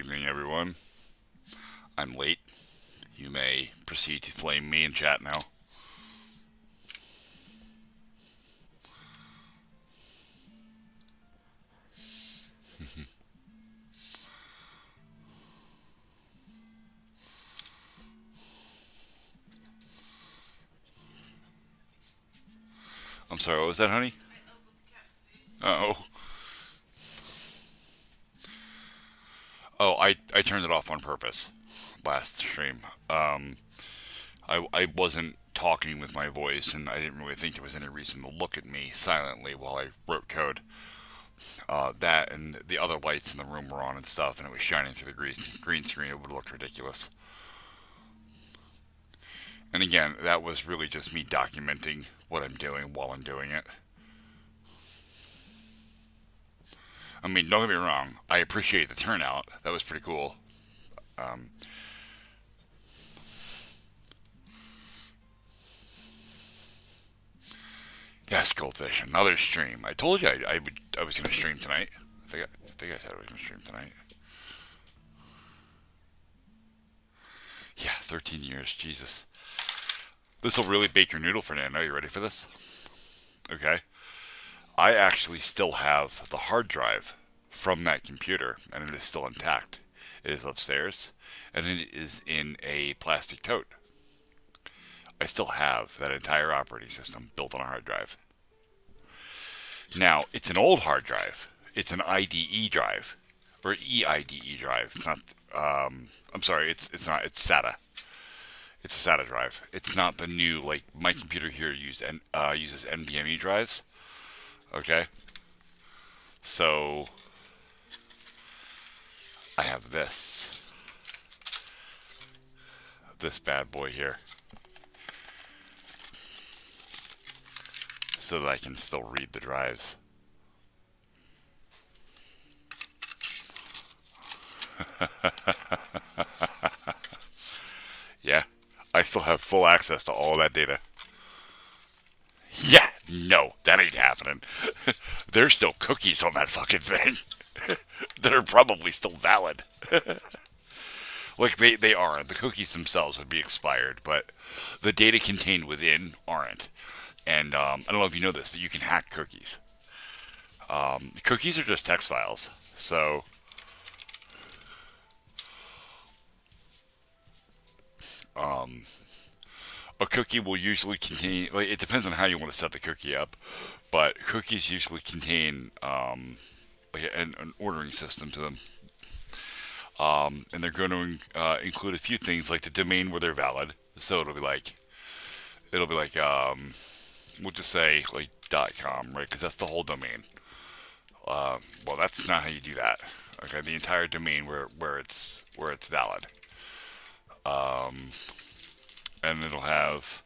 evening, everyone. I'm late. You may proceed to flame me in chat now. I'm sorry, what was that, honey? Oh. Oh, I turned it off on purpose last stream. I wasn't talking with my voice, and I didn't really think there was any reason to look at me silently while I wrote code. That and the other lights in the room were on and stuff, and it was shining through the green screen. It would look ridiculous. And again, that was really just me documenting what I'm doing while I'm doing it. I mean, don't get me wrong. I appreciate the turnout. That was pretty cool. Um, yes, Goldfish, another stream. I told you I was going to stream tonight. I think I said I was going to stream tonight. Yeah, 13 years. Jesus. This will really bake your noodle, Fernando. You ready for this? Okay. I actually still have the hard drive from that computer, and it is still intact. It is upstairs, and it is in a plastic tote. I still have that entire operating system built on a hard drive. Now, it's an old hard drive. It's an IDE drive, or EIDE drive. It's not. I'm sorry. It's not. It's SATA. It's a SATA drive. It's not the new, like my computer here uses NVMe drives. Okay. So I have this bad boy here, so that I can still read the drives. Yeah, I still have full access to all that data. Yeah, no, that ain't happening. There's still cookies on that fucking thing that are probably still valid. Like they aren't. The cookies themselves would be expired, but the data contained within aren't. And I don't know if you know this, but you can hack cookies. Cookies are just text files. So um, a cookie will usually contain, like, it depends on how you want to set the cookie up, but cookies usually contain like an ordering system to them. And they're going to include a few things like the domain where they're valid. So it'll be like we'll just say like .com, right? Because that's the whole domain. Well, that's not how you do that. Okay, the entire domain where it's valid, and it'll have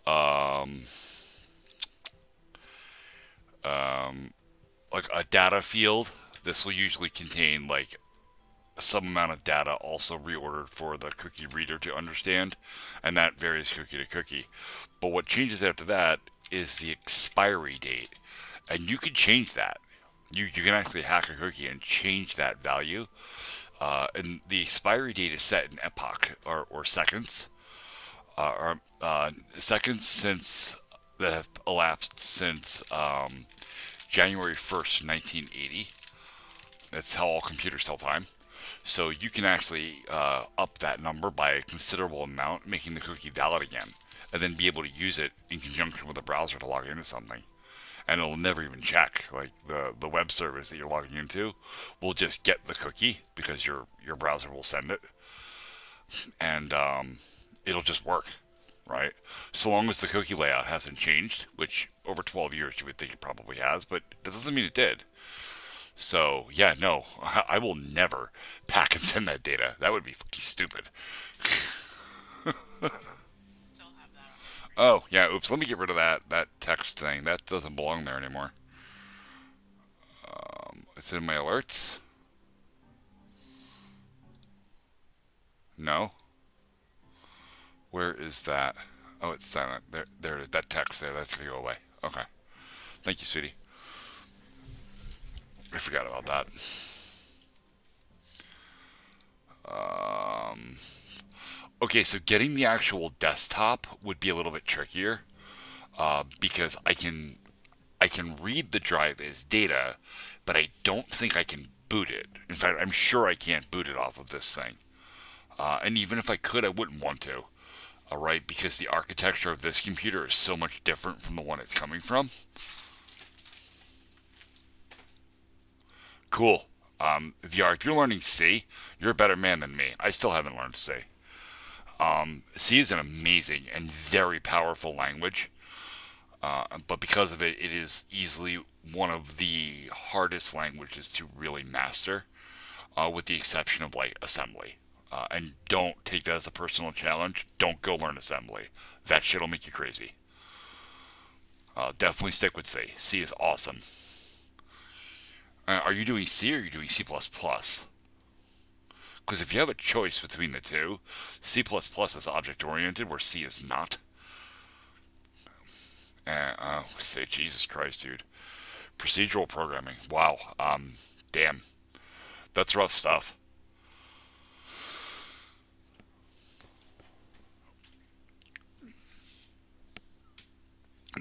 um, like a data field. This will usually contain like some amount of data also reordered for the cookie reader to understand, and that varies cookie to cookie. But what changes after that is the expiry date, and you can change that. You can actually hack a cookie and change that value. And the expiry date is set in epoch or seconds, or seconds since that have elapsed since January 1st, 1980. That's how all computers tell time. So you can actually up that number by a considerable amount, making the cookie valid again, and then be able to use it in conjunction with a browser to log into something. And it'll never even check. Like the web service that you're logging into will just get the cookie because your browser will send it, and it'll just work, right? So long as the cookie layout hasn't changed, which over 12 years you would think it probably has, but that doesn't mean it did. So yeah, no, I will never pack and send that data. That would be fucking stupid. Oh yeah, oops. Let me get rid of that text thing. That doesn't belong there anymore. It's in my alerts. No. Where is that? Oh, it's silent. There it is. That text there. That's gonna go away. Okay. Thank you, sweetie. I forgot about that. Okay, so getting the actual desktop would be a little bit trickier because I can read the drive as data, but I don't think I can boot it. In fact, I'm sure I can't boot it off of this thing. And even if I could, I wouldn't want to. All right, because the architecture of this computer is so much different from the one it's coming from. Cool. VR, if you're learning C, you're a better man than me. I still haven't learned C. C is an amazing and very powerful language, but because of it, it is easily one of the hardest languages to really master, with the exception of like assembly. And don't take that as a personal challenge. Don't go learn assembly. That shit'll make you crazy. Definitely stick with C. C is awesome. Are you doing C or are you doing C++? Because if you have a choice between the two, C++ is object oriented, where C is not. Say Jesus Christ, dude. Procedural programming. Wow. Damn. That's rough stuff.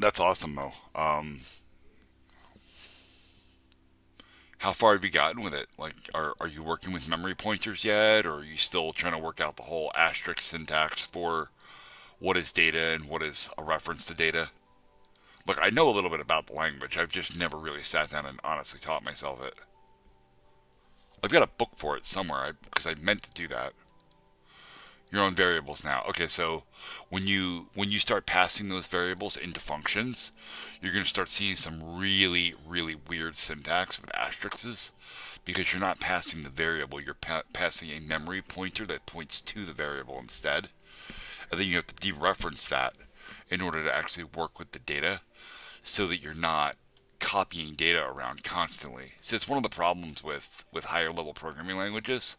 That's awesome though. How far have you gotten with it? Like, are you working with memory pointers yet, or are you still trying to work out the whole asterisk syntax for what is data and what is a reference to data? Look, I know a little bit about the language. I've just never really sat down and honestly taught myself it. I've got a book for it somewhere because I meant to do that. Your own variables now. Okay, so when you start passing those variables into functions, you're going to start seeing some really really weird syntax with asterisks because you're not passing the variable, you're passing a memory pointer that points to the variable instead. And then you have to dereference that in order to actually work with the data so that you're not copying data around constantly. So it's one of the problems with higher level programming languages.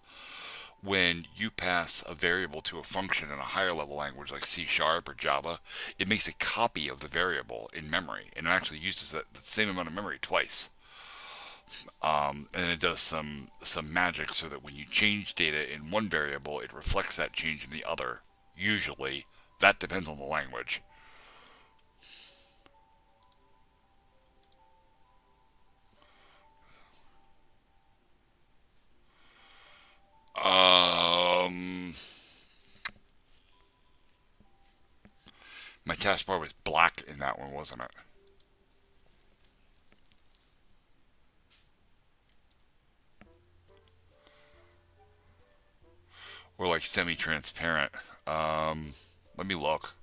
When you pass a variable to a function in a higher level language like C Sharp or Java, it makes a copy of the variable in memory and it actually uses the same amount of memory twice. And it does some magic so that when you change data in one variable, it reflects that change in the other. Usually, that depends on the language. Um, my taskbar was black in that one, wasn't it? Or like semi-transparent. Let me look.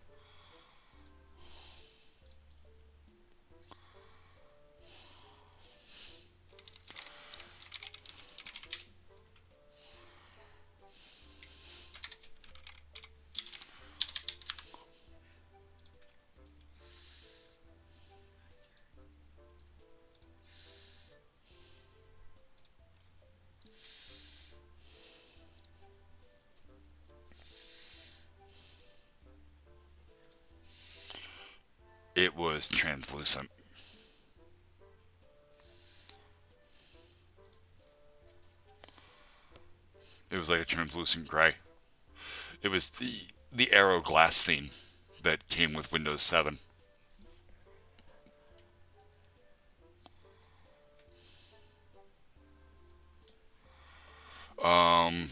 It was translucent. It was like a translucent gray. It was the Arrow glass theme that came with Windows 7. Um,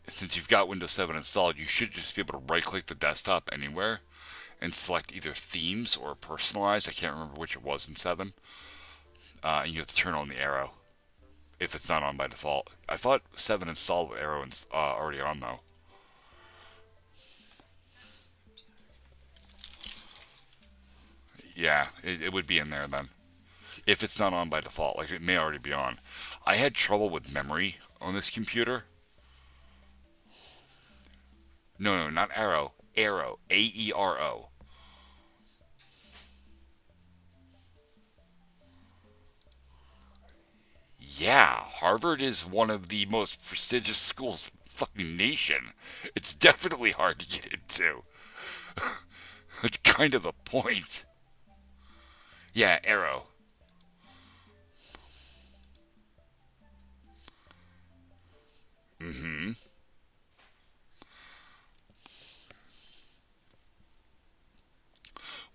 since you've got Windows 7 installed, you should just be able to right-click the desktop anywhere and select either themes or personalized. I can't remember which it was in 7. And you have to turn on the arrow if it's not on by default. I thought 7 installed with arrow already on though. Yeah, it would be in there then. If it's not on by default, like it may already be on. I had trouble with memory on this computer. No, not arrow. Arrow. AERO. Yeah, Harvard is one of the most prestigious schools in the fucking nation. It's definitely hard to get into. That's kind of the point. Yeah, Arrow. Mm-hmm.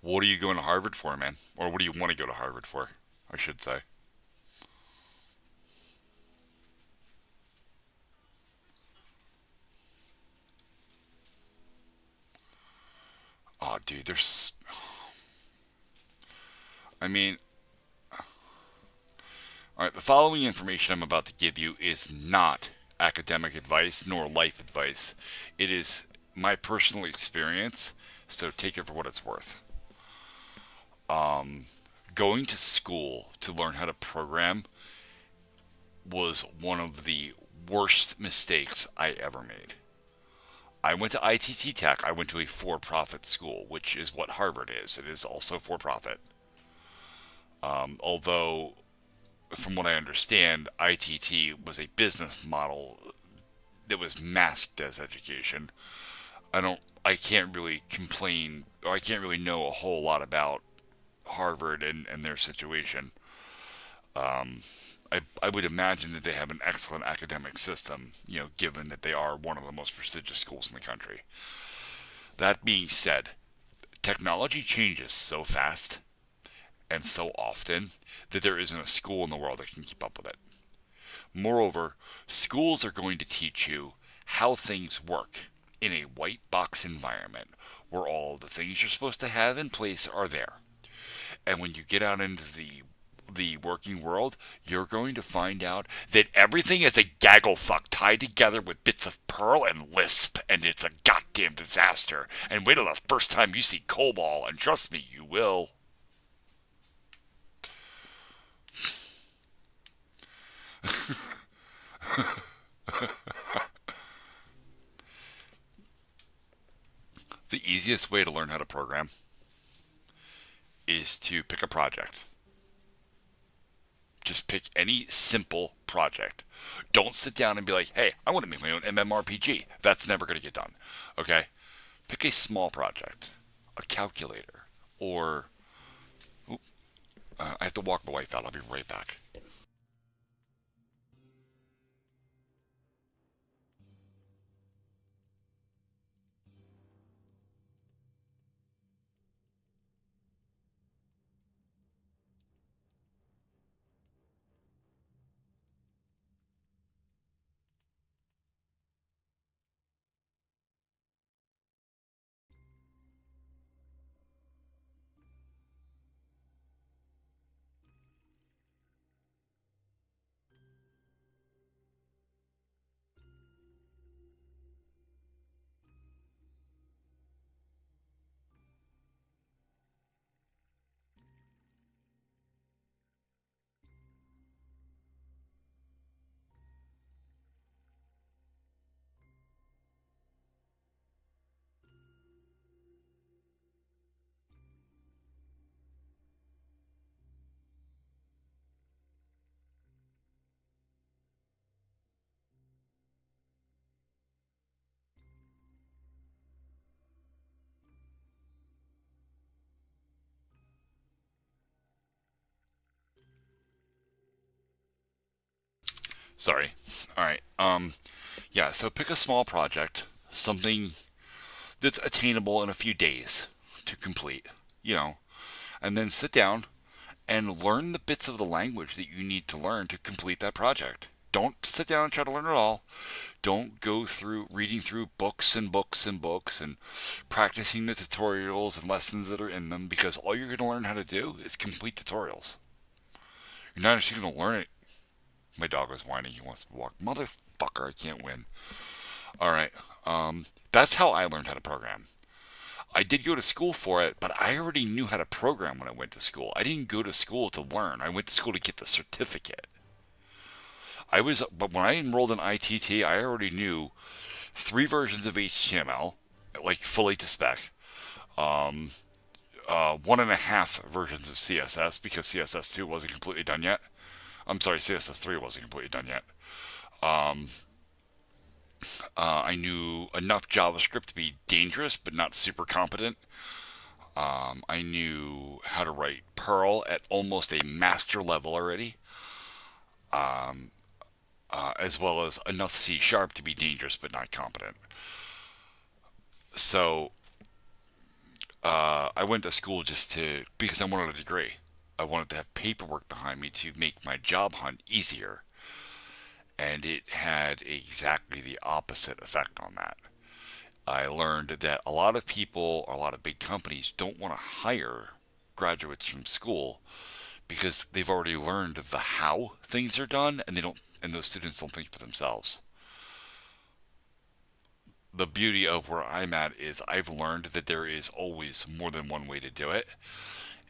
What are you going to Harvard for, man? Or what do you want to go to Harvard for? I should say. Oh, dude, there's. I mean, all right. The following information I'm about to give you is not academic advice nor life advice. It is my personal experience. So take it for what it's worth. Going to school to learn how to program was one of the worst mistakes I ever made. I went to ITT Tech. I went to a for profit school, which is what Harvard is. It is also for profit. Although, from what I understand, ITT was a business model that was masked as education. I can't really complain, or I can't really know a whole lot about Harvard and their situation. I would imagine that they have an excellent academic system, given that they are one of the most prestigious schools in the country. That being said, technology changes so fast and so often that there isn't a school in the world that can keep up with it. Moreover, schools are going to teach you how things work in a white box environment where all the things you're supposed to have in place are there. And when you get out into the working world, you're going to find out that everything is a gaggle fuck tied together with bits of Perl and Lisp, and it's a goddamn disaster. And wait till the first time you see COBOL, and trust me, you will. The easiest way to learn how to program is to pick a project. Just pick any simple project. Don't sit down and be like, hey, I want to make my own MMORPG. That's never going to get done. Okay? Pick a small project, a calculator, or. I have to walk my wife out. I'll be right back. Sorry. All right. Yeah, so pick a small project, something that's attainable in a few days to complete, you know, and then sit down and learn the bits of the language that you need to learn to complete that project. Don't sit down and try to learn it all. Don't go through reading through books and books and books and practicing the tutorials and lessons that are in them because all you're going to learn how to do is complete tutorials. You're not actually going to learn it. My dog was whining. He wants to walk. Motherfucker, I can't win. All right. That's how I learned how to program. I did go to school for it, but I already knew how to program when I went to school. I didn't go to school to learn. I went to school to get the certificate. But when I enrolled in ITT, I already knew three versions of HTML, like fully to spec. One and a half versions of CSS because CSS2 wasn't completely done yet. I'm sorry, CSS3 wasn't completely done yet. I knew enough JavaScript to be dangerous, but not super competent. I knew how to write Perl at almost a master level already, as well as enough C sharp to be dangerous but not competent. So I went to school because I wanted a degree. I wanted to have paperwork behind me to make my job hunt easier. And it had exactly the opposite effect on that. I learned that a lot of people, or a lot of big companies, don't want to hire graduates from school because they've already learned the how things are done, and those students don't think for themselves. The beauty of where I'm at is I've learned that there is always more than one way to do it,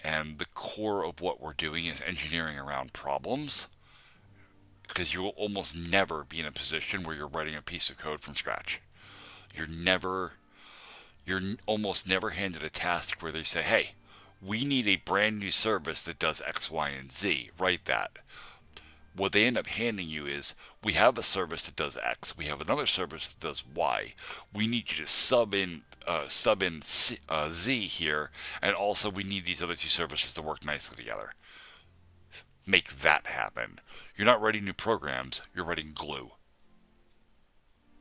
and the core of what we're doing is engineering around problems, because you will almost never be in a position where you're writing a piece of code from scratch. You're never you're almost never handed a task where they say, hey, we need a brand new service that does X, Y, and Z. Write that. What they end up handing you is, we have a service that does X. We have another service that does Y. We need you to sub in Z here, and also we need these other two services to work nicely together. Make that happen. You're not writing new programs. You're writing glue.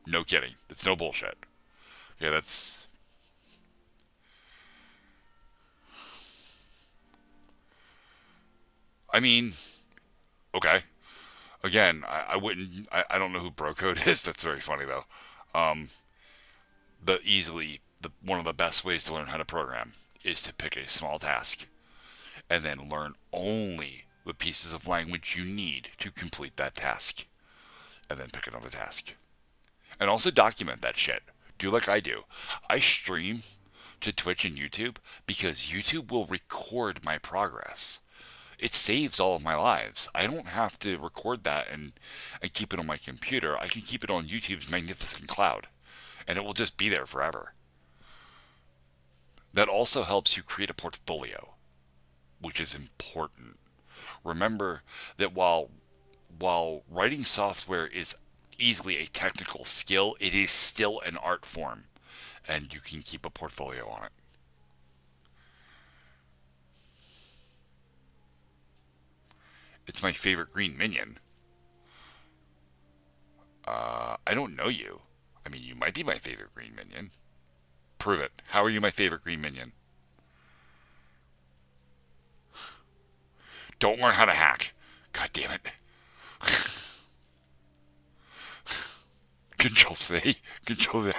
No kidding. It's no bullshit. Yeah, that's. I mean, okay. Again, I wouldn't. I don't know who Brocode is. That's very funny though. Um, one of the best ways to learn how to program is to pick a small task and then learn only the pieces of language you need to complete that task, and then pick another task. And also document that shit. Do like I do. I stream to Twitch and YouTube because YouTube will record my progress. It saves all of my lives. I don't have to record that and keep it on my computer. I can keep it on YouTube's magnificent cloud, and it will just be there forever. That also helps you create a portfolio, which is important. Remember that while writing software is easily a technical skill, it is still an art form, and you can keep a portfolio on it. It's my favorite green minion. I don't know you. I mean, you might be my favorite green minion. Prove it. How are you my favorite green minion? Don't learn how to hack. God damn it. Control C. Control V.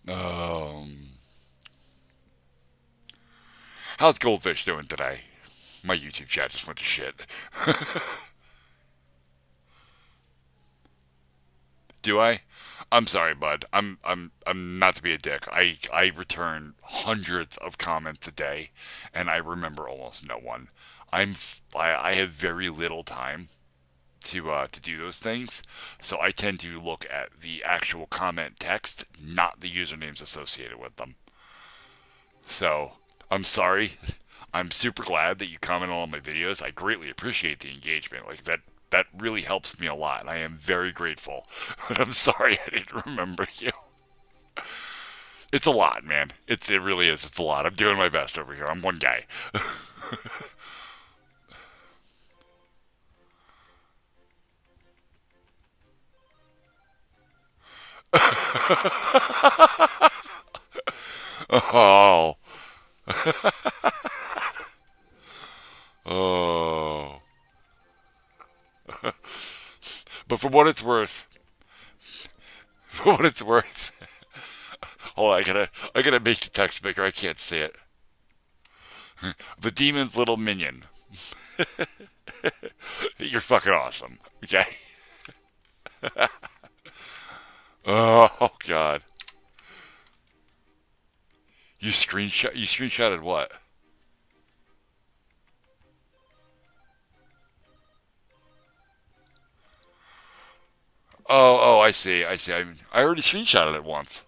um, how's Goldfish doing today? My YouTube chat just went to shit. Do I? I'm sorry, bud. I'm not to be a dick. I return hundreds of comments a day, and I remember almost no one. I have very little time to do those things, so I tend to look at the actual comment text, not the usernames associated with them. So I'm sorry. I'm super glad that you comment on all my videos. I greatly appreciate the engagement. Like that really helps me a lot, and I am very grateful. But I'm sorry I didn't remember you. It's a lot, man. It really is. It's a lot. I'm doing my best over here. I'm one guy. Oh, oh. But for what it's worth, for what it's worth. Hold on, I gotta make the text bigger. I can't see it. The demon's little minion. You're fucking awesome. Okay. Oh God. You screenshotted what? I see. I already screenshotted it once.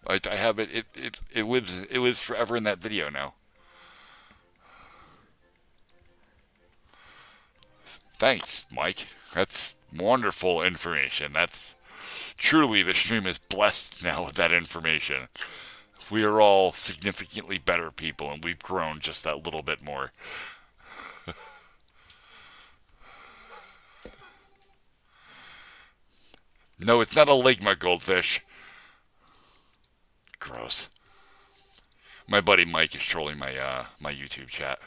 I have it. It lives forever in that video now. Thanks, Mike. That's wonderful information. That's truly, the stream is blessed now with that information. We are all significantly better people, and we've grown just that little bit more. No, it's not a ligma goldfish. Gross. My buddy Mike is trolling my YouTube chat.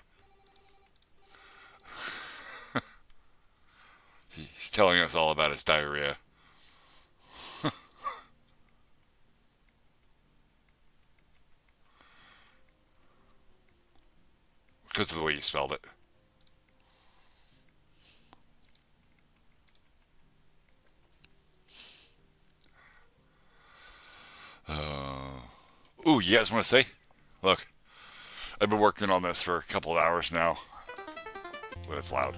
He's telling us all about his diarrhea because of the way you spelled it. Ooh, you guys want to say? Look, I've been working on this for a couple of hours now, but it's loud.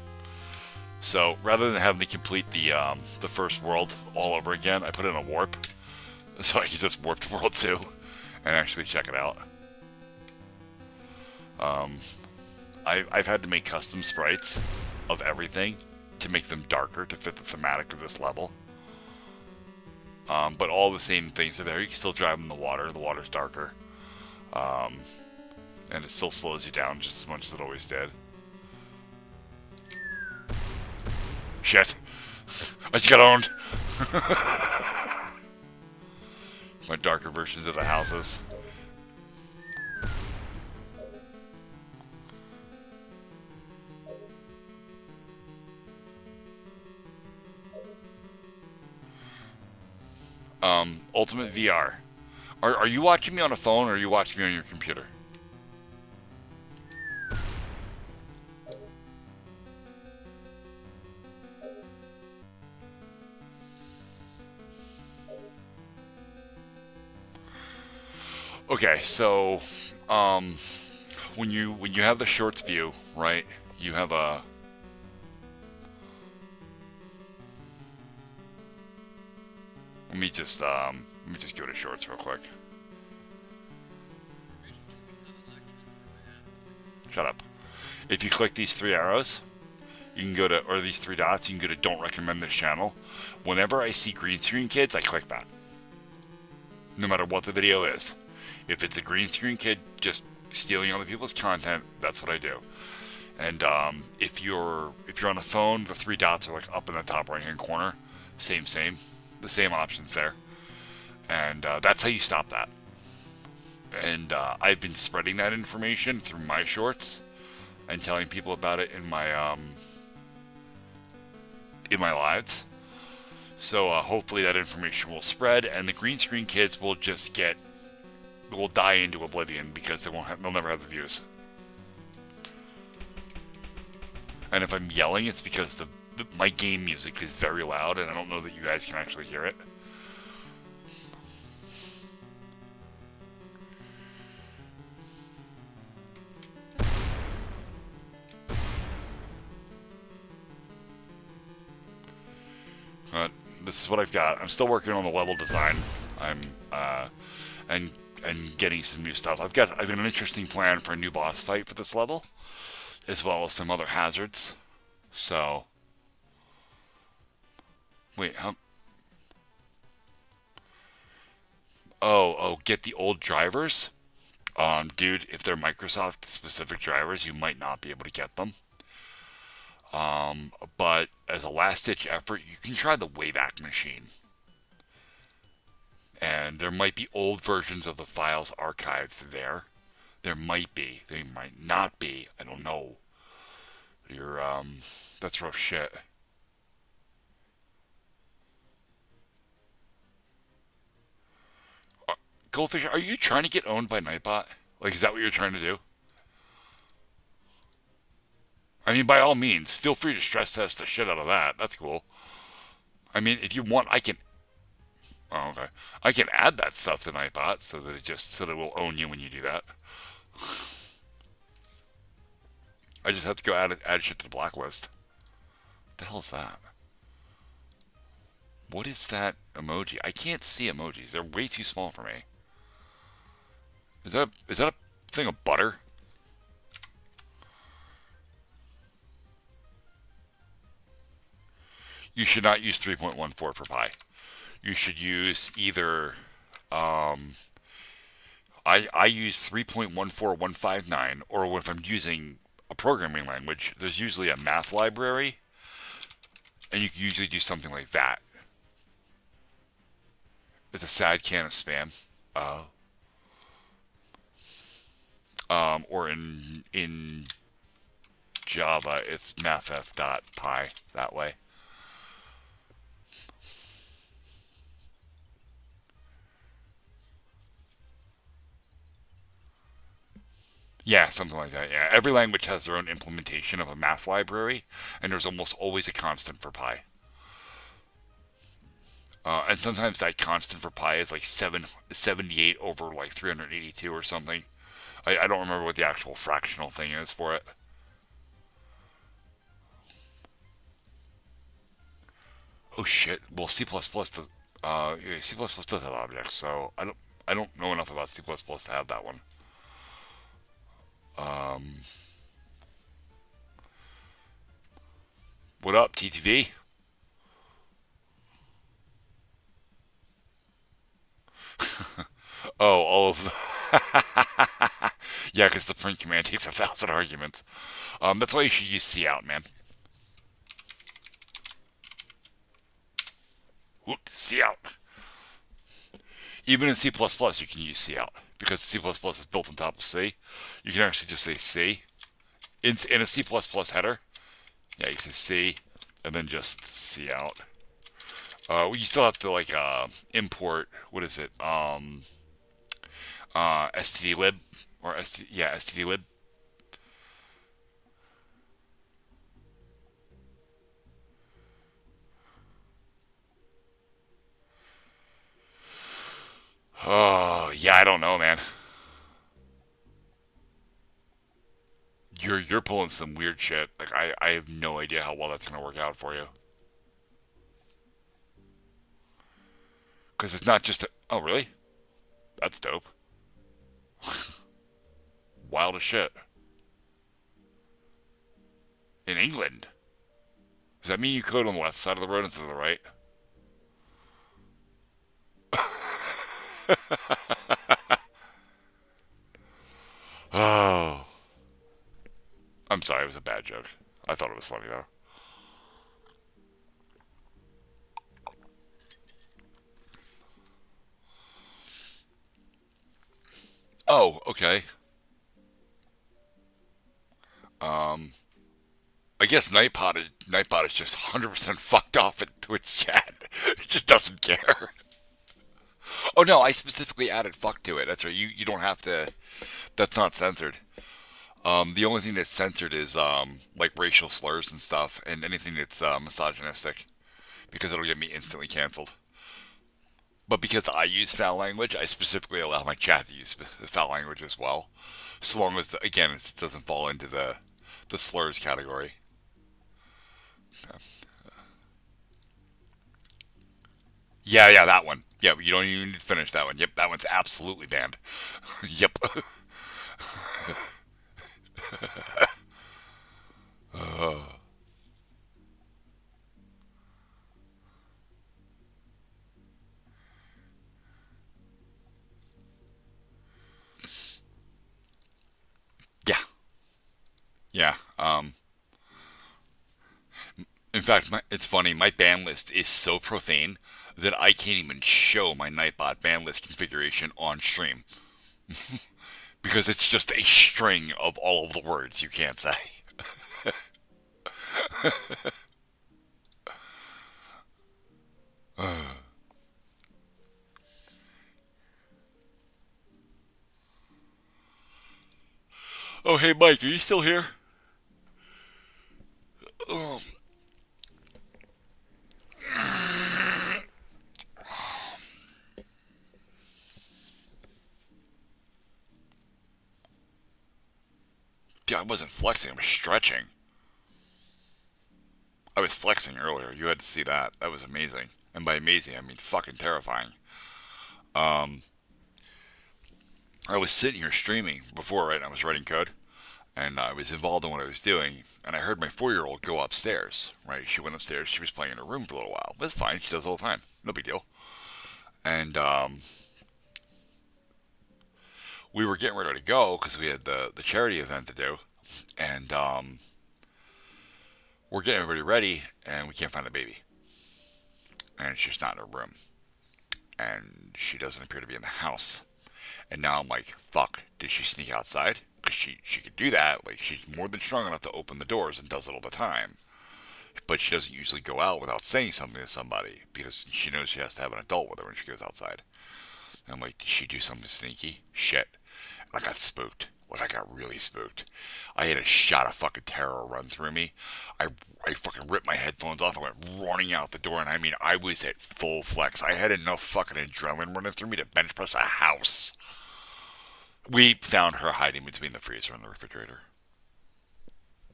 So rather than having to complete the first world all over again, I put in a warp, so I can just warp to World 2 and actually check it out. I've had to make custom sprites of everything to make them darker to fit the thematic of this level. But all the same things are there. You can still drive in the water. The water's darker. And it still slows you down just as much as it always did. Shit. I just got owned. My darker versions of the houses. Ultimate VR. Are you watching me on a phone or are you watching me on your computer? Okay, so when you have the shorts view, right? You have a let me just go to shorts real quick. Shut up. If you click these three arrows, you can go to, or these three dots, you can go to don't recommend this channel. Whenever I see green screen kids, I click that. No matter what the video is. If it's a green screen kid just stealing other people's content, that's what I do. And if you're on a phone, the three dots are like up in the top right hand corner. Same. The same options there. And that's how you stop that. And I've been spreading that information through my shorts and telling people about it in my lives. So hopefully that information will spread, and the green screen kids will die into oblivion because they'll never have the views. And if I'm yelling, it's because my game music is very loud, and I don't know that you guys can actually hear it. This is what I've got. I'm still working on the level design. And getting some new stuff. I've got an interesting plan for a new boss fight for this level, as well as some other hazards. So, wait, huh? Oh, get the old drivers. Dude, if they're Microsoft specific drivers, you might not be able to get them. But as a last-ditch effort, you can try the Wayback Machine. And there might be old versions of the files archived there. There might be. They might not be. I don't know. That's rough shit. Goldfish, are you trying to get owned by Nightbot? Like, is that what you're trying to do? I mean, by all means, feel free to stress test the shit out of that. That's cool. I mean, if you want, I can. Oh, okay. I can add that stuff to Nightbot so that it will own you when you do that. I just have to go add shit to the blacklist. What the hell is that? What is that emoji? I can't see emojis. They're way too small for me. Is that a thing of butter? You should not use 3.14 for pi. You should use either I use 3.14159, or if I'm using a programming language, there's usually a math library, and you can usually do something like that. It's a sad can of spam. Uh, or in Java, it's mathf.py that way. Yeah, something like that. Yeah, every language has their own implementation of a math library, and there's almost always a constant for pi. And sometimes that constant for pi is like 778 over like 382 or something. I don't remember what the actual fractional thing is for it. Oh shit. Well, does. Yeah, C++ does have objects, so I don't know enough about C++ to have that one. Um, what up, TTV? Oh, all of the. Yeah, because the print command takes 1,000 arguments. That's why you should use cout, man. Oop, cout. Even in C++, you can use cout because C++ is built on top of C. You can actually just say C in a C++ header. Yeah, you can C and then just cout. You still have to like import. What is it? Stdlib or stdlib. Oh yeah, I don't know, man. You're pulling some weird shit. Like I have no idea how well that's gonna work out for you. Because it's not just a. Oh really? That's dope. Wild as shit. In England. Does that mean you code on the left side of the road instead of the right? Oh, I'm sorry. It was a bad joke. I thought it was funny though. Oh, okay. Um, I guess Nightbot is just 100% fucked off in Twitch chat. It just doesn't care. Oh no, I specifically added fuck to it. That's right. You don't have to. That's not censored. The only thing that's censored is like racial slurs and stuff, and anything that's misogynistic, because it'll get me instantly canceled. But because I use foul language, I specifically allow my chat to use foul language as well, so long as again it doesn't fall into the slurs category. Yeah, yeah, that one. Yeah, you don't even need to finish that one. Yep, that one's absolutely banned. Yep. Yeah, yeah. In fact, it's funny. My ban list is so profane that I can't even show my Nightbot ban list configuration on stream because it's just a string of all of the words you can't say. Oh, hey, Mike, are you still here? Oh, yeah, I wasn't flexing. I was stretching. I was flexing earlier. You had to see that. That was amazing. And by amazing, I mean fucking terrifying. Um, I was sitting here streaming before, right? And I was writing code, and I was involved in what I was doing. And I heard my 4-year-old go upstairs. Right? She went upstairs. She was playing in her room for a little while. That's fine. She does all the time. No big deal. And we were getting ready to go because we had the charity event to do, and we're getting everybody ready, and we can't find the baby, and she's not in her room. and she doesn't appear to be in the house. And now I'm like, fuck, did she sneak outside? Because she could do that. Like, she's more than strong enough to open the doors and does it all the time. But she doesn't usually go out without saying something to somebody because she knows she has to have an adult with her when she goes outside. And I'm like, did she do something sneaky? Shit. And I got spooked. Like, I got really spooked. I had a shot of fucking terror run through me. I fucking ripped my headphones off. I went running out the door, and I mean, I was at full flex. I had enough fucking adrenaline running through me to bench press a house. We found her hiding between the freezer and the refrigerator.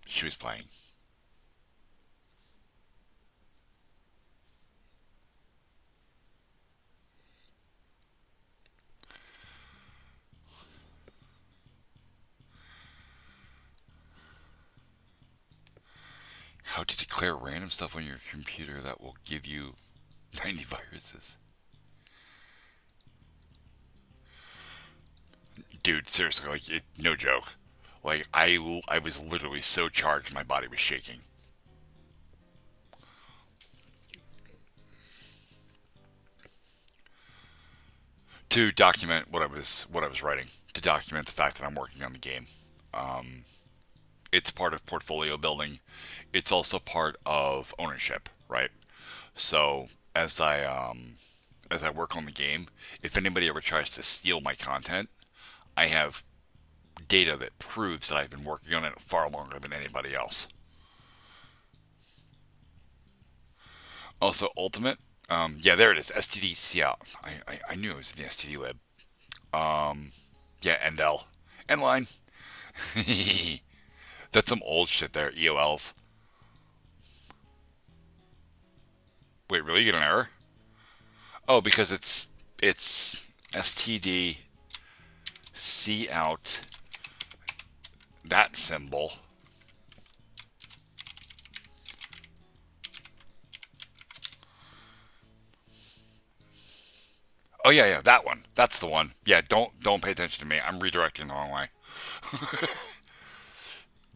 She was playing. How to declare random stuff on your computer that will give you 90 viruses. Dude, seriously, like, no joke. Like, I was literally so charged, my body was shaking. To document what I was writing, to document the fact that I'm working on the game. Um, it's part of portfolio building. It's also part of ownership, right? So as I work on the game, if anybody ever tries to steal my content, I have data that proves that I've been working on it far longer than anybody else. Also, Ultimate. Yeah, there it is. STD out. I knew it was in the STD lib. Yeah, Endel. Endline. That's some old shit there. EOLs. Wait, really? You get an error? Oh, because it's STD C out that symbol. Oh yeah, yeah, that one. That's the one. Yeah, don't pay attention to me. I'm redirecting the wrong way.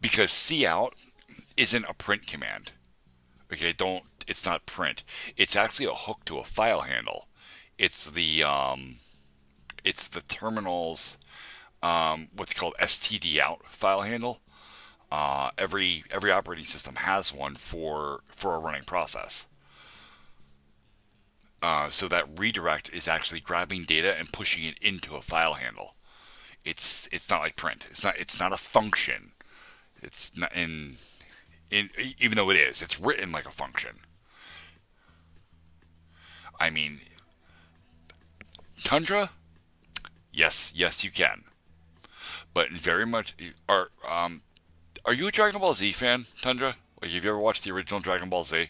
Because C out isn't a print command. Okay, don't. It's not print. It's actually a hook to a file handle. It's the terminal's what's called STD out file handle. Every operating system has one for a running process. So that redirect is actually grabbing data and pushing it into a file handle. It's not like print. It's not a function. It's not in even though it is. It's written like a function. I mean, Tundra. Yes, yes, you can. But very much are you a Dragon Ball Z fan, Tundra? Like, have you ever watched the original Dragon Ball Z?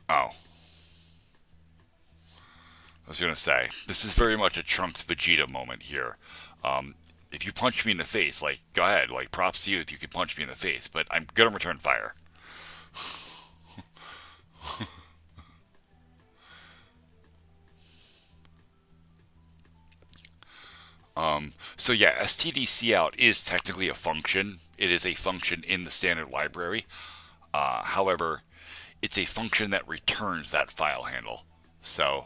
Oh, I was gonna say this is very much a Trunks Vegeta moment here. Um, if you punch me in the face, like, go ahead, like, props to you if you can punch me in the face, but I'm gonna return fire. So yeah, STDC out is technically a function. It is a function in the standard library. However, it's a function that returns that file handle. So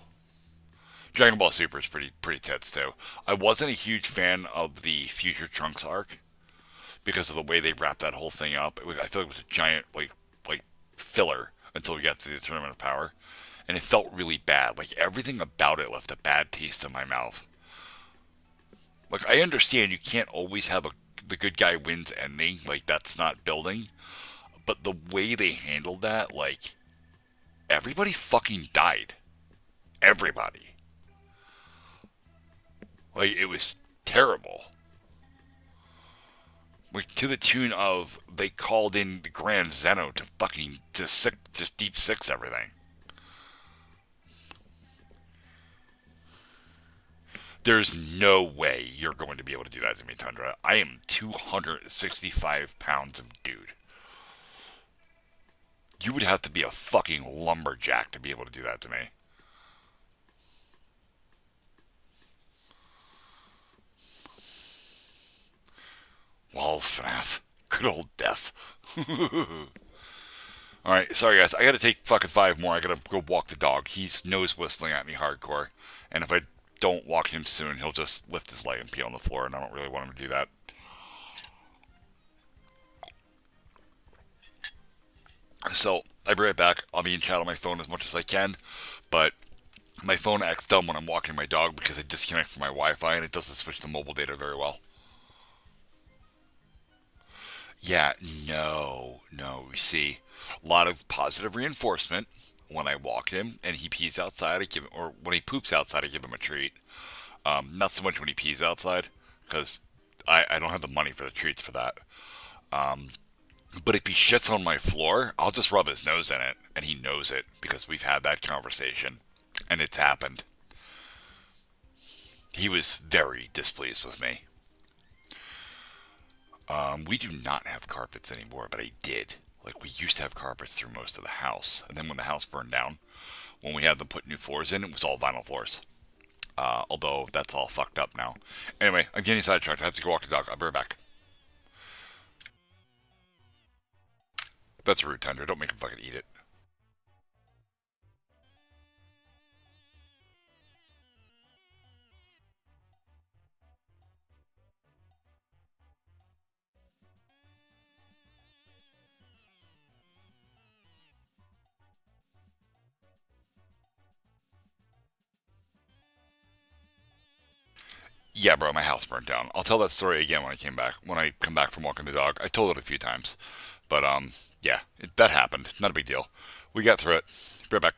Dragon Ball Super is pretty tits too. I wasn't a huge fan of the Future Trunks arc because of the way they wrapped that whole thing up. I feel like it was a giant like filler until we got to the Tournament of Power, and it felt really bad. Like, everything about it left a bad taste in my mouth. Like, I understand you can't always have the good guy wins ending. Like, that's not building. But the way they handled that, like, everybody fucking died. Everybody. Like, it was terrible. Like, to the tune of they called in the Grand Zeno to fucking just deep six everything. There's no way you're going to be able to do that to me, Tundra. I am 265 pounds of dude. You would have to be a fucking lumberjack to be able to do that to me. Walls FNAF. Good old death. Alright, sorry guys. I gotta take fucking 5 more. I gotta go walk the dog. He's nose whistling at me hardcore. And if I don't walk him soon, he'll just lift his leg and pee on the floor, and I don't really want him to do that. So, I'll be right back. I'll be in chat on my phone as much as I can, but my phone acts dumb when I'm walking my dog because I disconnect from my Wi-Fi and it doesn't switch to mobile data very well. Yeah, no. You see, a lot of positive reinforcement when I walk him and he pees outside. I give him, or when he poops outside, I give him a treat. Not so much when he pees outside because I don't have the money for the treats for that. But if he shits on my floor, I'll just rub his nose in it, and he knows it because we've had that conversation, and it's happened. He was very displeased with me. We do not have carpets anymore, but I did. Like, we used to have carpets through most of the house. And then when the house burned down, when we had them put new floors in, it was all vinyl floors. Although that's all fucked up now. Anyway, I'm getting sidetracked. I have to go walk the dog. I'll be right back. That's rude, Tender. Don't make him fucking eat it. Yeah, bro, my house burned down. I'll tell that story again when I came back. When I come back from walking the dog, I told it a few times, but yeah, that happened. Not a big deal. We got through it. Be right back.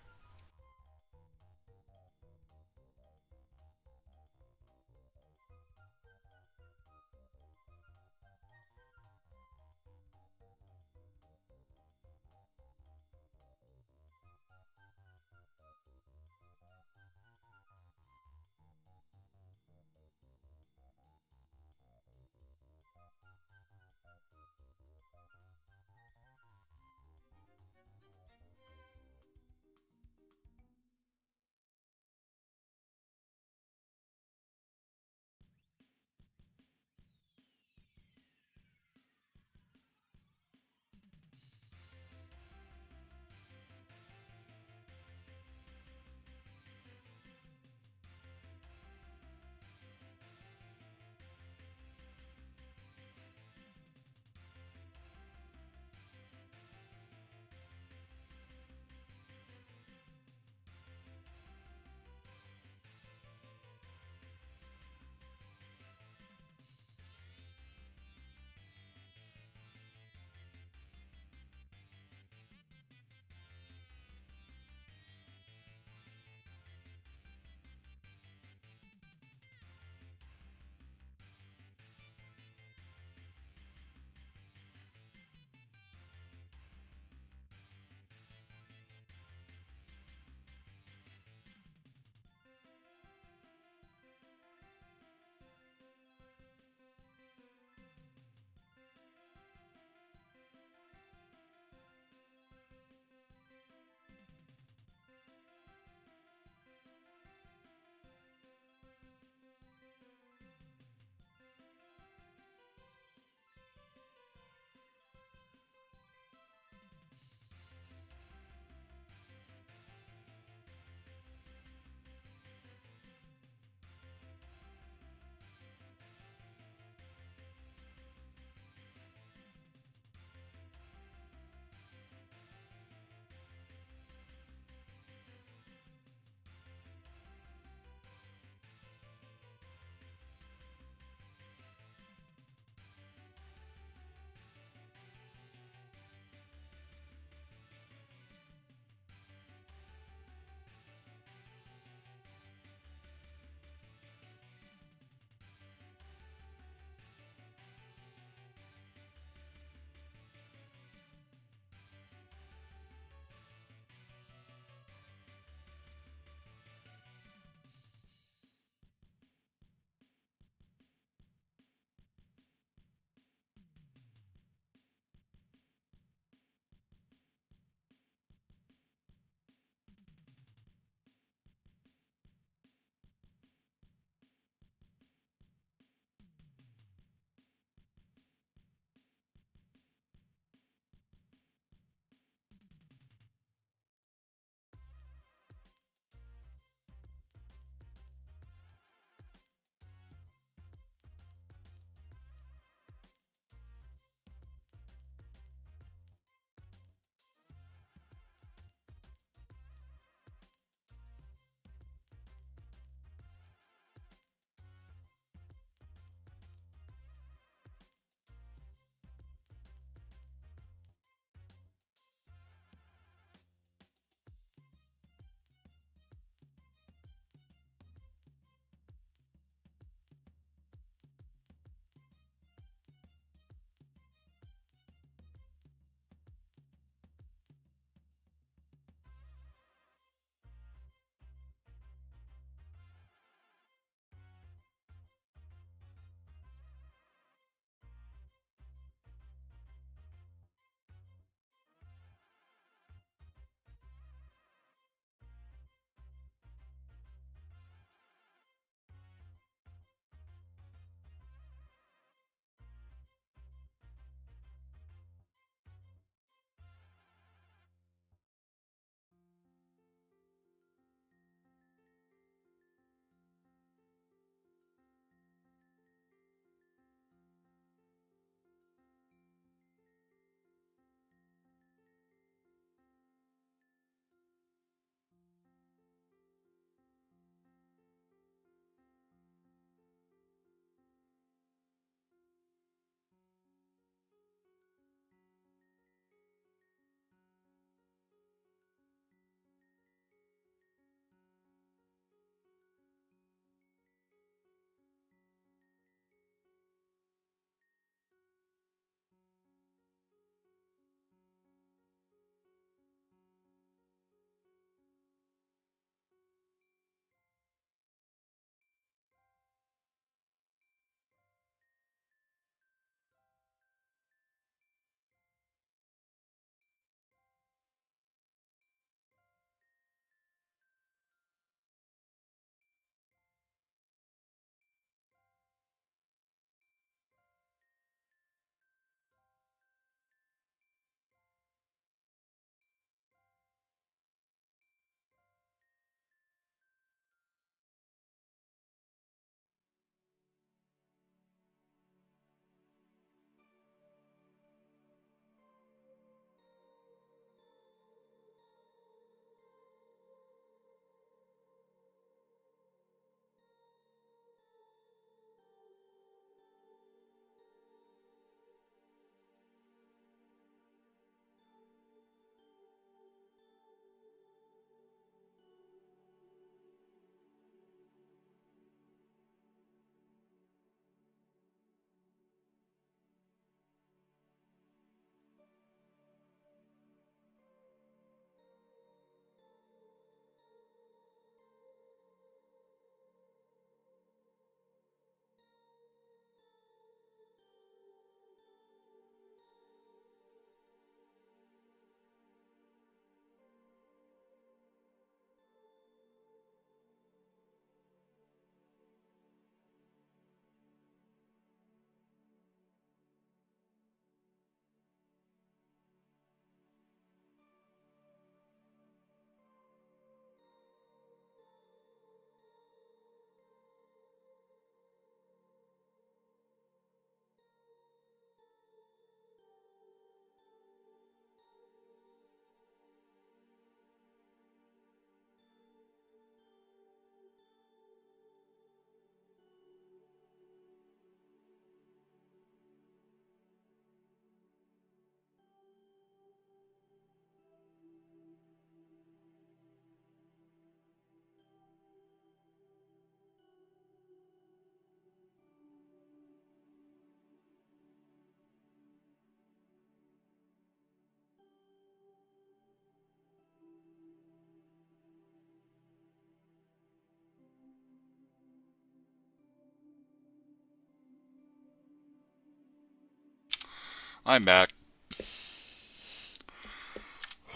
I'm back.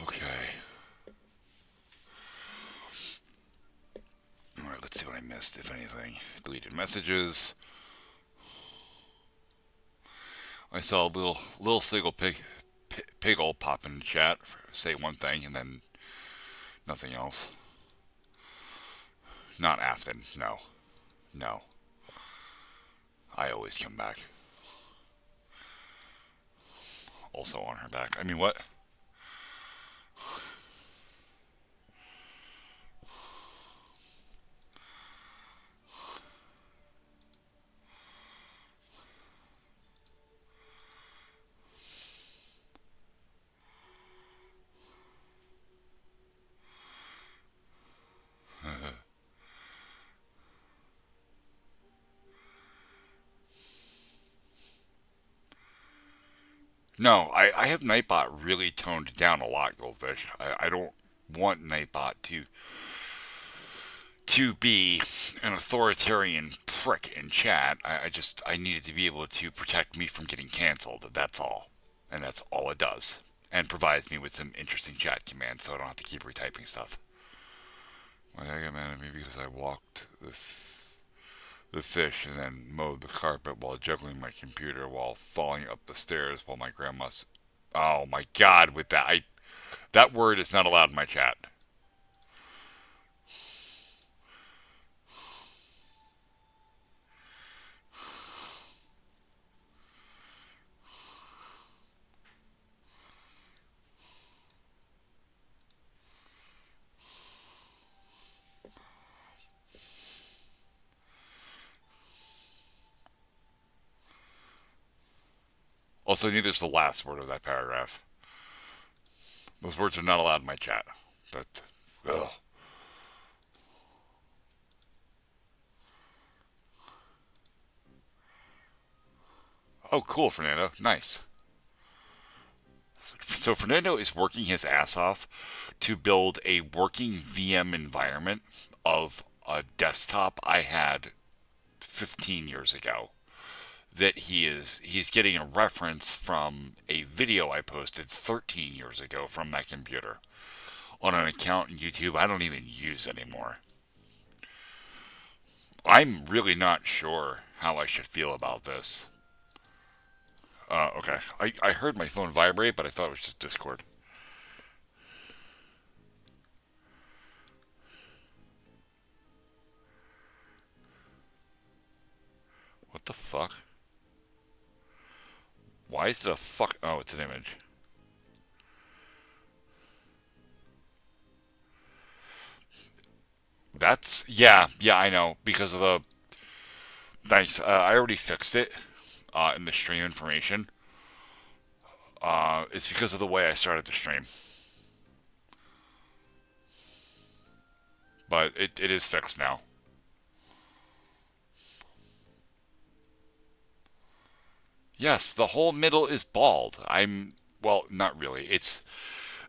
Okay. Alright, let's see what I missed, if anything. Deleted messages. I saw a little single piggle pop in the chat, say one thing, and then nothing else. Not Afton, no. No. I always come back. Also on her back. I mean, what? No, I have Nightbot really toned down a lot, Goldfish. I don't want Nightbot to be an authoritarian prick in chat. I needed to be able to protect me from getting canceled. That's all. And that's all it does. And provides me with some interesting chat commands so I don't have to keep retyping stuff. Why did I get mad at me? Because I walked the fish and then mowed the carpet while juggling my computer while falling up the stairs while my grandma's... Oh my god, with that. That word is not allowed in my chat. Also, neither is the last word of that paragraph. Those words are not allowed in my chat. But, ugh. Oh, cool, Fernando. Nice. So Fernando is working his ass off to build a working VM environment of a desktop I had 15 years ago. That he's getting a reference from a video I posted 13 years ago from that computer on an account in YouTube I don't even use anymore. I'm really not sure how I should feel about this. Okay. I heard my phone vibrate, but I thought it was just Discord. What the fuck? Why is it a fuck? Oh, it's an image. Yeah, I know. Because of the... Nice. I already fixed it in the stream information. It's because of the way I started the stream. But it is fixed now. Yes, the whole middle is bald. Well, not really. It's,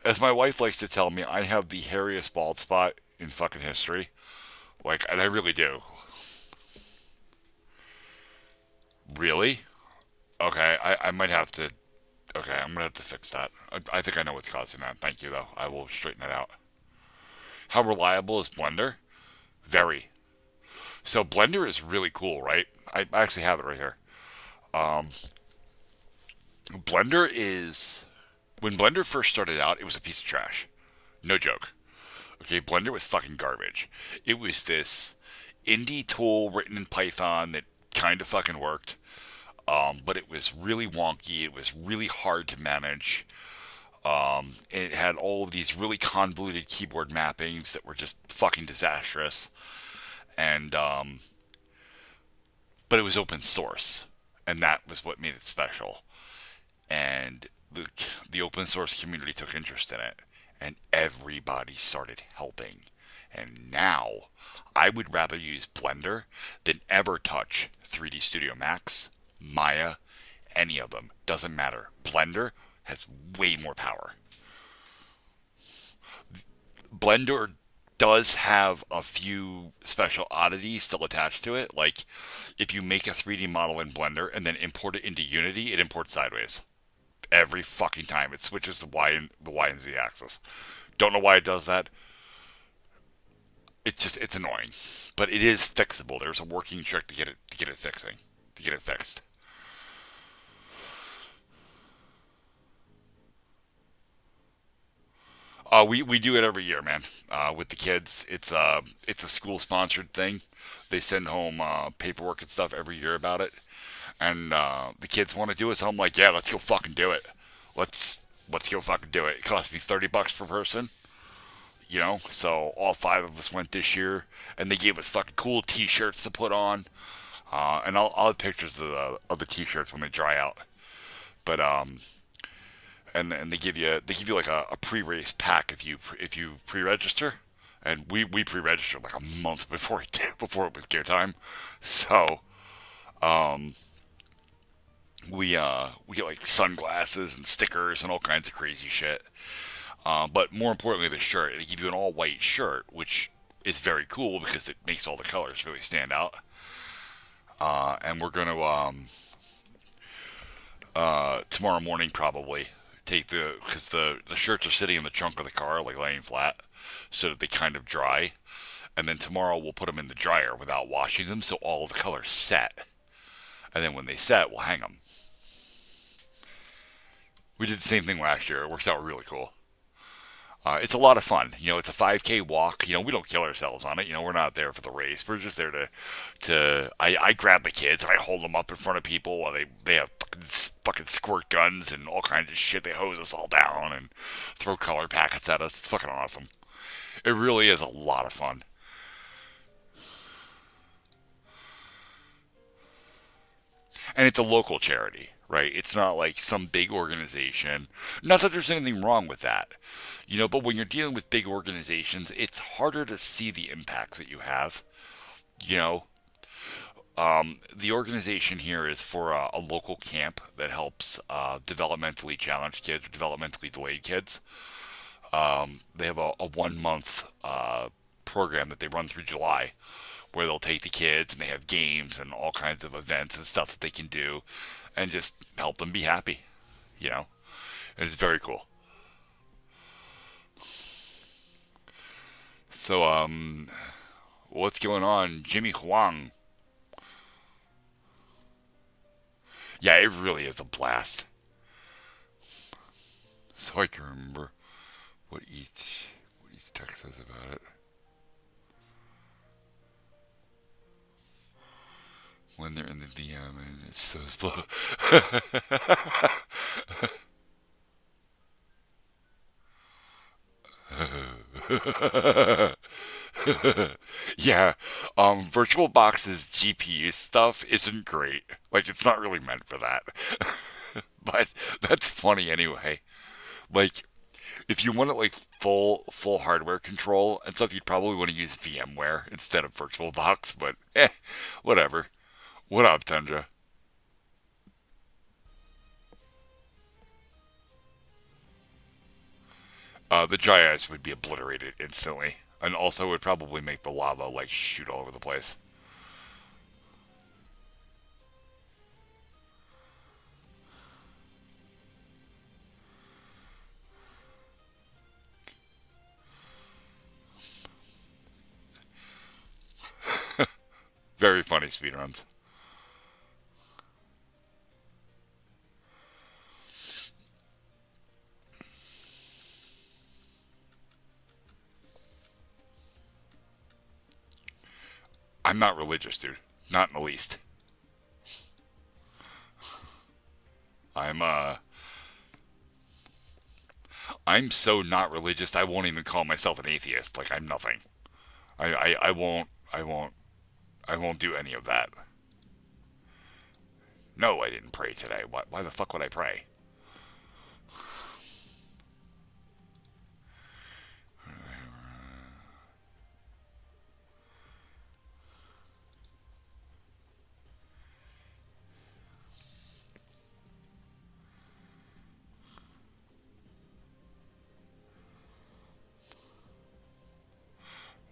as my wife likes to tell me, I have the hairiest bald spot in fucking history. Like, and I really do. Really? Okay, I might have to. Okay, I'm gonna have to fix that. I think I know what's causing that. Thank you, though. I will straighten it out. How reliable is Blender? Very. So Blender is really cool, right? I actually have it right here. Um, Blender is... When Blender first started out, it was a piece of trash. No joke. Okay, Blender was fucking garbage. It was this indie tool written in Python that kind of fucking worked. But it was really wonky. It was really hard to manage. It had all of these really convoluted keyboard mappings that were just fucking disastrous. And but it was open source, and that was what made it special. And the open source community took interest in it, and everybody started helping. And now I would rather use Blender than ever touch 3D Studio Max, Maya, any of them. Doesn't matter. Blender has way more power. Blender does have a few special oddities still attached to it. Like, if you make a 3D model in Blender and then import it into Unity, it imports sideways. every fucking time. It switches the Y and Z axis. Don't know why it does that. It's annoying, but it is fixable. There's a working trick to get it fixing to get it fixed. We do it every year, man. With the kids, it's a school sponsored thing. They send home paperwork and stuff every year about it, and the kids want to do it. So I'm like, yeah, let's go fucking do it. Let's let's go fucking do it. It cost me $30 per person, you know. So all five of us went this year, and they gave us fucking cool T-shirts to put on. And I'll have pictures of the T-shirts when they dry out. But and they give you like a pre-race pack if you pre-register, and we pre-registered like a month before before it was gear time, so we get like sunglasses and stickers and all kinds of crazy shit. But more importantly, the shirt. They give you an all white shirt, which is very cool because it makes all the colors really stand out. And we're gonna tomorrow morning probably take because the shirts are sitting in the trunk of the car like laying flat, so that they kind of dry. And then tomorrow we'll put them in the dryer without washing them, so all the colors set. And then when they set, we'll hang them. We did the same thing last year. It works out really cool. It's a lot of fun. You know, it's a 5K walk. You know, we don't kill ourselves on it. You know, we're not there for the race. We're just there I grab the kids and I hold them up in front of people while they have fucking squirt guns and all kinds of shit. They hose us all down and throw color packets at us. It's fucking awesome. It really is a lot of fun. And it's a local charity, right? It's not like some big organization. Not that there's anything wrong with that, you know, but when you're dealing with big organizations, it's harder to see the impact that you have, you know. The organization here is for a local camp that helps developmentally challenged kids or developmentally delayed kids. They have a 1 month program that they run through July where they'll take the kids and they have games and all kinds of events and stuff that they can do and just help them be happy, you know? And it's very cool. So, what's going on? Jimmy Huang. Yeah, it really is a blast. So I can remember what each text says about it. When they're in the DM and it's so slow. Yeah, VirtualBox's GPU stuff isn't great. Like, it's not really meant for that. But that's funny anyway. Like, if you wanted like full hardware control and stuff, you'd probably want to use VMware instead of VirtualBox. But whatever. What up, Tundra? The dry ice would be obliterated instantly, and also would probably make the lava like shoot all over the place. Very funny speedruns. I'm not religious, dude. Not in the least. I'm I'm so not religious. I won't even call myself an atheist. Like I'm nothing. I won't do any of that. No, I didn't pray today. Why the fuck would I pray?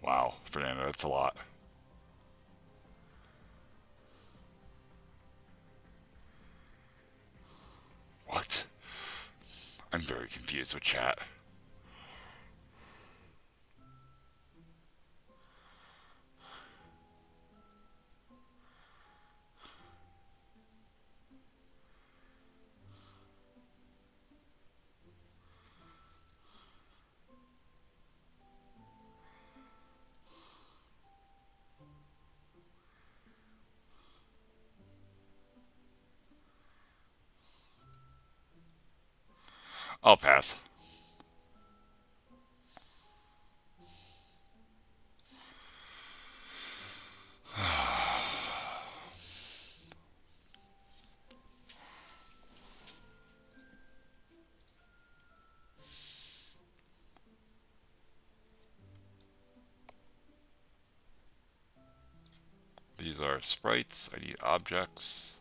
Wow, Fernando, that's a lot. What? very confused with chat. I'll pass. These are sprites. I need objects.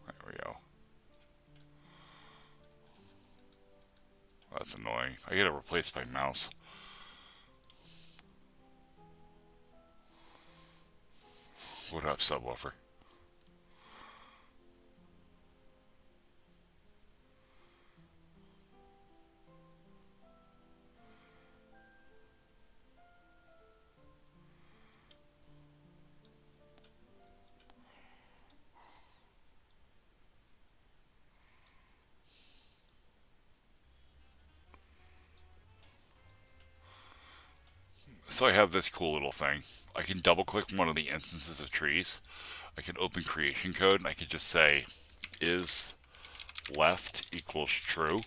There we go. That's annoying. I gotta replace my mouse. What up, subwoofer? So I have this cool little thing. I can double click one of the instances of trees. I can open creation code and I can just say is left equals true.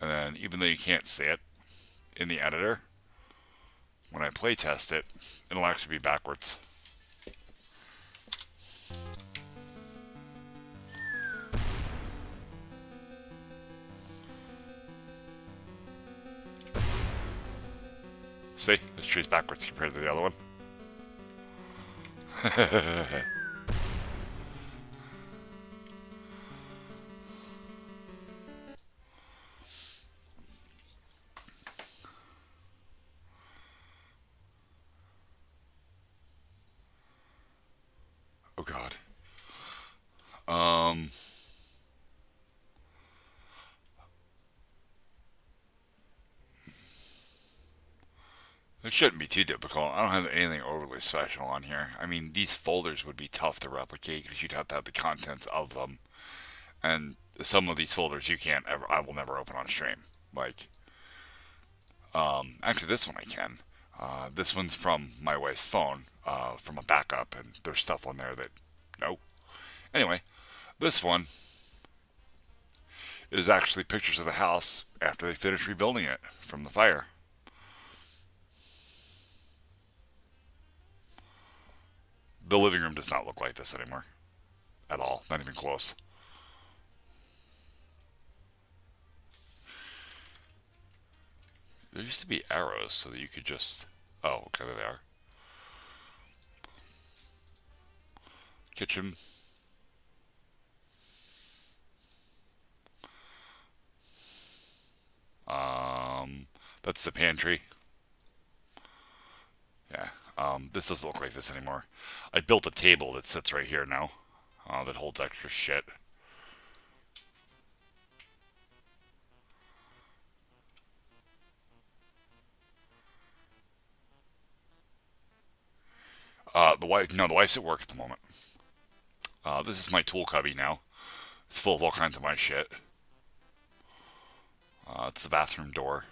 And then even though you can't see it in the editor, when I play test it, it'll actually be backwards. See, this tree's backwards compared to the other one. Oh God. It shouldn't be too difficult. I don't have anything overly special on here. I mean, these folders would be tough to replicate because you'd have to have the contents of them. And some of these folders you can't ever, I will never open on stream. Like, actually this one I can. This one's from my wife's phone, from a backup, and there's stuff on there that, no. Anyway, this one is actually pictures of the house after they finished rebuilding it from the fire. The living room does not look like this anymore. At all. Not even close. There used to be arrows so that you could just... Oh, okay, there they are. Kitchen. That's the pantry. Yeah. This doesn't look like this anymore. I built a table that sits right here now. That holds extra shit. The wife's at work at the moment. This is my tool cubby now. It's full of all kinds of my shit. It's the bathroom door.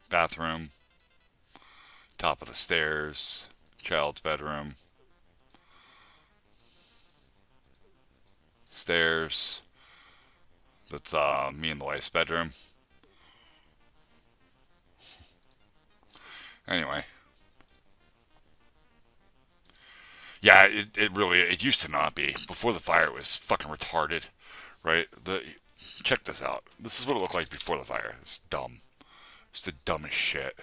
Bathroom. Top of the stairs. Child's bedroom. Stairs. That's me and the wife's bedroom. Anyway. Yeah, it used to not be. Before the fire, it was fucking retarded, right? Check this out. This is what it looked like before the fire. It's dumb. It's the dumbest shit.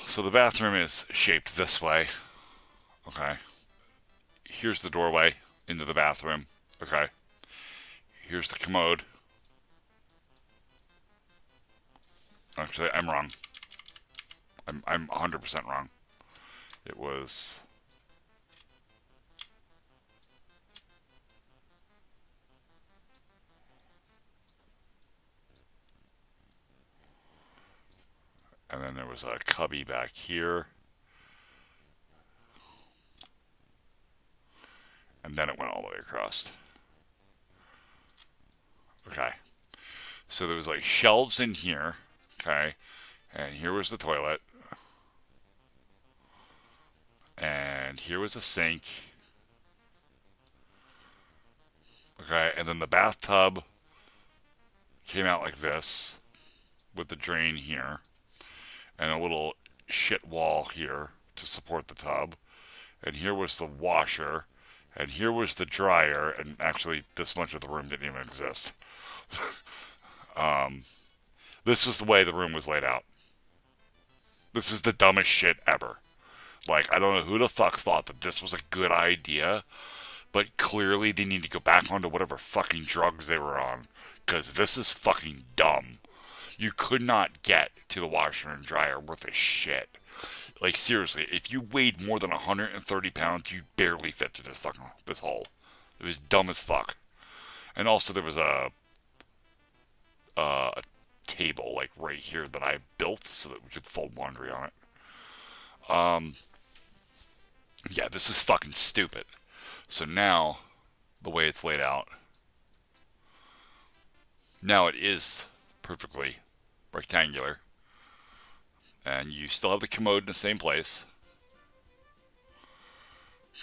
So the bathroom is shaped this way. Okay. Here's the doorway into the bathroom. Okay. Here's the commode. Actually, I'm wrong. I'm 100% wrong. It was... And then there was a cubby back here. And then it went all the way across. Okay. So there was like shelves in here. Okay. And here was the toilet. And here was a sink. Okay. And then the bathtub came out like this with the drain here. And a little shit wall here to support the tub. And here was the washer. And here was the dryer. And actually, this much of the room didn't even exist. This was the way the room was laid out. This is the dumbest shit ever. Like, I don't know who the fuck thought that this was a good idea, but clearly they need to go back onto whatever fucking drugs they were on, because this is fucking dumb. You could not get to the washer and dryer worth a shit. Like, seriously, if you weighed more than 130 pounds, you barely fit through this hole. It was dumb as fuck. And also there was a table, like, right here that I built so that we could fold laundry on it. Yeah, this is fucking stupid. So now, the way it's laid out, now it is perfectly rectangular. And you still have the commode in the same place.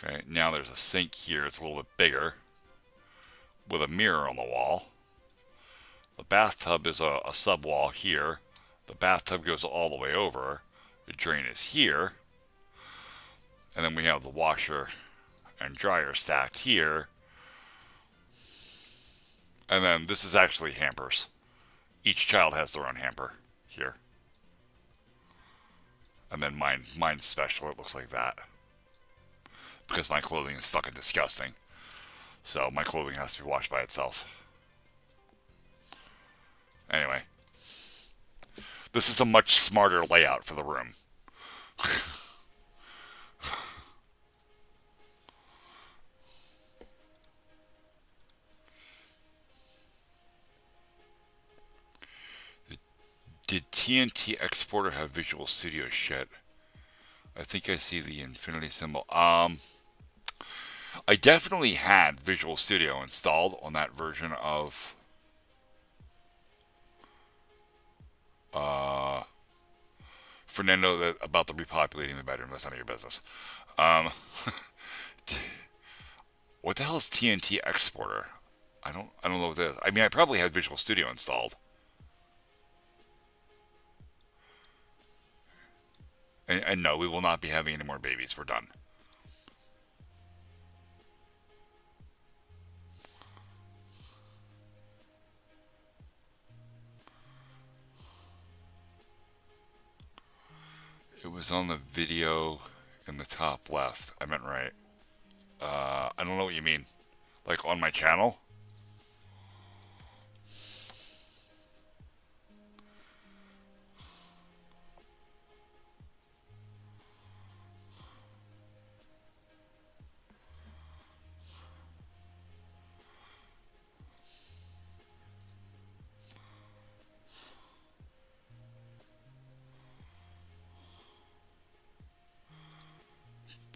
Okay, now there's a sink here. It's a little bit bigger with a mirror on the wall. The bathtub is a sub wall here. The bathtub goes all the way over. The drain is here. And then we have the washer and dryer stacked here. And then this is actually hampers. Each child has their own hamper here. And then mine's special. It looks like that. Because my clothing is fucking disgusting. So my clothing has to be washed by itself. Anyway. This is a much smarter layout for the room. Did TNT Exporter have Visual Studio shit? I think I see the infinity symbol. I definitely had Visual Studio installed on that version of Fernando about the repopulating the bedroom. That's none of your business. What the hell is TNT Exporter? I don't know what it is. I mean, I probably had Visual Studio installed. And no, we will not be having any more babies. We're done. It was on the video in the top left. I meant right. I don't know what you mean. Like on my channel?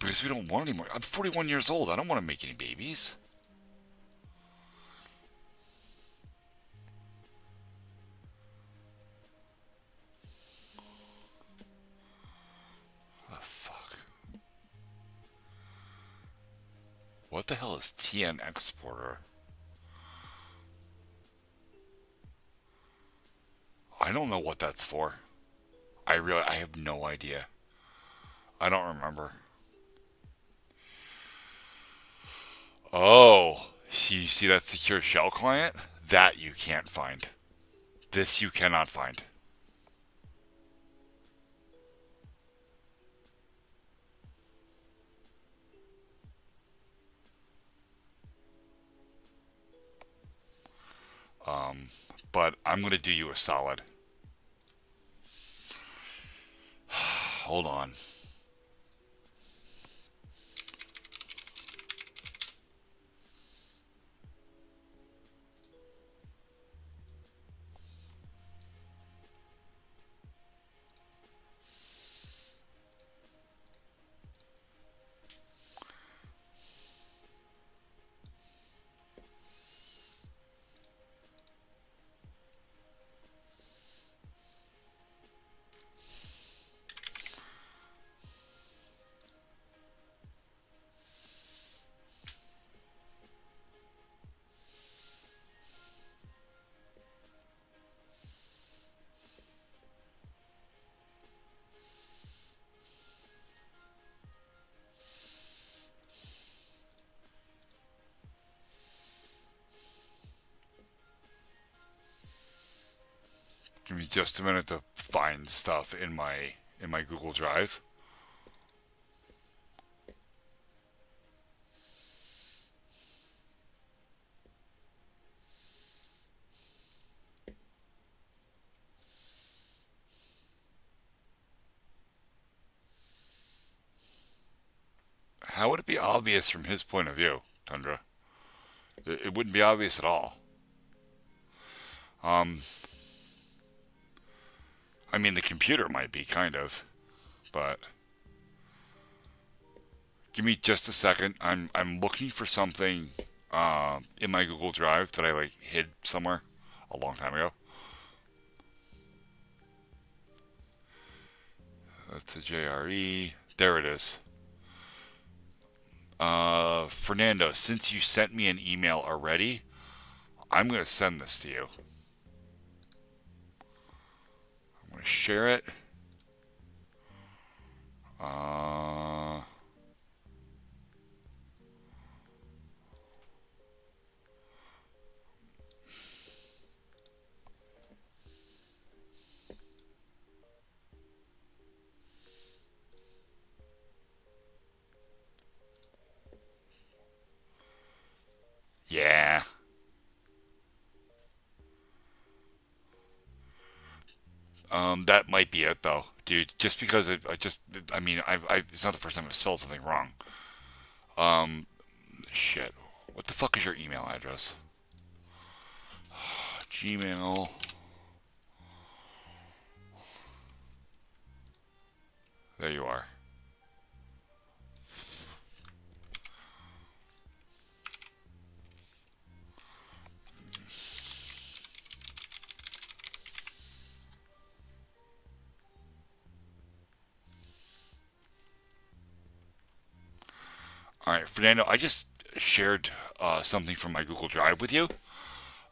Because we don't want any more. I'm 41 years old. I don't want to make any babies. The fuck? What the hell is TN Exporter? I don't know what that's for. I have no idea. I don't remember. Oh, so you see that secure shell client? That you can't find. This you cannot find. But I'm going to do you a solid. Hold on. Give me just a minute to find stuff in my Google Drive. How would it be obvious from his point of view, Tundra? It wouldn't be obvious at all. Um, I mean, the computer might be kind of, but give me just a second. I'm looking for something in my Google Drive that I like hid somewhere a long time ago. That's a JRE. There it is. Fernando, since you sent me an email already, I'm going to send this to you. I'm going to share it. Uh, yeah. That might be it though, dude. Just because I mean, it's not the first time I've spelled something wrong. Um, shit. What the fuck is your email address? Gmail. There you are. All right, Fernando. I just shared something from my Google Drive with you.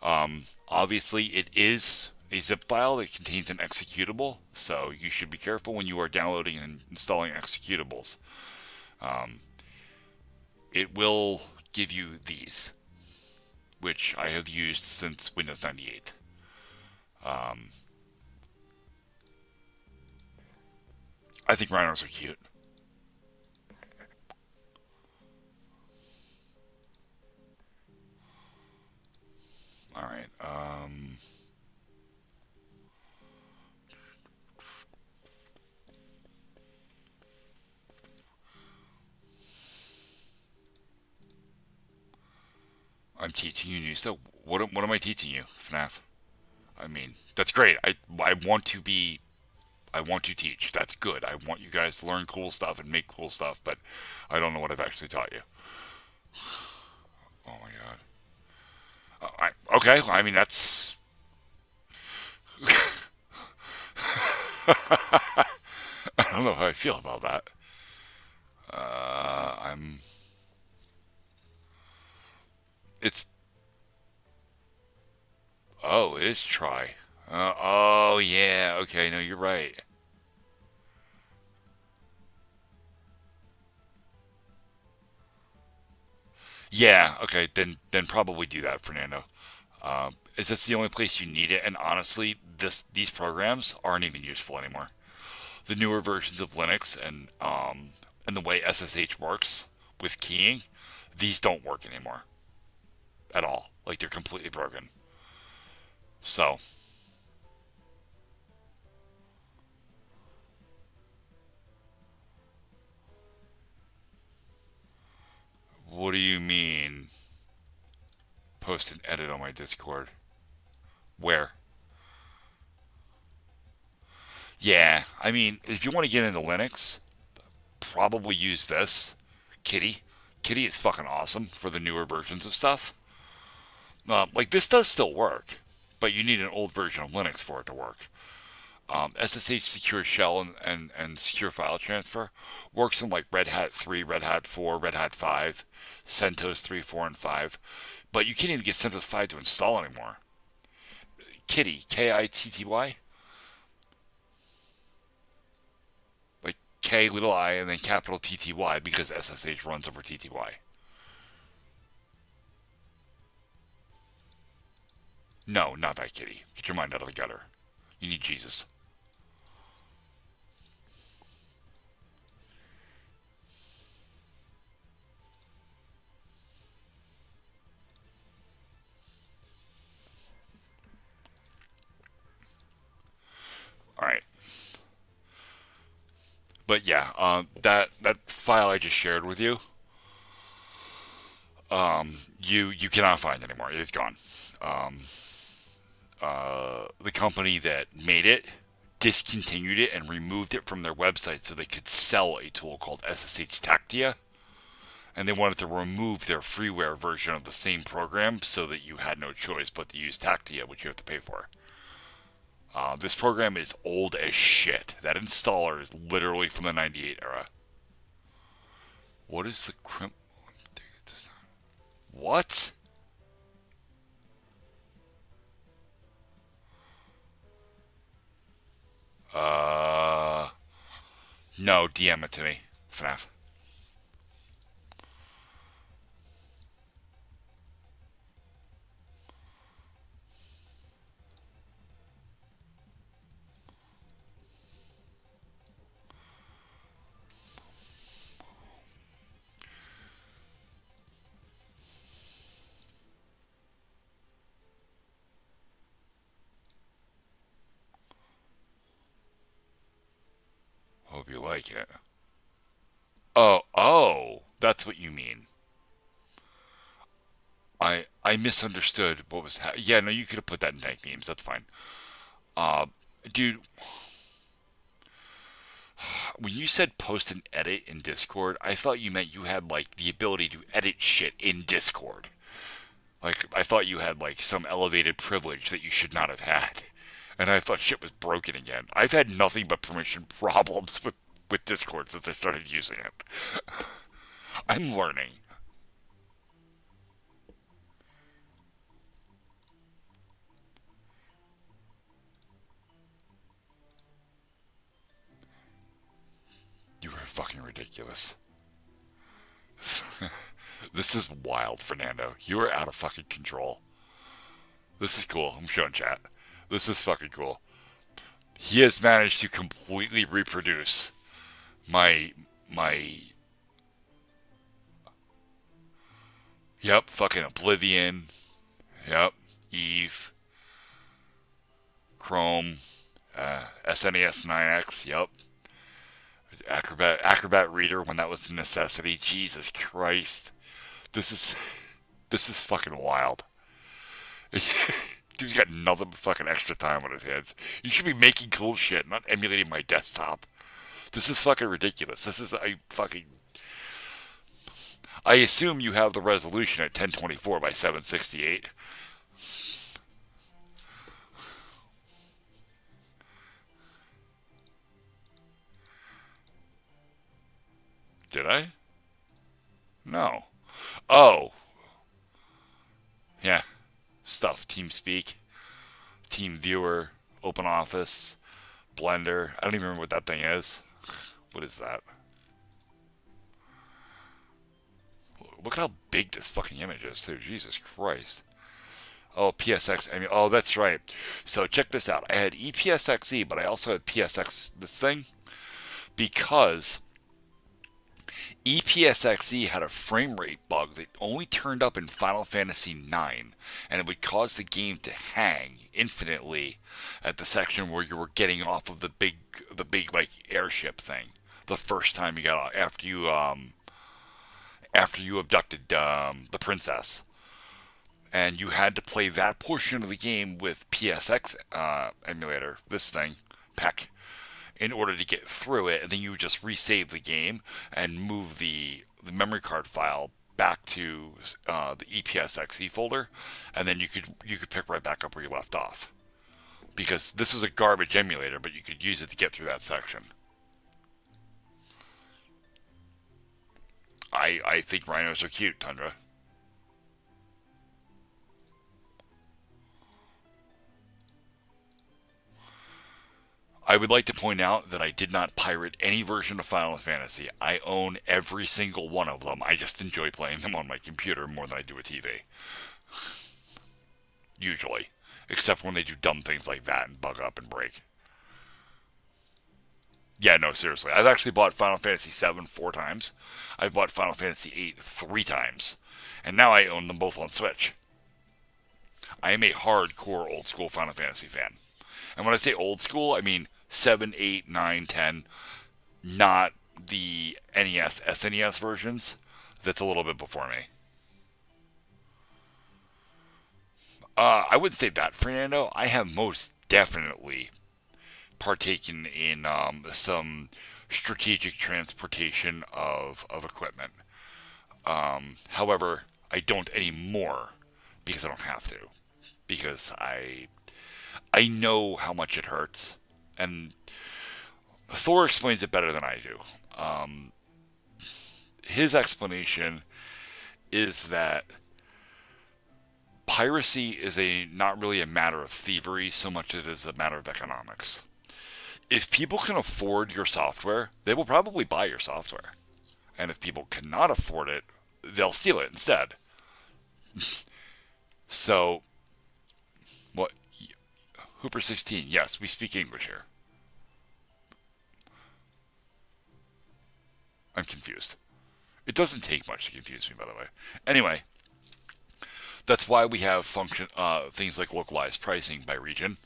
Obviously, it is a zip file that contains an executable, so you should be careful when you are downloading and installing executables. Um, it will give you these, which I have used since Windows 98. Um, I think rhinos are cute. All right. I'm teaching you new stuff. What am I teaching you, FNAF? I mean, that's great. I want to be. I want to teach. That's good. I want you guys to learn cool stuff and make cool stuff, but I don't know what I've actually taught you. Oh my god. Okay. I mean, that's. I don't know how I feel about that. I'm. It's. Oh, it is try. Oh yeah. Okay. No, you're right. Yeah. Okay. Then probably do that, Fernando. Is this the only place you need it? And honestly, these programs aren't even useful anymore. The newer versions of Linux and the way SSH works with keying, these don't work anymore at all. Like they're completely broken. So, what do you mean? Post and edit on my Discord. Where? Yeah, I mean, if you want to get into Linux, probably use this. Kitty. Kitty is fucking awesome for the newer versions of stuff. Like, this does still work, but you need an old version of Linux for it to work. SSH Secure Shell and Secure File Transfer works in like Red Hat 3, Red Hat 4, Red Hat 5, CentOS 3, 4, and 5. But you can't even get CentOS 5 to install anymore. Kitty, Kitty, like K little I and then capital TTY because SSH runs over TTY. No, not that kitty. Get your mind out of the gutter. You need Jesus. All right. But yeah, that file I just shared with you, you cannot find anymore. It's gone. Um, the company that made it discontinued it and removed it from their website so they could sell a tool called SSH Tactia. And they wanted to remove their freeware version of the same program so that you had no choice but to use Tactia, which you have to pay for. This program is old as shit. That installer is literally from the '98 era. What is the crimp? What? Uh, no, DM it to me, FNAF. Hope you like it. Oh, that's what you mean. I misunderstood what was yeah, no, you could have put that in Dank Memes. That's fine. Uh, dude, when you said post and edit in Discord, I thought you meant you had like the ability to edit shit in Discord. Like I thought you had like some elevated privilege that you should not have had. And I thought shit was broken again. I've had nothing but permission problems with Discord since I started using it. I'm learning. You are fucking ridiculous. This is wild, Fernando. You are out of fucking control. This is cool. I'm showing chat. This is fucking cool. He has managed to completely reproduce my yep, fucking Oblivion. Yep, Eve, Chrome, SNES 9X. Yep, Acrobat Reader when that was a necessity. Jesus Christ, this is this is fucking wild. Dude's got nothing but fucking extra time on his hands. You should be making cool shit, not emulating my desktop. This is fucking ridiculous. This is I fucking. I assume you have the resolution at 1024 by 768. Did I? No. Oh, yeah. Stuff. TeamSpeak, TeamViewer, OpenOffice, Blender. I don't even remember what that thing is. What is that? Look at how big this fucking image is, too. Jesus Christ. Oh, PSX. I mean, oh, that's right. So check this out. I had EPSXE, but I also had PSX this thing because EPSXE had a frame rate bug that only turned up in Final Fantasy IX, and it would cause the game to hang infinitely at the section where you were getting off of the big like airship thing. The first time you got after you abducted the princess, and you had to play that portion of the game with PSX emulator, this thing, PEC, in order to get through it, and then you would just resave the game and move the memory card file back to the EPSXE folder, and then you could pick right back up where you left off. Because this was a garbage emulator, but you could use it to get through that section. I think rhinos are cute, Tundra. I would like to point out that I did not pirate any version of Final Fantasy. I own every single one of them. I just enjoy playing them on my computer more than I do a TV. Usually. Except when they do dumb things like that and bug up and break. Yeah, no, seriously. I've actually bought Final Fantasy VII 4 times. I've bought Final Fantasy VIII 3 times. And now I own them both on Switch. I am a hardcore old school Final Fantasy fan. And when I say old school, I mean 7, 8, 9, 10, not the NES, SNES versions. That's a little bit before me. I would say that, Fernando. I have most definitely partaken in some strategic transportation of equipment. However, I don't anymore because I don't have to. Because I know how much it hurts, and Thor explains it better than I do. Um, his explanation is that piracy is a not really a matter of thievery so much as it is a matter of economics. If people can afford your software, they will probably buy your software. And if people cannot afford it, they'll steal it instead. So, what? Hooper 16. Yes, we speak English here. I'm confused. It doesn't take much to confuse me, by the way. Anyway, that's why we have things like localized pricing by region,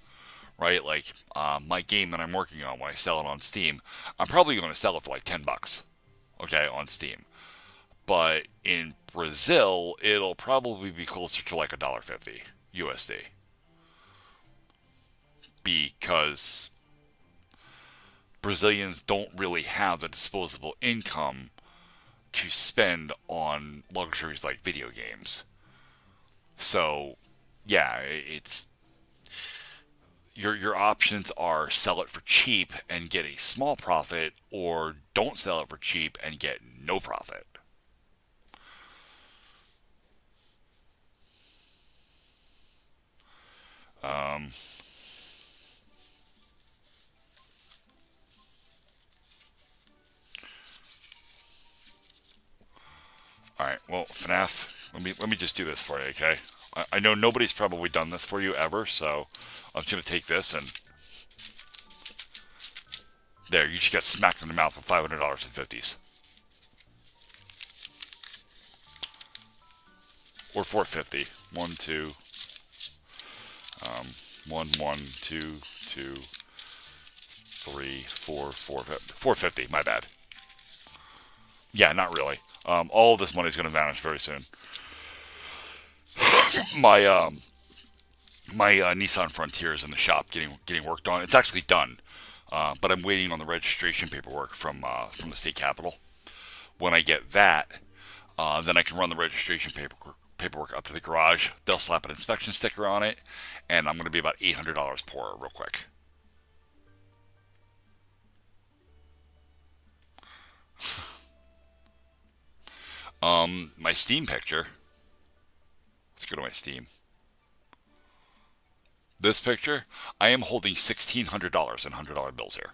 right? Like my game that I'm working on, when I sell it on Steam, I'm probably going to sell it for like $10, okay, on Steam. But in Brazil, it'll probably be closer to like $1.50 USD because Brazilians don't really have the disposable income to spend on luxuries like video games. So, yeah, it's your options are sell it for cheap and get a small profit, or don't sell it for cheap and get no profit. Um, all right, well, FNAF, let me just do this for you, okay? I know nobody's probably done this for you ever, so I'm just gonna take this and there, you just got smacked in the mouth with $500 in 50s or 450. One, two, um, one, one, two, two, three, four, 450. My bad. Yeah, not really. All of this money is going to vanish very soon. My Nissan Frontier is in the shop getting worked on. It's actually done, but I'm waiting on the registration paperwork from the state capitol. When I get that, then I can run the registration paperwork up to the garage. They'll slap an inspection sticker on it, and I'm going to be about $800 poorer real quick. My Steam picture. Let's go to my Steam. This picture, I am holding $1,600 in $100 bills here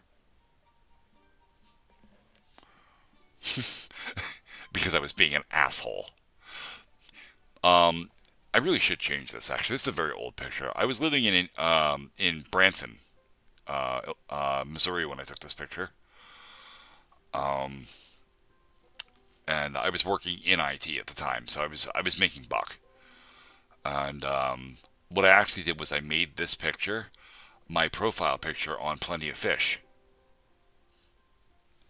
because I was being an asshole. Um, I really should change this. Actually, this is a very old picture. I was living in Branson, Missouri when I took this picture. Um, and I was working in IT at the time, so I was making buck. And what I actually did was I made this picture my profile picture on Plenty of Fish,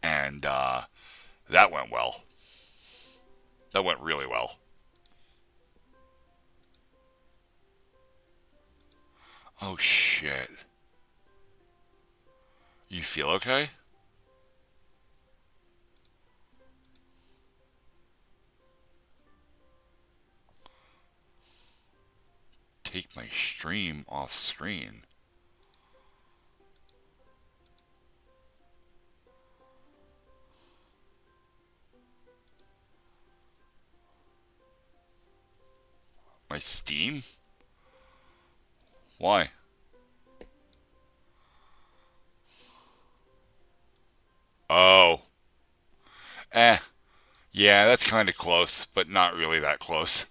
and that went well. That went really well. Oh shit. You feel okay? Take my stream off screen. My Steam? Why? Oh. Eh. Yeah, that's kind of close, but not really that close.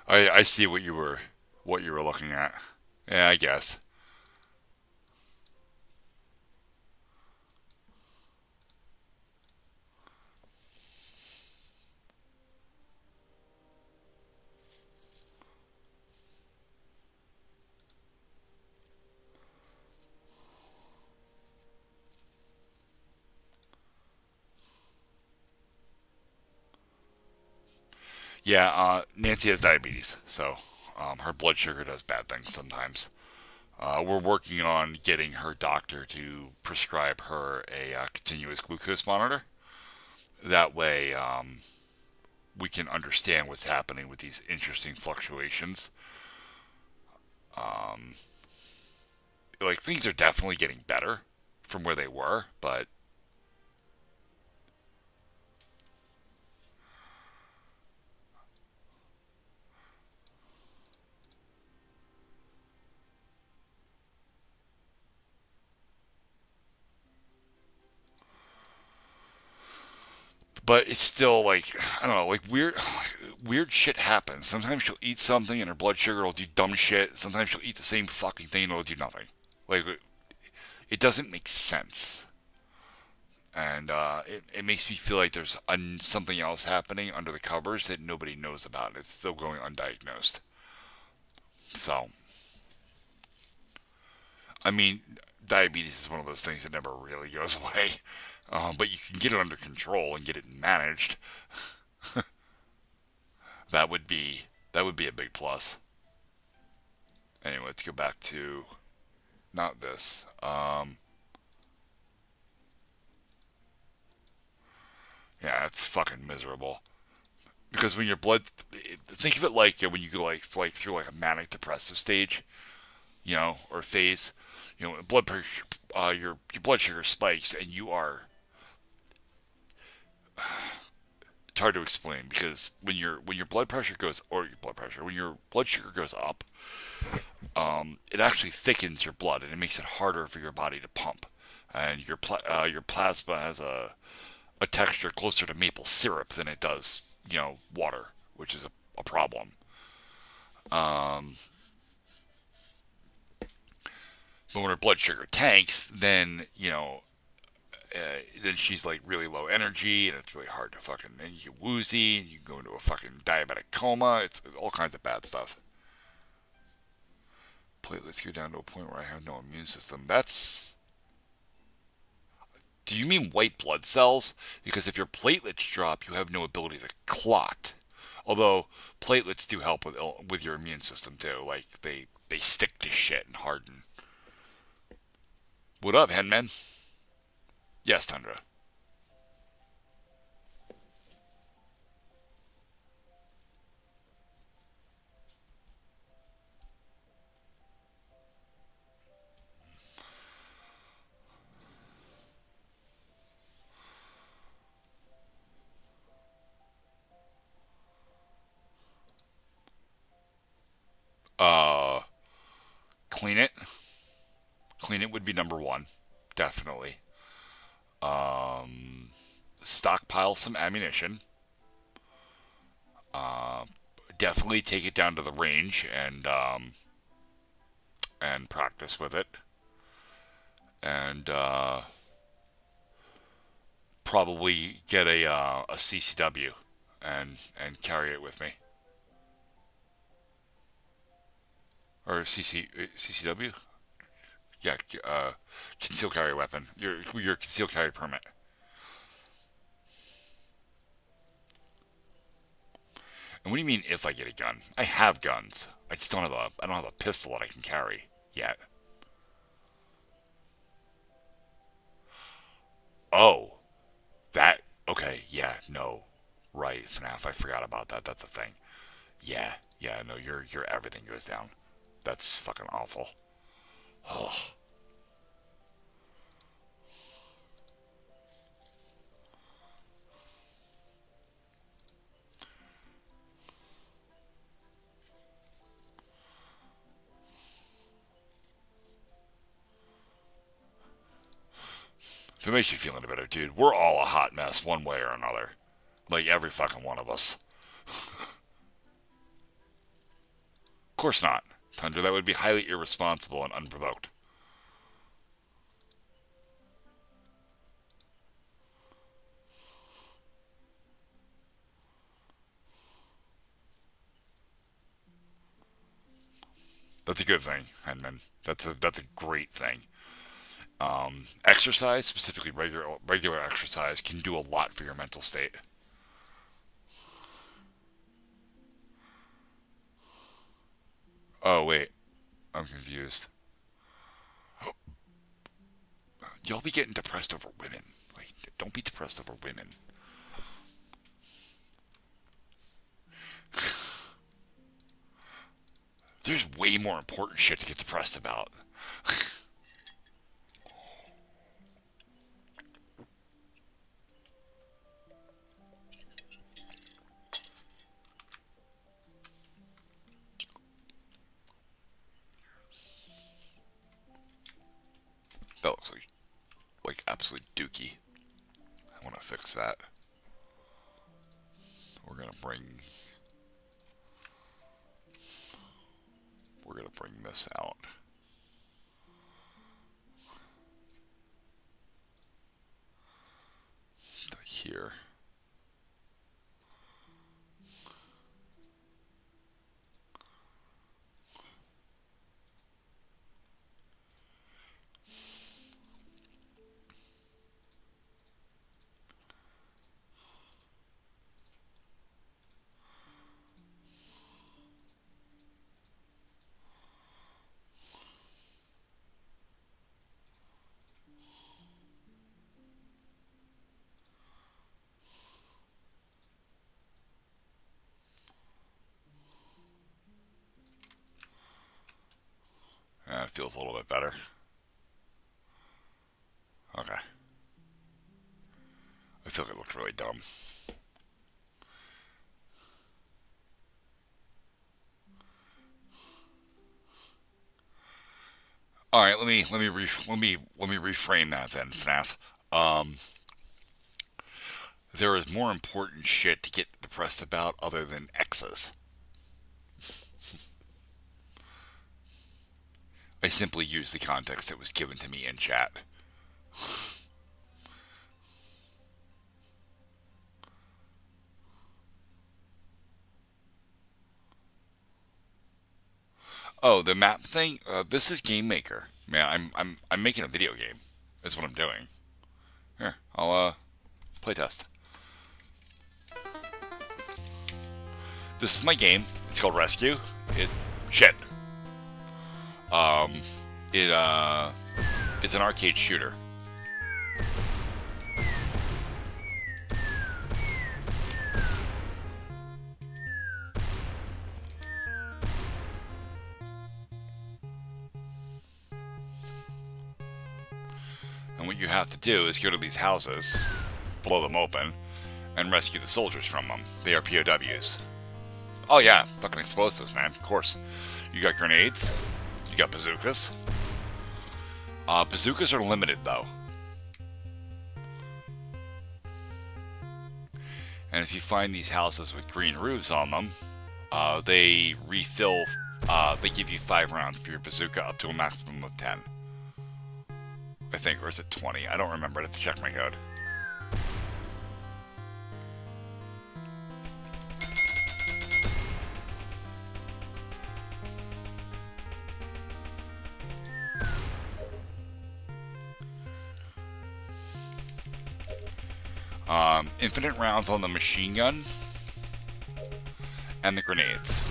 I see what you were looking at. Yeah, I guess. Yeah, Nancy has diabetes, so her blood sugar does bad things sometimes. We're working on getting her doctor to prescribe her a continuous glucose monitor. That way, we can understand what's happening with these interesting fluctuations. Like, things are definitely getting better from where they were, but it's still like, I don't know, like weird shit happens. Sometimes she'll eat something and her blood sugar will do dumb shit. Sometimes she'll eat the same fucking thing and it'll do nothing. Like, it doesn't make sense. And it makes me feel like there's something else happening under the covers that nobody knows about. It's still going undiagnosed. So, I mean, diabetes is one of those things that never really goes away. But you can get it under control and get it managed. That would be that would be a big plus. Anyway, let's go back to not this. Yeah, it's fucking miserable. Because when your blood, think of it like when you go like through like a manic depressive stage, or phase. Blood pressure, your blood sugar spikes, and you are. It's hard to explain because when your blood pressure goes, or your blood pressure, when your blood sugar goes up, it actually thickens your blood and it makes it harder for your body to pump. And your plasma has a texture closer to maple syrup than it does, water, which is a problem. Um, but when her blood sugar tanks, then she's like really low energy and it's really hard to fucking, and you get woozy and you go into a fucking diabetic coma. It's all kinds of bad stuff. Platelets go down to a point where I have no immune system. Do you mean white blood cells? Because if your platelets drop, you have no ability to clot. Although platelets do help with your immune system too. Like they stick to shit and harden. What up, Henman? Yes, Tundra. Uh, clean it. Clean it would be number one, definitely. Um, Stockpile some ammunition. Definitely take it down to the range and practice with it. and probably get a CCW and carry it with me. Or CCW? Yeah, concealed carry weapon. Your concealed carry permit. And what do you mean if I get a gun? I have guns. I don't have a pistol that I can carry yet. Oh, that okay, yeah, no. Right, FNAF, I forgot about that. That's a thing. Yeah, no, your everything goes down. That's fucking awful. Oh. If it makes you feel any better, dude, we're all a hot mess one way or another. Like every fucking one of us. Of course not. Tundra, that would be highly irresponsible and unprovoked. That's a good thing, Henman. That's a great thing. Exercise, specifically regular exercise, can do a lot for your mental state. Oh wait, I'm confused. Y'all be getting depressed over women. Wait, don't be depressed over women. There's way more important shit to get depressed about. That looks like absolute dookie. I want to fix that. We're gonna bring this out. To here. It feels a little bit better. Okay. I feel like it looked really dumb. All right, let me reframe that then, FNAF. Um, there is more important shit to get depressed about other than exes. I simply used the context that was given to me in chat. Oh, the map thing. This is Game Maker. Man, I'm making a video game. That's what I'm doing. Here, I'll playtest. This is my game. It's called Rescue. Shit. Um, it's an arcade shooter. And what you have to do is go to these houses, blow them open, and rescue the soldiers from them. They are POWs. Oh yeah, fucking explosives, man. Of course. You got grenades. You got bazookas. Bazookas are limited, though. And if you find these houses with green roofs on them, they refill, they give you 5 rounds for your bazooka up to a maximum of 10. I think, or is it 20? I don't remember. I have to check my code. Infinite rounds on the machine gun and the grenades.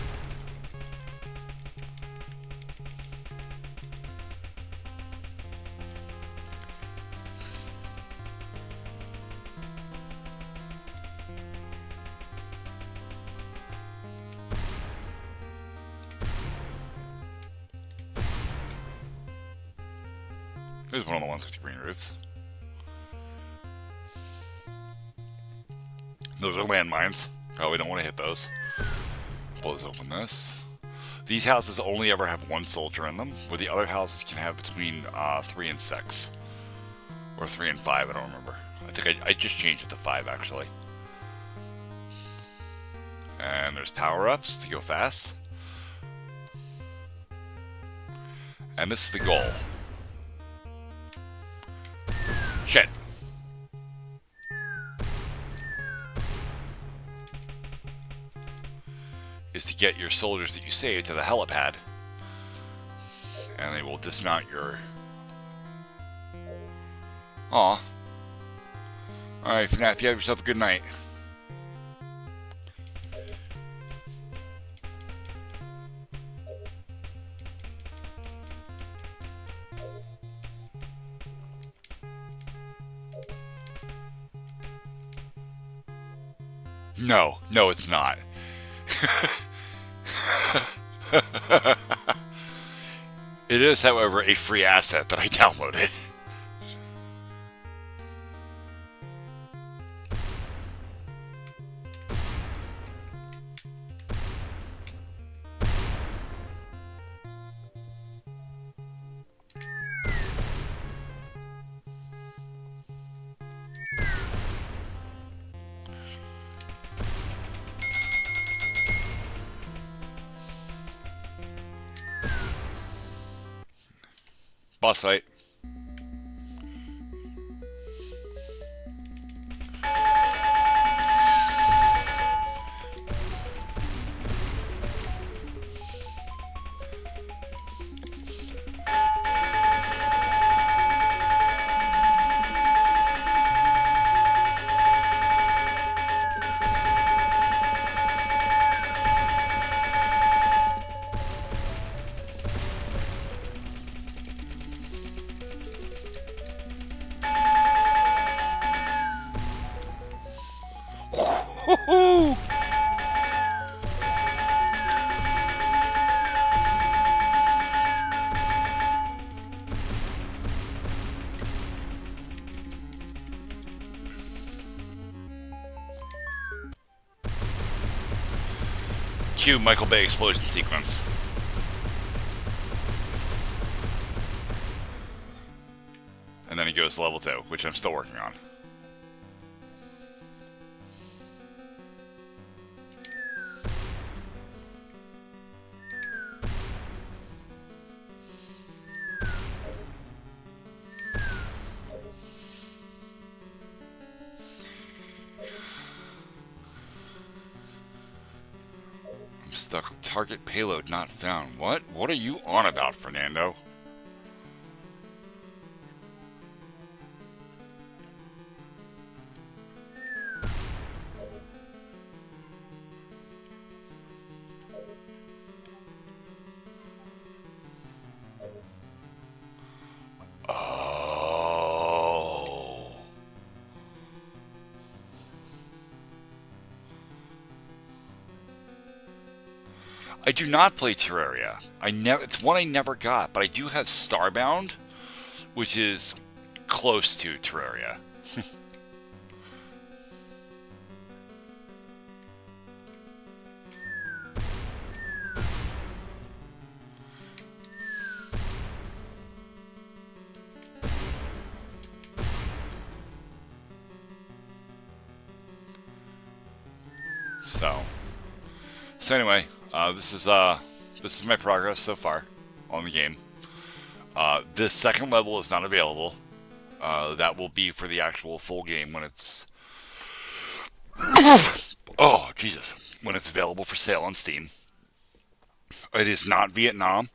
There's one of the ones with the green roofs. Those are landmines. Probably don't want to hit those. Let's open this. These houses only ever have one soldier in them, where the other houses can have between 3 and 6. Or 3 and 5, I don't remember. I think I just changed it to 5, actually. And there's power-ups to go fast. And this is the goal. Shit. Is to get your soldiers that you save to the helipad. And they will dismount your... Aw. Alright, FNAF, you have yourself a good night. No, no, it's not. It is, however, a free asset that I downloaded. Boss fight. Woohoo! Cue Michael Bay explosion sequence. And then he goes to level 2, which I'm still working on. Stuck. Target payload not found. What? What are you on about, Fernando? I do not play Terraria. It's one I never got, but I do have Starbound, which is close to Terraria. So anyway, this is my progress so far on the game. This second level is not available That will be for the actual full game when it's oh Jesus when it's available for sale on Steam. It is not Vietnam,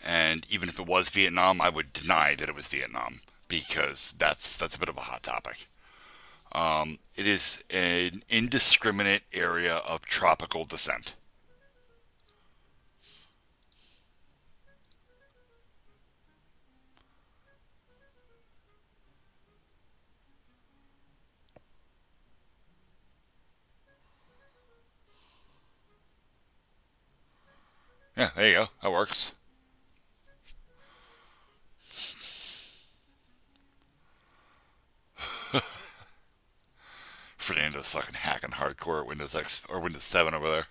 and even if it was Vietnam, I would deny that it was Vietnam because that's a bit of a hot topic. It is an indiscriminate area of tropical descent. Yeah, there you go. That works. Fernando's fucking hacking hardcore at Windows X or Windows 7 over there.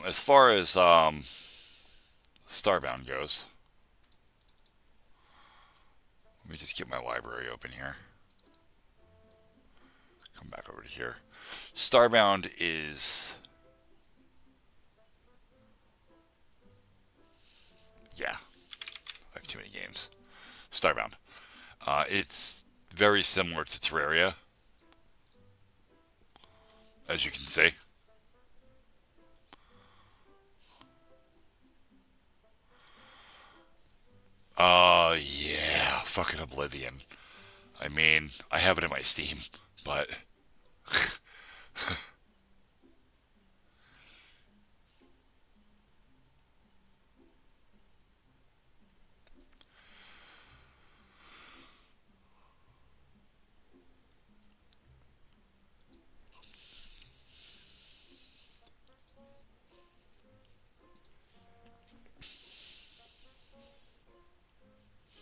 As far as Starbound goes, let me just get my library open here. Come back over to here. Starbound is, yeah, I have too many games. Starbound. It's very similar to Terraria, as you can see. Yeah, fucking Oblivion. I mean, I have it in my Steam, but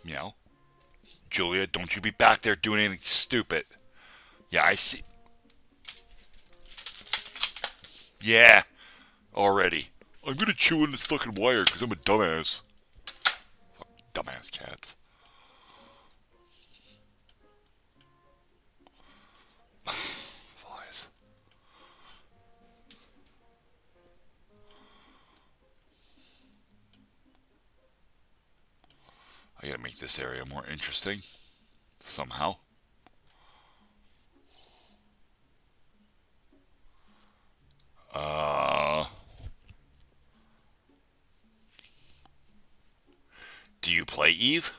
you know, Julia, don't you be back there doing anything stupid. Yeah, I see. Yeah, already. I'm gonna chew in this fucking wire because I'm a dumbass. Dumbass cats. Flies. I gotta make this area more interesting. Somehow. Uh. Do you play Eve?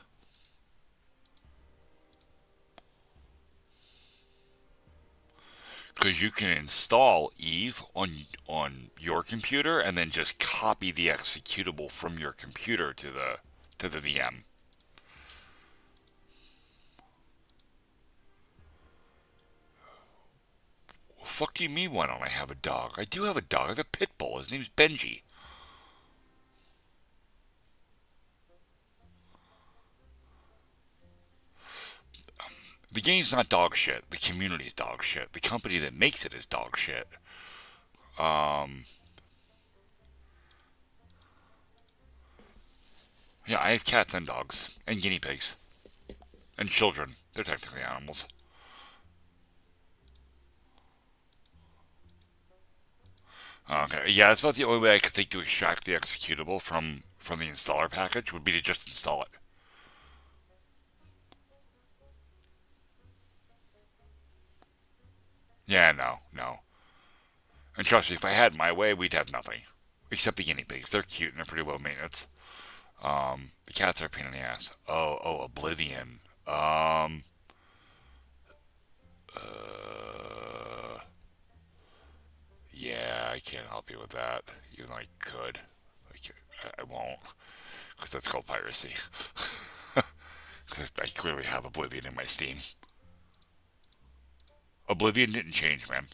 Because you can install Eve on your computer and then just copy the executable from your computer to the VM. What the fuck do you mean? Why don't I have a dog? I do have a dog. I have a pit bull. His name's Benji. The game's not dog shit. The community's dog shit. The company that makes it is dog shit. Um, yeah, I have cats and dogs and guinea pigs and children. They're technically animals. Okay, yeah, that's about the only way I could think to extract the executable from the installer package would be to just install it. Yeah, no, no. And trust me, if I had my way, we'd have nothing except the guinea pigs. They're cute and they're pretty low maintenance. The cats are a pain in the ass. Oh, Oblivion. Uh, yeah, I can't help you with that. Even though I could, I won't, because that's called piracy. Because I clearly have Oblivion in my Steam. Oblivion didn't change, man.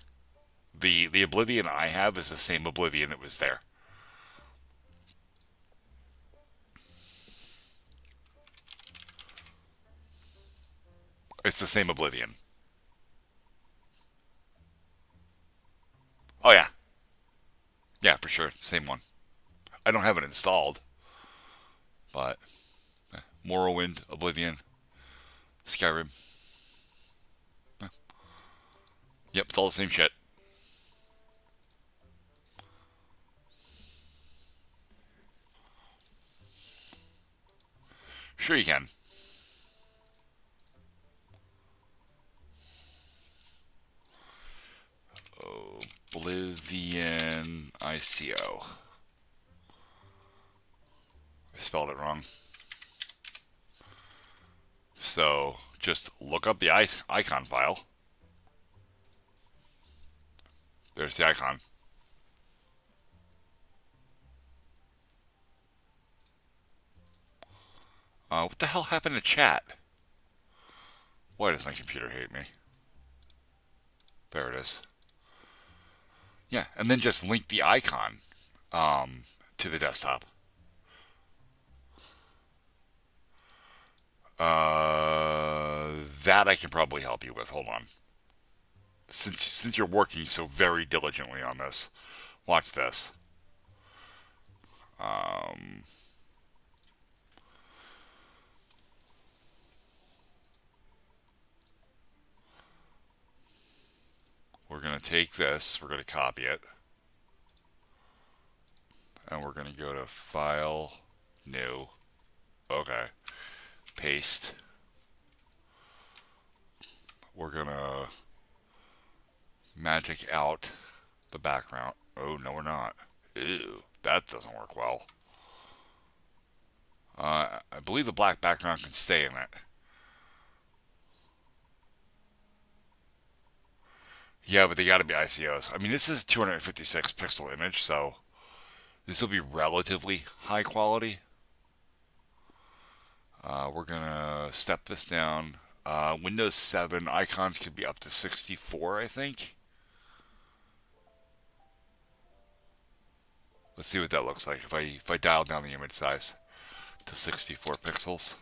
The Oblivion I have is the same Oblivion that was there. It's the same Oblivion. Oh yeah, yeah, for sure, same one. I don't have it installed, but Morrowind, Oblivion, Skyrim. Yep, it's all the same shit. Sure you can. Oblivion ICO. I spelled it wrong. So just look up the icon file. There's the icon. What the hell happened to chat? Why does my computer hate me? There it is. Yeah, and then just link the icon to the desktop. That I can probably help you with. Hold on. Since you're working so very diligently on this, watch this. We're going to take this, we're going to copy it, and we're going to go to File, New, okay, paste. We're going to magic out the background. Oh, no we're not. Ew, that doesn't work well. I believe the black background can stay in it. Yeah, but they got to be ICOs. I mean, this is a 256 pixel image, so this will be relatively high quality. We're going to step this down. Windows 7 icons could be up to 64, I think. Let's see what that looks like if I dial down the image size to 64 pixels.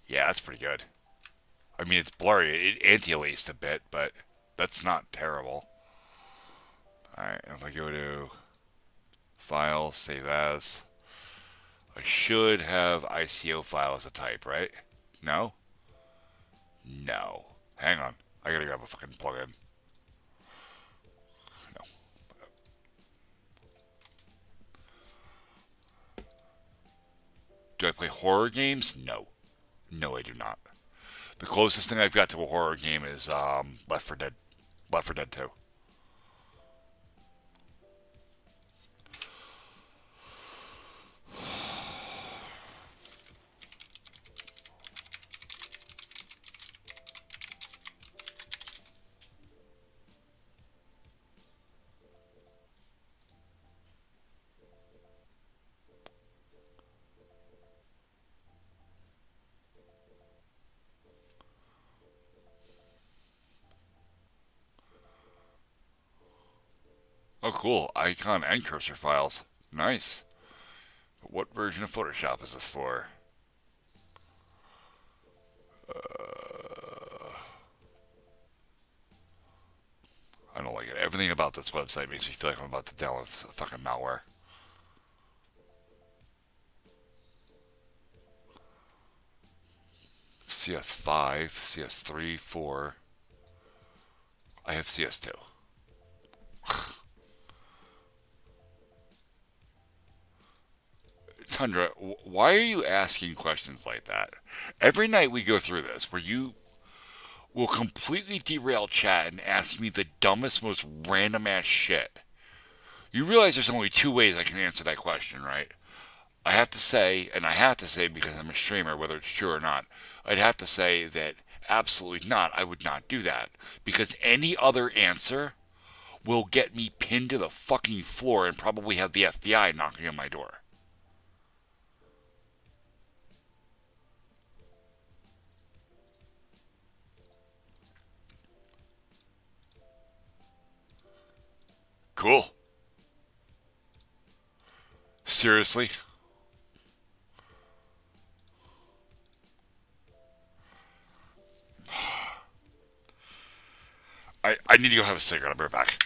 Yeah, that's pretty good. I mean, it's blurry. It anti-aliased a bit, but that's not terrible. Alright, if I go to File, Save As, I should have ICO file as a type, right? No? No. Hang on. I gotta grab a fucking plugin. No. Do I play horror games? No. No, I do not. The closest thing I've got to a horror game is Left 4 Dead. Left 4 Dead 2. Oh, cool. Icon and cursor files. Nice. But what version of Photoshop is this for? I don't like it. Everything about this website makes me feel like I'm about to download fucking malware. CS5, CS3, 4. I have CS2. Tundra, why are you asking questions like that? Every night we go through this where you will completely derail chat and ask me the dumbest, most random ass shit. You realize there's only two ways I can answer that question, right? I have to say, and I have to say because I'm a streamer, whether it's true or not, I'd have to say that absolutely not, I would not do that. Because any other answer will get me pinned to the fucking floor and probably have the FBI knocking on my door. Cool. Seriously? I need to go have a cigarette. I'll be right back.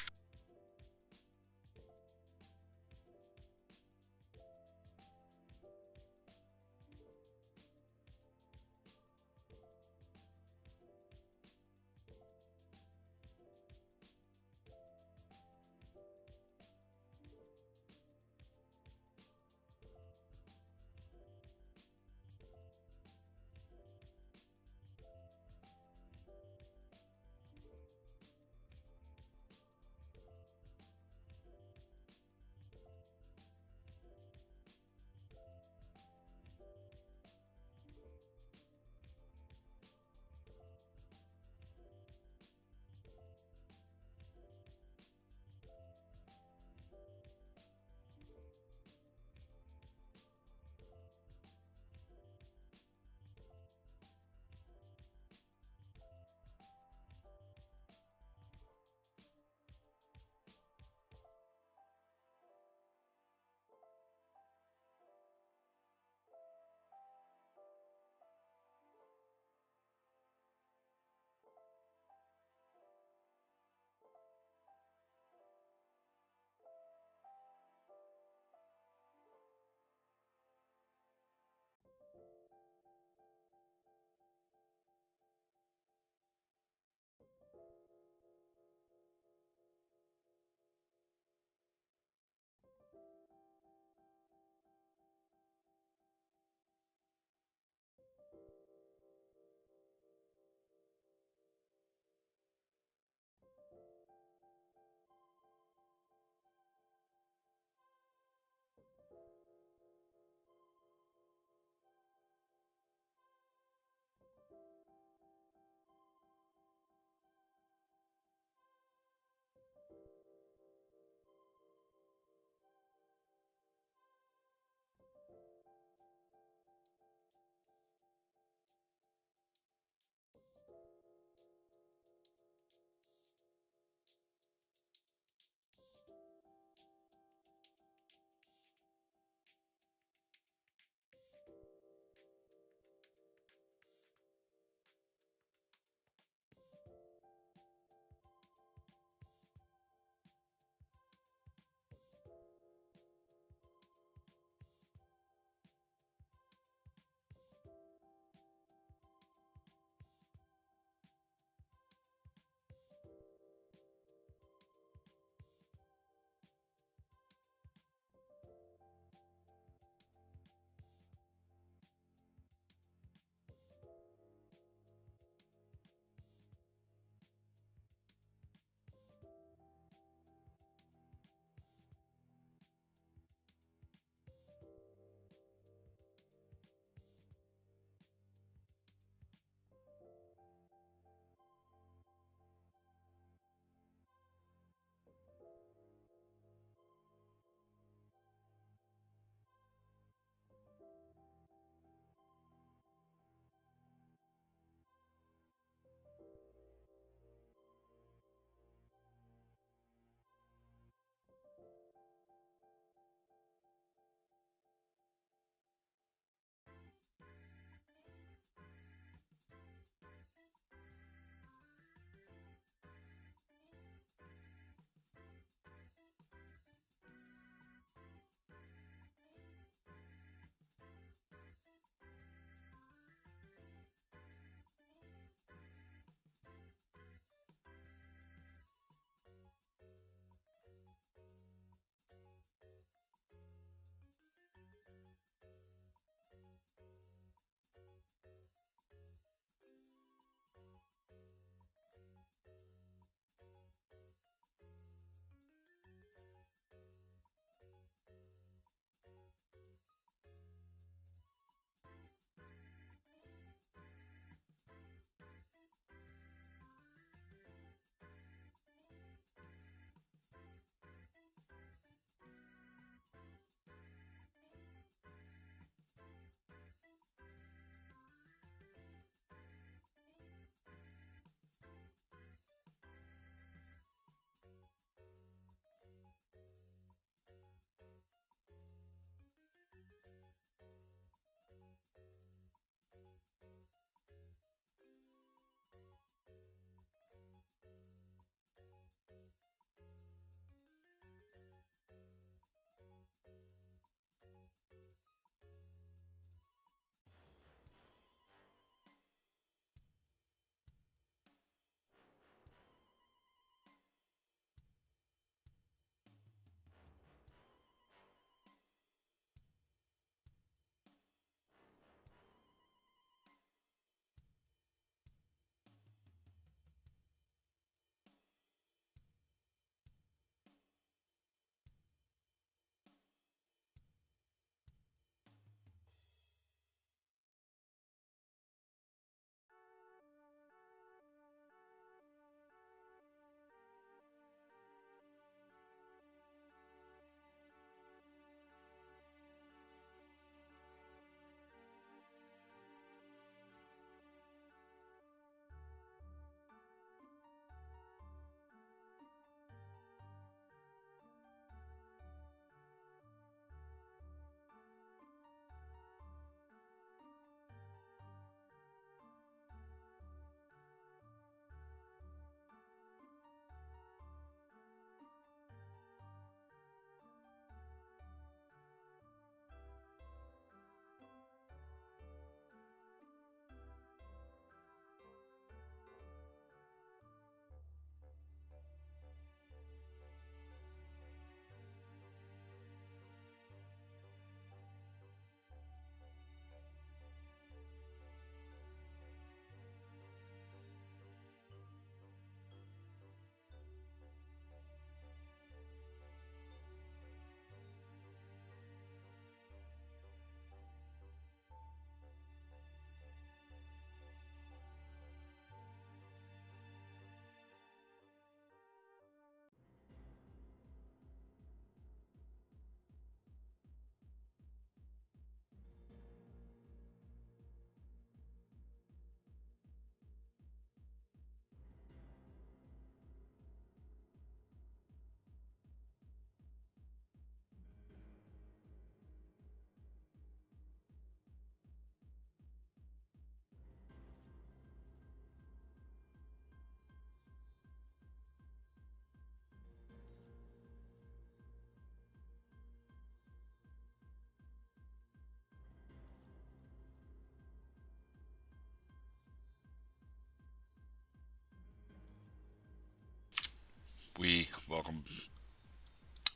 welcome.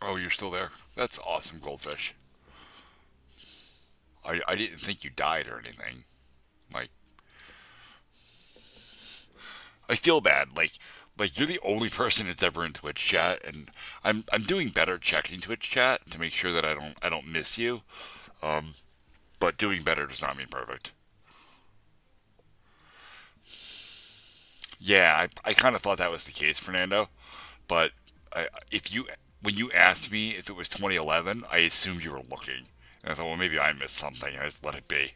Oh, you're still there? That's awesome, Goldfish. I didn't think you died or anything. Like, I feel bad. Like you're the only person that's ever in Twitch chat, and I'm doing better checking Twitch chat to make sure that I don't miss you. Um, but doing better does not mean perfect. Yeah, I kind of thought that was the case, Fernando. But if you when you asked me if it was 2011, I assumed you were looking, and I thought, well, maybe I missed something. I just let it be.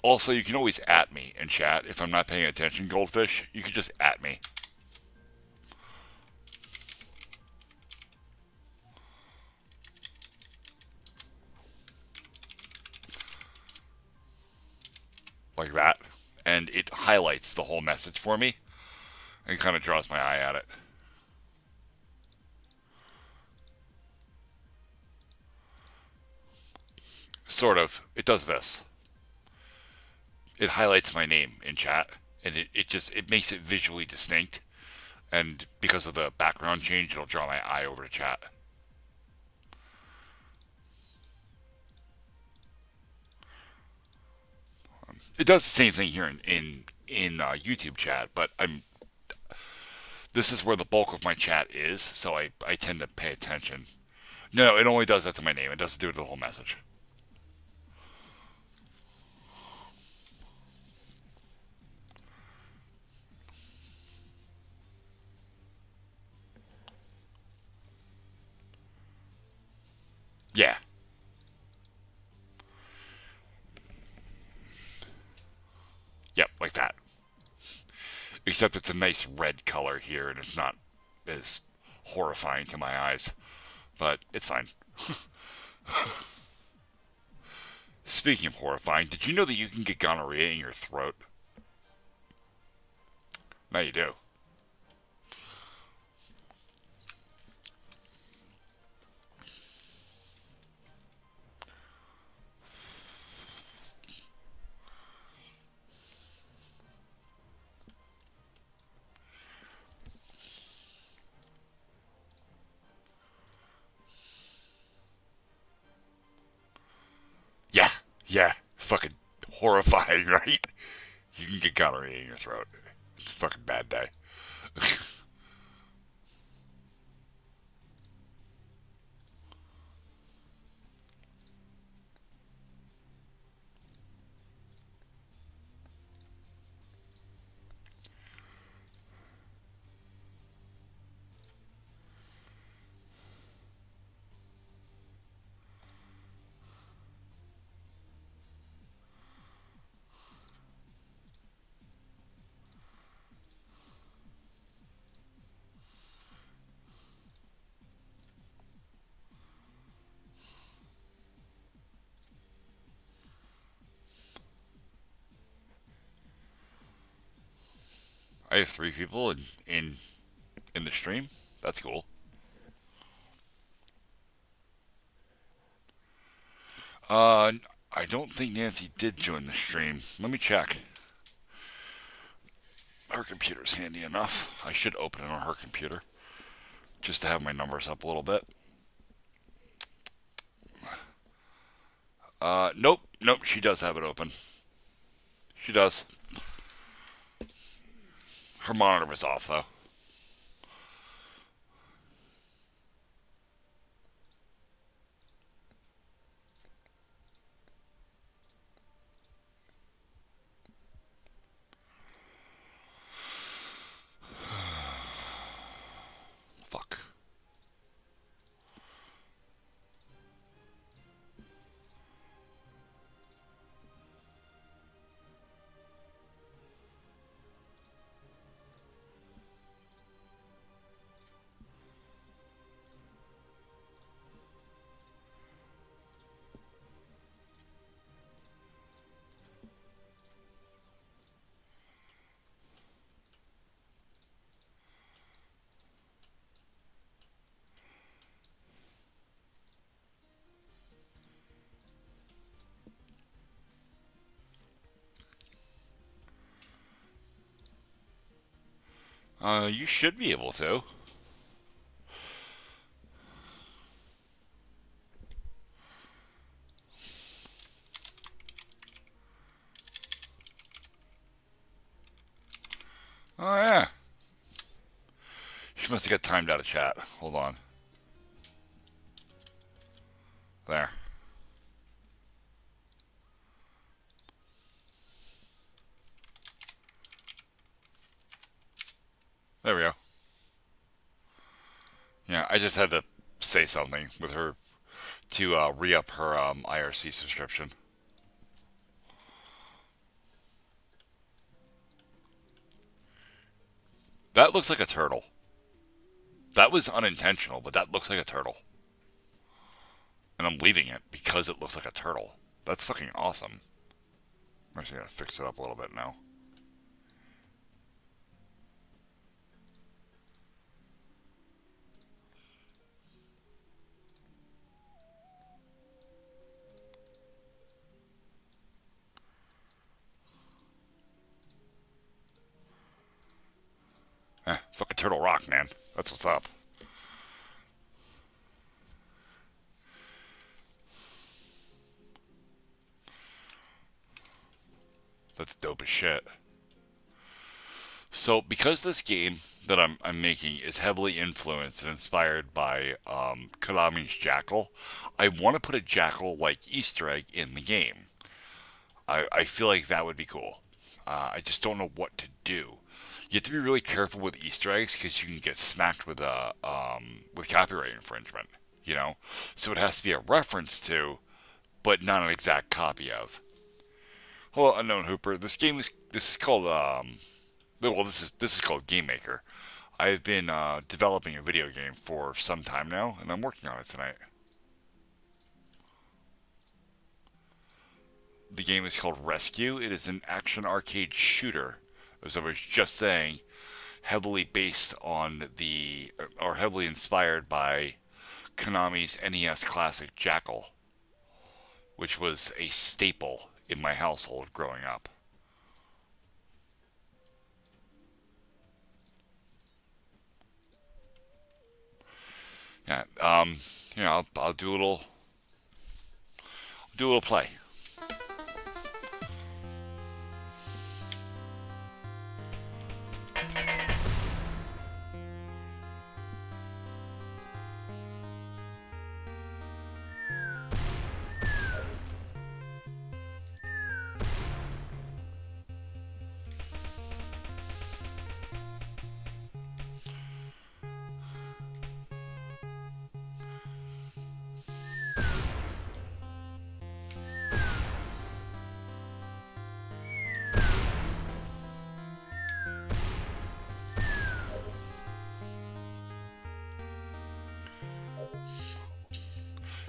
Also, you can always at me in chat if I'm not paying attention, Goldfish. You can just at me. Like that. And it highlights the whole message for me and kind of draws my eye at it. Sort of. It does this. It highlights my name in chat, and it makes it visually distinct. And because of the background change, it'll draw my eye over to chat. It does the same thing here in YouTube chat, but this is where the bulk of my chat is, so I tend to pay attention. No, it only does that to my name. It doesn't do it to the whole message. Yeah. Yep, like that. Except it's a nice red color here, and it's not as horrifying to my eyes. But it's fine. Speaking of horrifying, did you know that you can get gonorrhea in your throat? Now you do. Yeah, yeah. Fucking horrifying, right? You can get gonorrhea in your throat. It's a fucking bad day. I have 3 people in the stream. That's cool. Uh, I don't think Nancy did join the stream. Let me check. Her computer's handy enough. I should open it on her computer just to have my numbers up a little bit. Nope. She does have it open. She does. Her monitor was off though. Fuck. You should be able to. Oh, yeah. She must have got timed out of chat. Hold on. There. There we go. Yeah, I just had to say something with her to re-up her IRC subscription. That looks like a turtle. That was unintentional, but that looks like a turtle. And I'm leaving it because it looks like a turtle. That's fucking awesome. I'm actually gonna fix it up a little bit now. Fucking Turtle Rock, man. That's what's up. That's dope as shit. So, because this game that I'm making is heavily influenced and inspired by Konami's Jackal, I want to put a Jackal-like Easter egg in the game. I feel like that would be cool. I just don't know what to do. You have to be really careful with Easter eggs because you can get smacked with copyright infringement. You know, so it has to be a reference to, but not an exact copy of. Hello, Unknown Hooper. This is called well, this is called Game Maker. I've been developing a video game for some time now, and I'm working on it tonight. The game is called Rescue. It is an action arcade shooter, as I was just saying, heavily based on or heavily inspired by Konami's NES classic Jackal, which was a staple in my household growing up. Yeah, I'll do a little play.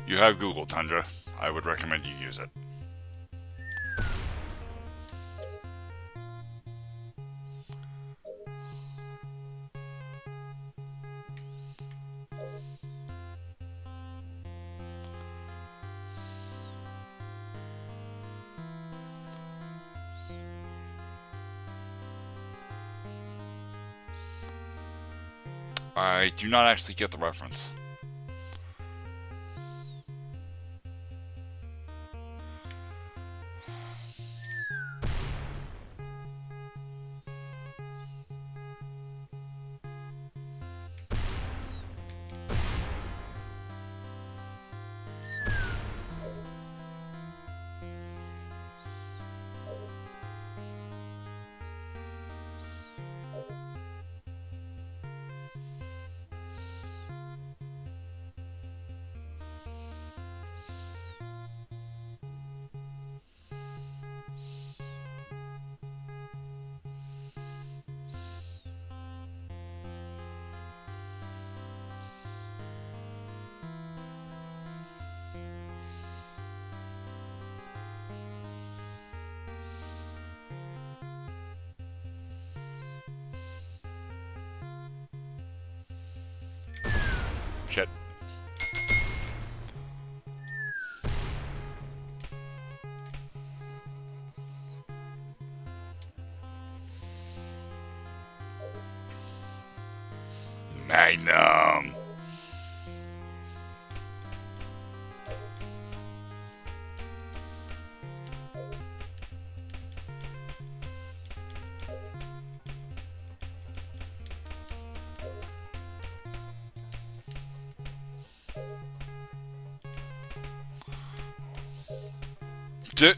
You have Google, Tundra. I would recommend you use it. I do not actually get the reference. Magnum. D-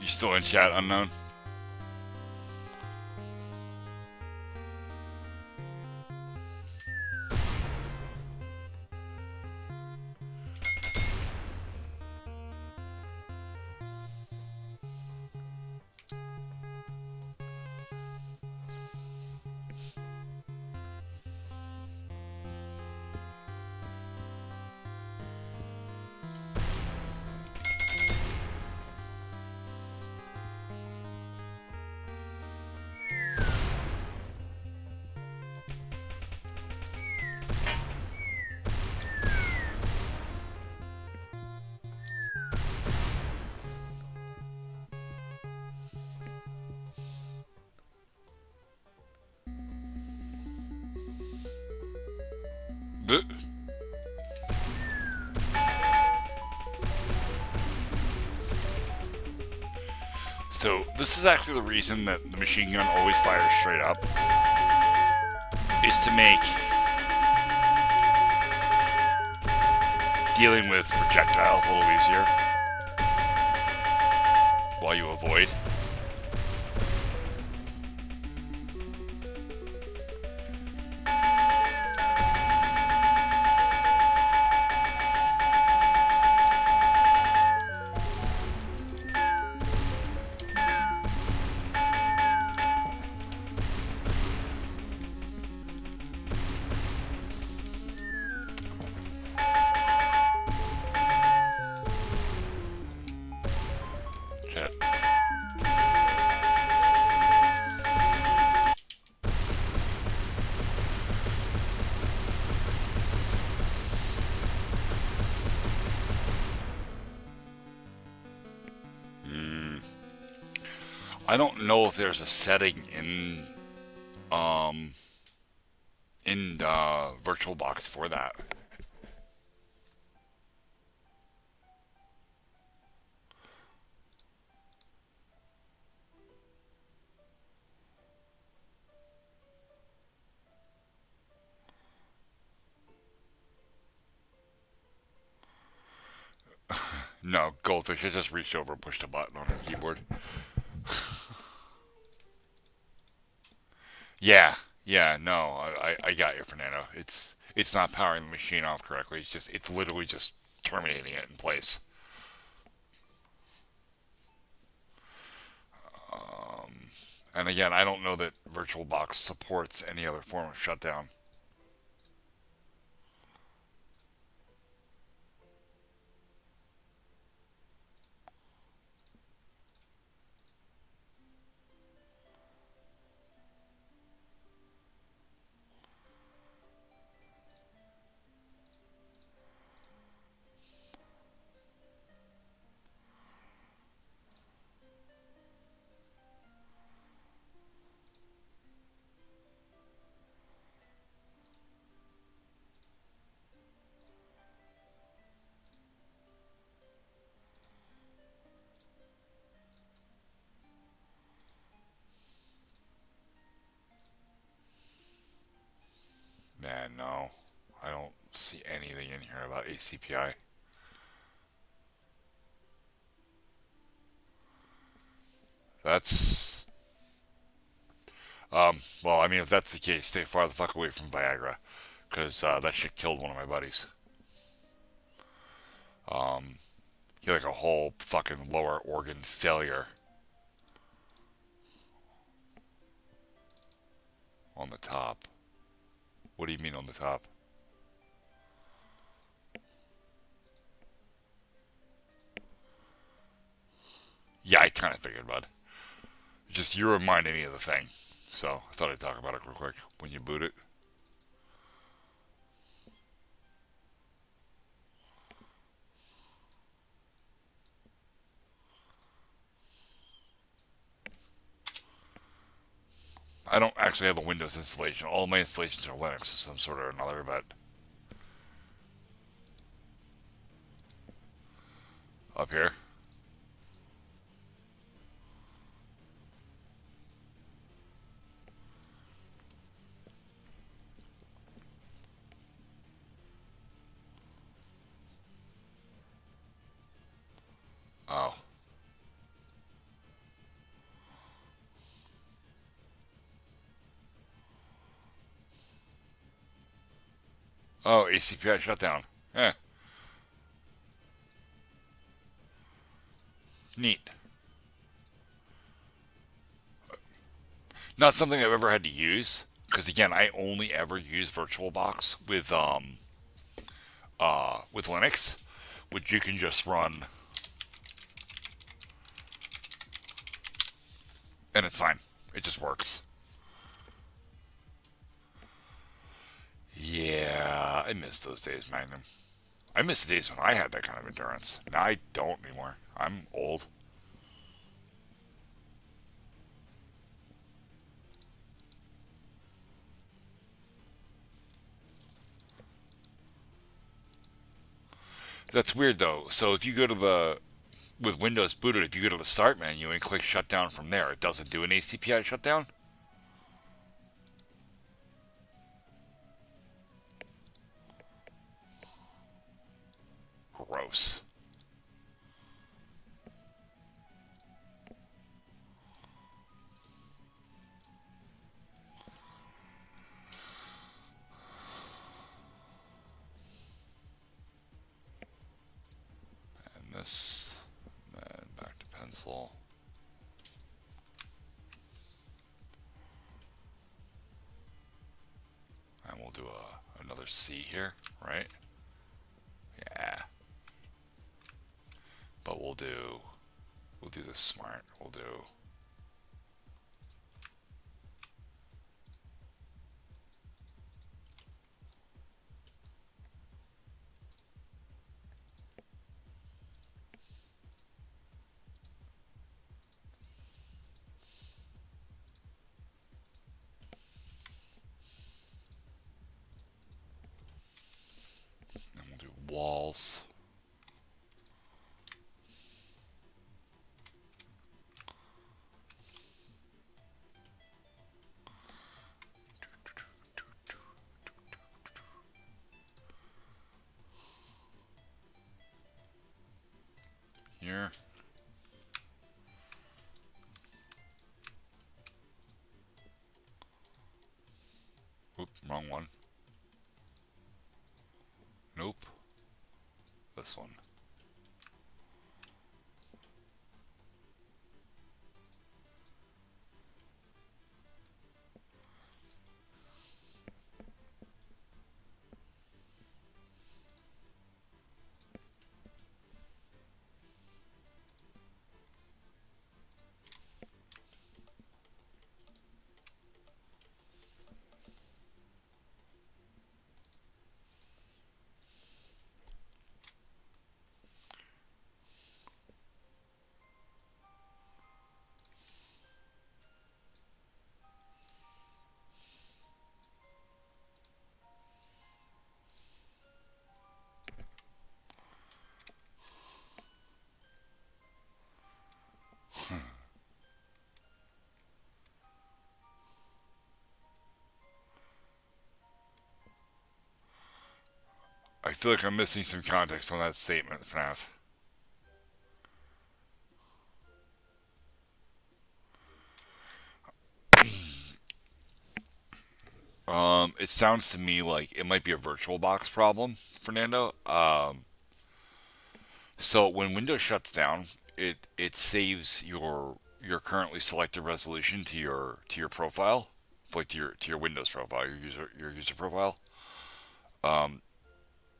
you still in chat, unknown? D- so this is actually the reason that the machine gun always fires straight up, is to make dealing with projectiles a little easier while you avoid. Shit. I don't know if there's a setting um in VirtualBox for that. No, Goldfish, I just reached over and pushed a button on her keyboard. Yeah, yeah, no, I got you, Fernando. It's not powering the machine off correctly. It's literally just terminating it in place. And again, I don't know that VirtualBox supports any other form of shutdown. Man, no, I don't see anything in here about ACPI. That's well, I mean, if that's the case, stay far the fuck away from Viagra, because that shit killed one of my buddies. He had like a whole fucking lower organ failure on the top. What do you mean on the top? Yeah, I kind of figured, bud. Just you reminded me of the thing, so I thought I'd talk about it real quick when you boot it. actually have a Windows installation. All my installations are Linux of some sort or another, but up here. Oh. Oh, ACPI shutdown. Eh, neat. Not something I've ever had to use, because again, I only ever use VirtualBox with Linux, which you can just run, and it's fine. It just works. Yeah, I miss those days, Magnum. I miss the days when I had that kind of endurance. Now I don't anymore. I'm old. That's weird though. So if you go to the with Windows booted, if you go to the start menu and click shutdown from there, it doesn't do an ACPI shutdown. Gross. And this, then back to pencil. And we'll do another C here, right? Yeah. But we'll do this smart. We'll do and we'll do walls. Here. Oop, wrong one. Nope. This one. I feel like I'm missing some context on that statement, FNAF. It sounds to me like it might be a VirtualBox problem, Fernando. So when Windows shuts down, it saves your currently selected resolution to your profile, like to your Windows profile, your user profile.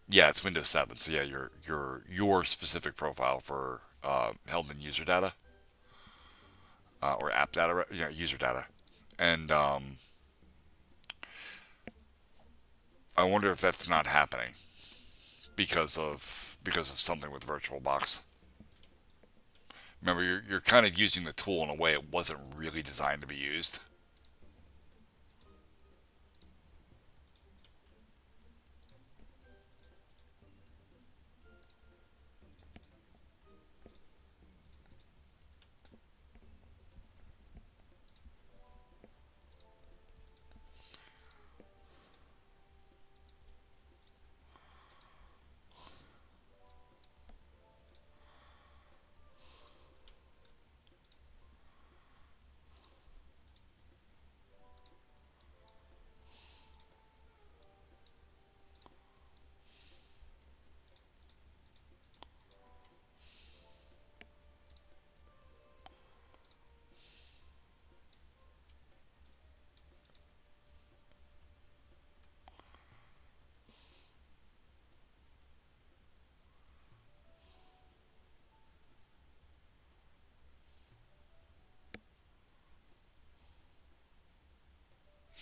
Yeah, it's Windows 7. So yeah, your specific profile for held in user data or app data, user data, and I wonder if that's not happening because of something with VirtualBox. Remember, you're kind of using the tool in a way it wasn't really designed to be used.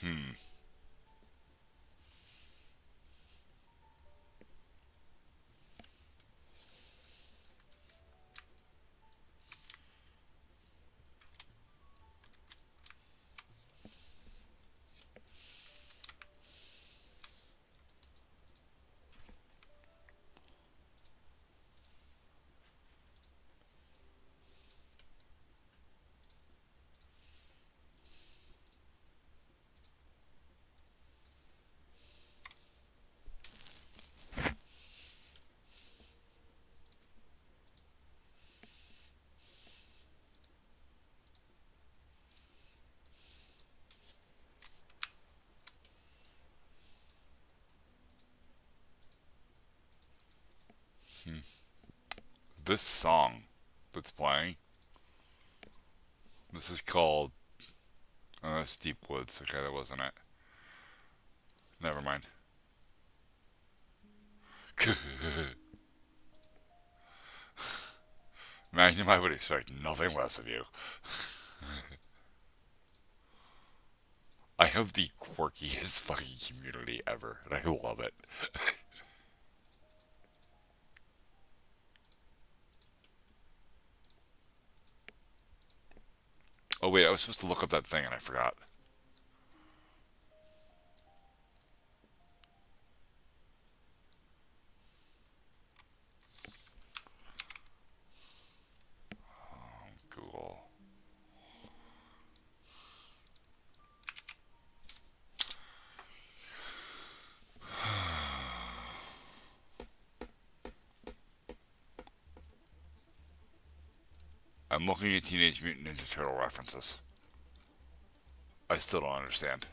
Hmm. This song that's playing, this is called, oh, that's Deep Woods. Okay, that wasn't it. Never mind. Man, I would expect nothing less of you. I have the quirkiest fucking community ever, and I love it. Oh wait, I was supposed to look up that thing and I forgot. Google. I'm looking at Teenage Mutant Ninja Turtle references. I still don't understand.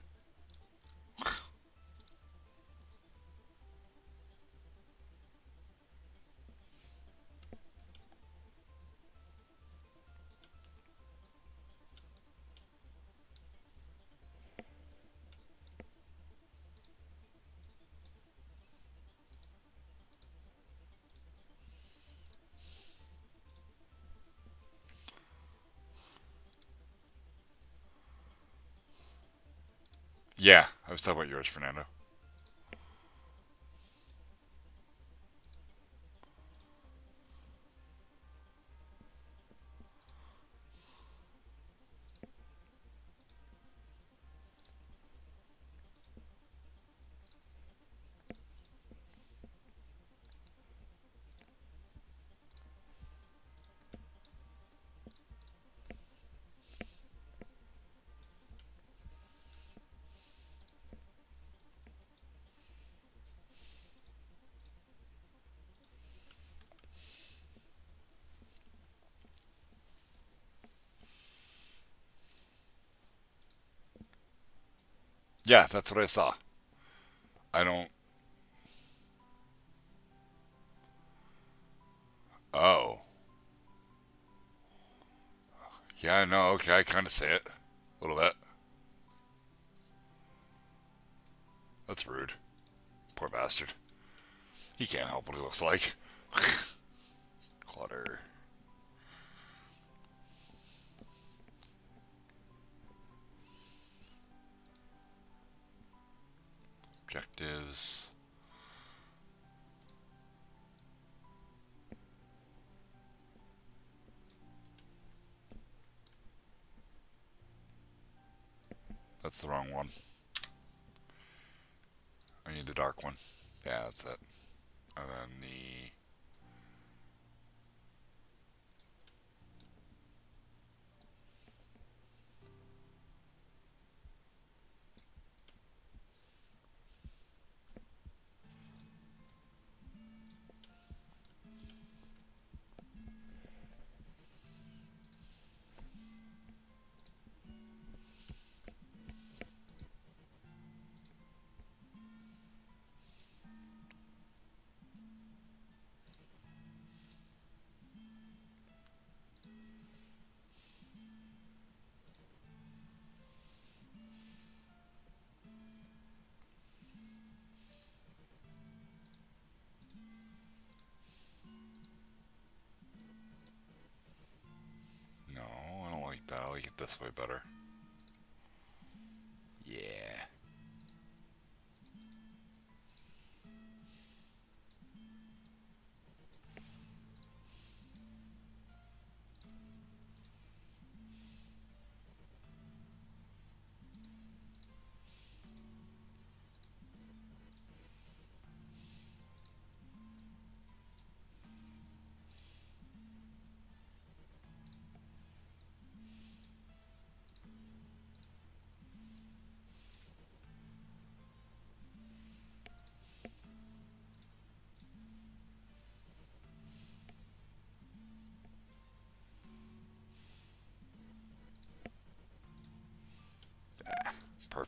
Yeah, I was talking about yours, Fernando. Yeah, that's what I saw. I don't. Oh. Yeah, no, okay, I kind of see it. A little bit. That's rude. Poor bastard. He can't help what he looks like. Clutter. Objectives. That's the wrong one. I need the dark one. Yeah, that's it. And then the. No, I don't like that. I like it this way better. Yeah.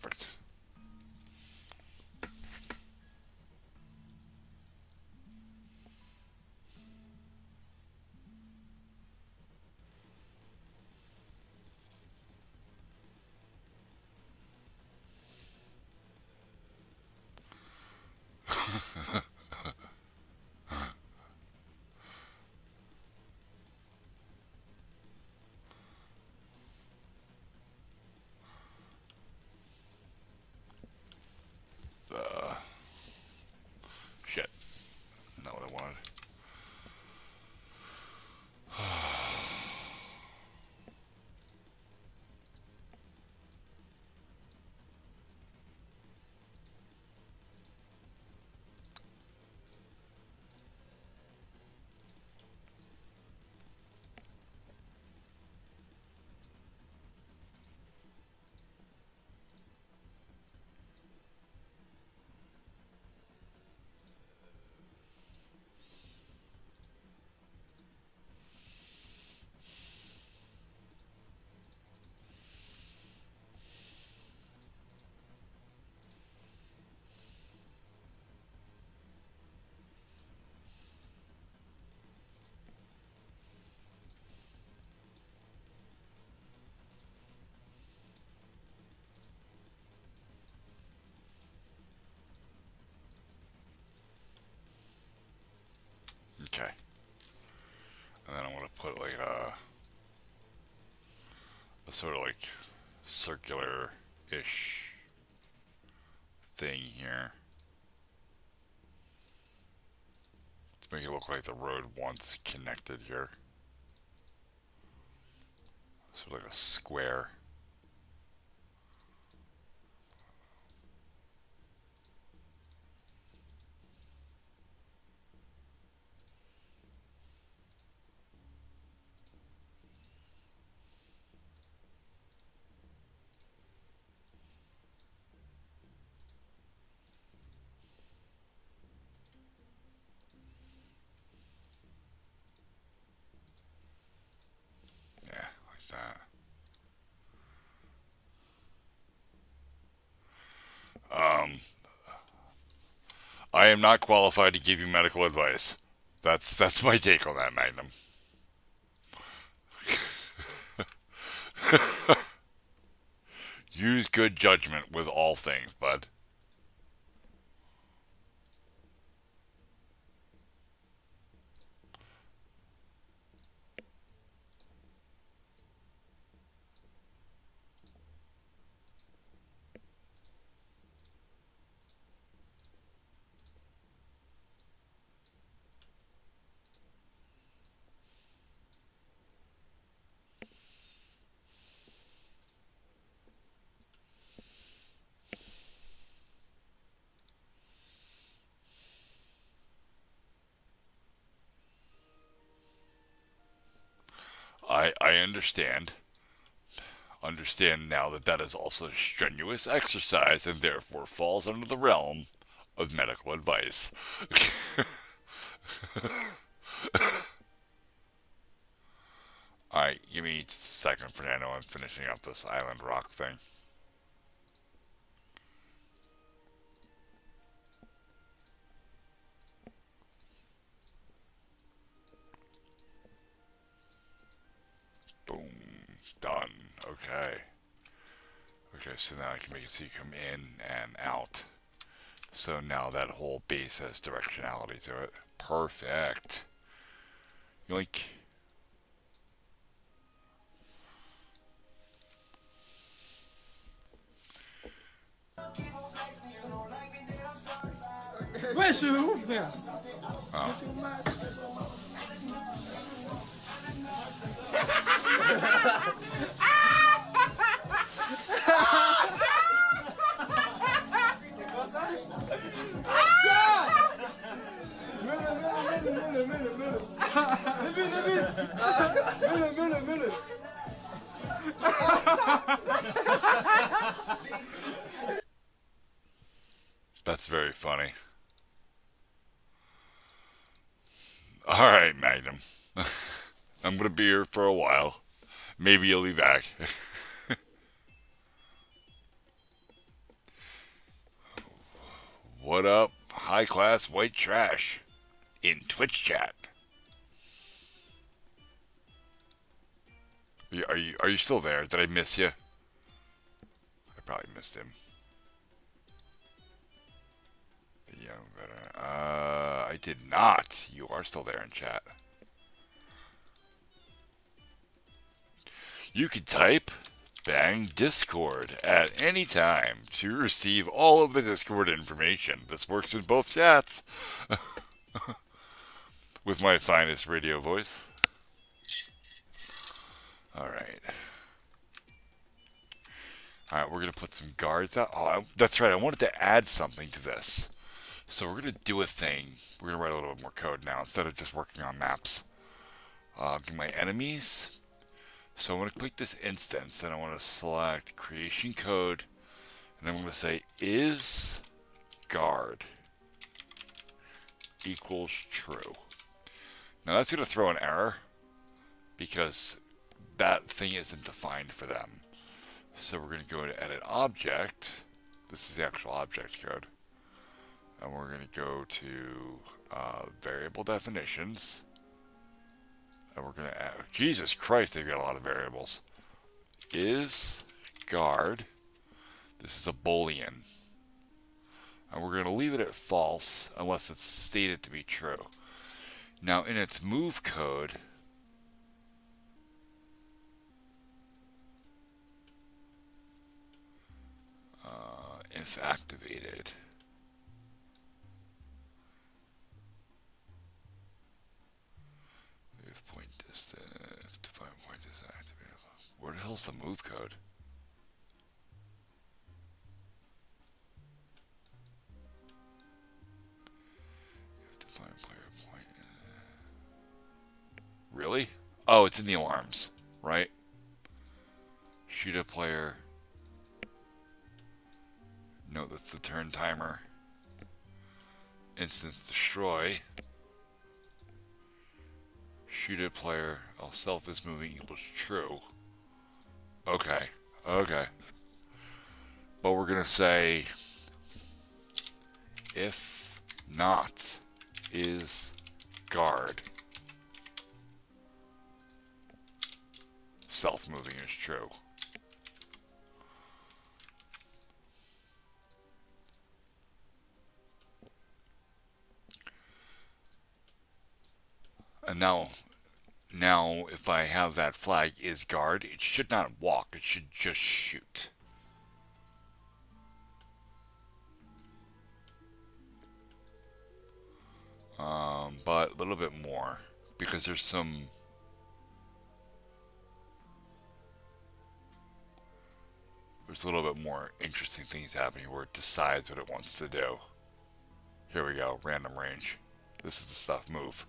Perfect. Shit. Not what I wanted. Okay. And then I'm going to put like a sort of like circular-ish thing here to make it look like the road once connected here. Sort of like a square. Yeah, like that. I am not qualified to give you medical advice. That's my take on that, Magnum. Use good judgment with all things, bud. I understand. Understand now that that is also strenuous exercise and therefore falls under the realm of medical advice. Alright, give me just a second, Fernando. I'm finishing up this island rock thing. Boom. Done. Okay. Okay, so now I can make it so you come in and out. So now that whole base has directionality to it. Perfect. Yoink. Where's you? Yeah. Oh. That's very funny. Alright, Magnum. I'm gonna be here for a while. Maybe you'll be back. What up, high class white trash in Twitch chat? Are you still there? Did I miss you? I probably missed him. Yeah, I did not. You are still there in chat. You can type bang Discord at any time to receive all of the Discord information. This works in both chats. With my finest radio voice. Alright. Alright, we're going to put some guards out. Oh, that's right. I wanted to add something to this. So we're going to do a thing. We're going to write a little bit more code now instead of just working on maps. Do my enemies. So I'm going to click this instance and I want to select creation code. And I'm going to say is guard equals true. Now that's going to throw an error because that thing isn't defined for them. So we're going to go to edit object. This is the actual object code. And we're going to go to variable definitions. And we're going to add, Jesus Christ, they've got a lot of variables. Is guard. This is a Boolean. And we're going to leave it at false unless it's stated to be true. Now in its move code, if activated, if point distance, define point distance activated. Where the hell's the move code? Define player point. Really? Oh, it's in the alarms, right? Shoot a player. No, that's the turn timer. Instance destroy. Shoot a player. All self is moving equals true. Okay. Okay. But we're going to say if not is guard. Self moving is true. And now if I have that flag is guard, it should not walk, it should just shoot. But a little bit more, because there's a little bit more interesting things happening where it decides what it wants to do. Here we go, random range. This is the stuff, move.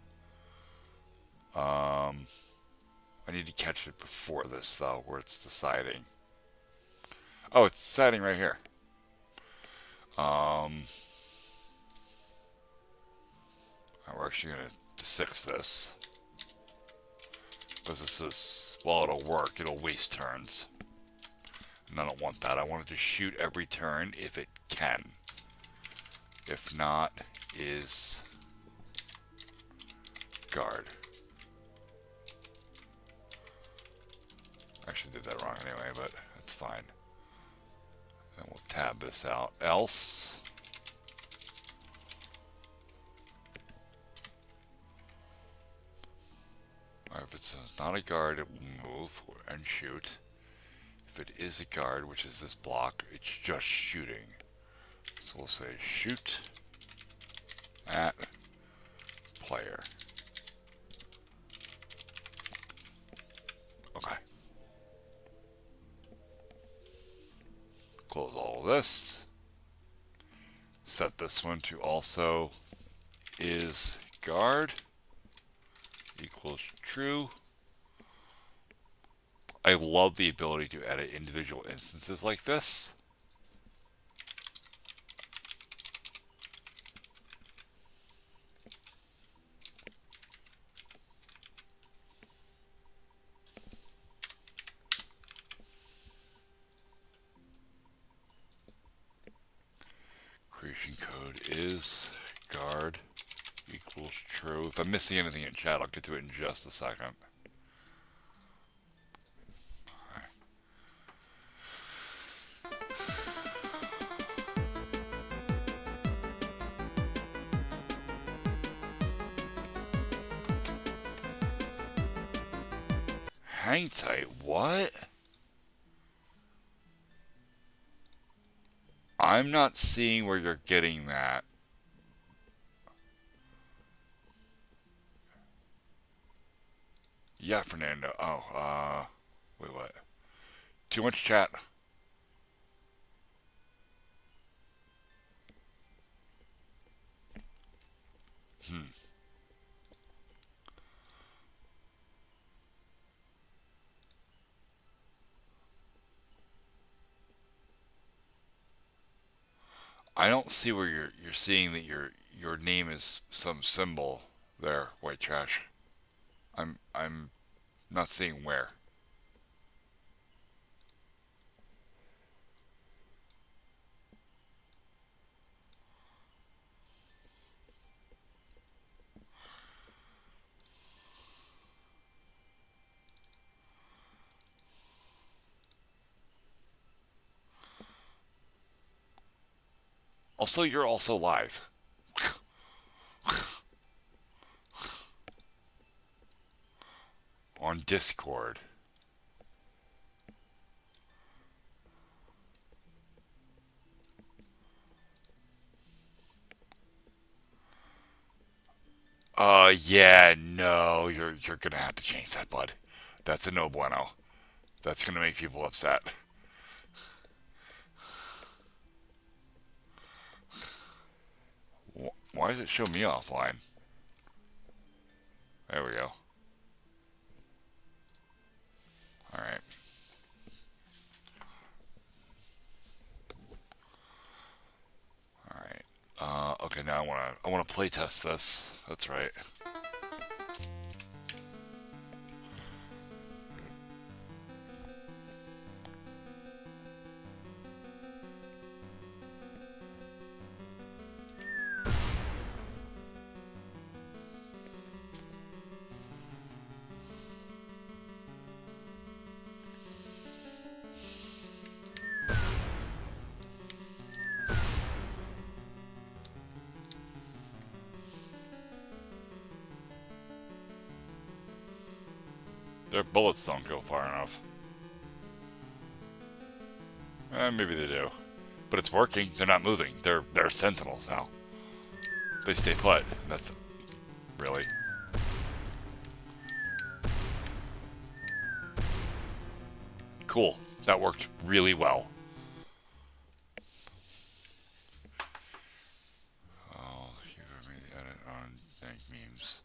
I need to catch it before this though, where it's deciding. Oh, it's deciding right here. We're actually going to 6 this. Because this is, well, it'll work. It'll waste turns. And I don't want that. I want it to shoot every turn if it can. If not, is guard. Actually did that wrong anyway, but it's fine. Then we'll tab this out. Else. If it's not a guard, it will move and shoot. If it is a guard, which is this block, it's just shooting. So we'll say shoot at player. Okay. Close all of this. Set this one to also is guard equals true. I love the ability to edit individual instances like this. creation code is guard equals true. If I'm missing anything in chat, I'll get to it in just a second. Hang tight, what? I'm not seeing where you're getting that. Yeah, Fernando. Oh, wait, what? Too much chat. I don't see where you're seeing that your name is some symbol there, white trash. I'm not seeing where. Also, you're also live on Discord. Yeah, no, you're gonna have to change that, bud. That's a no bueno. That's gonna make people upset. Why does it show me offline? There we go. All right. All right. Okay, now I wanna play test this. That's right. Their bullets don't go far enough. Maybe they do. But it's working. They're not moving. They're sentinels now. They stay put. That's really. Cool. That worked really well. Oh, you made the edit on dank memes.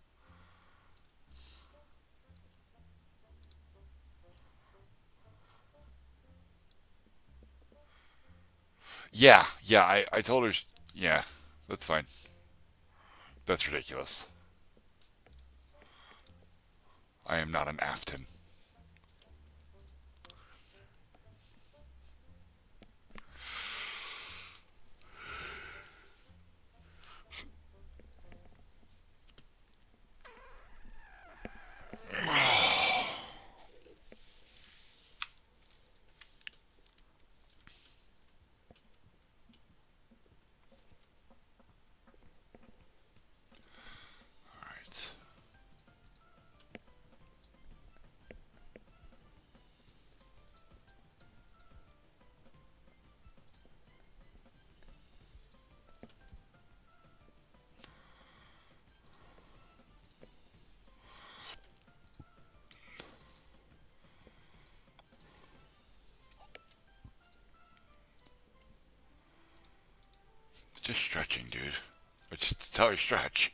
Yeah, I told her. Yeah, that's fine. That's ridiculous. I am not an Afton. Alright. Just stretching, dude. Just tell her stretch.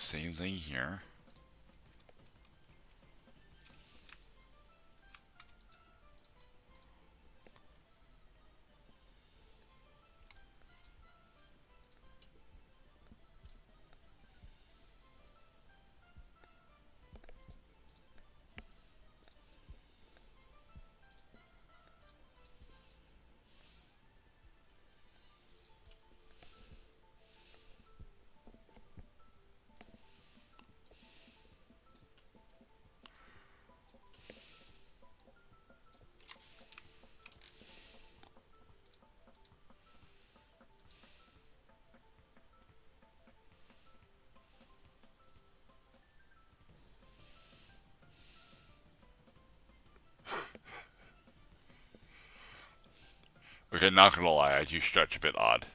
same thing here. Okay, not gonna lie, I do stretch a bit odd.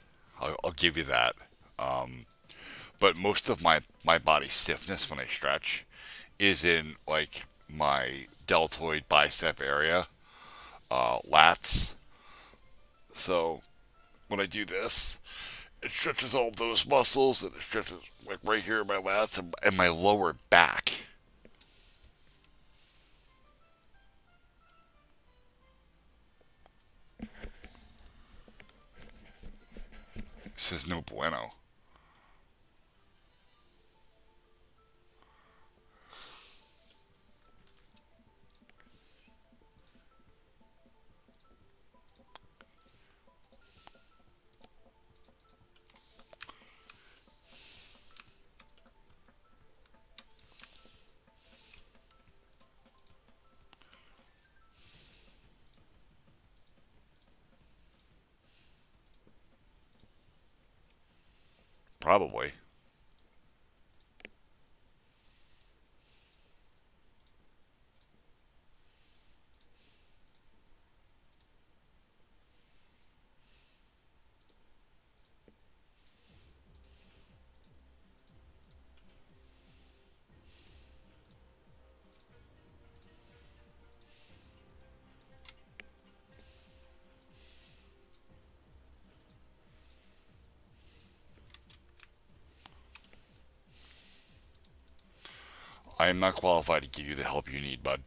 I'll give you that. Um, but most of my body stiffness when I stretch is in like my deltoid bicep area, lats. So when I do this, it stretches all those muscles and it stretches like right here in my lats and my lower back. This is no bueno. Probably. I am not qualified to give you the help you need, bud.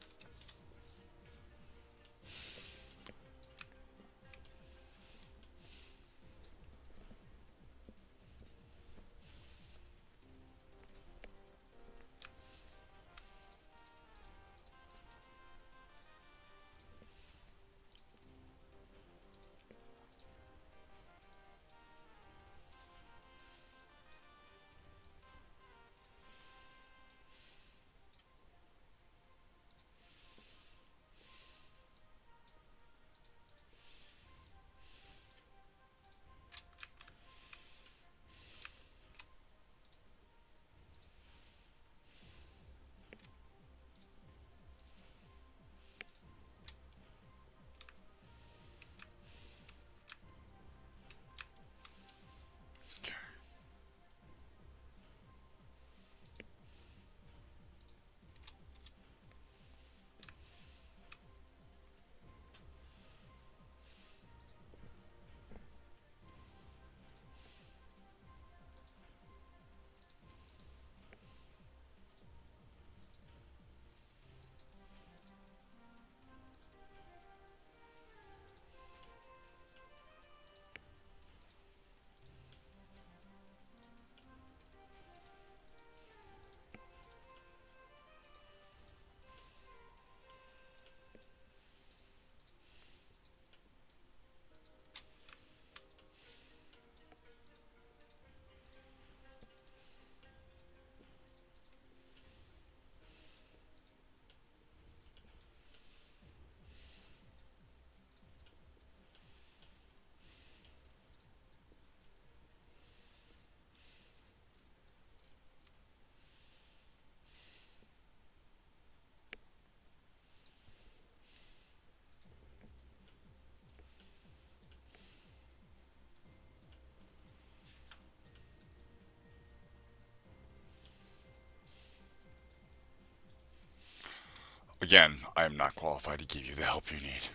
Again, I am not qualified to give you the help you need.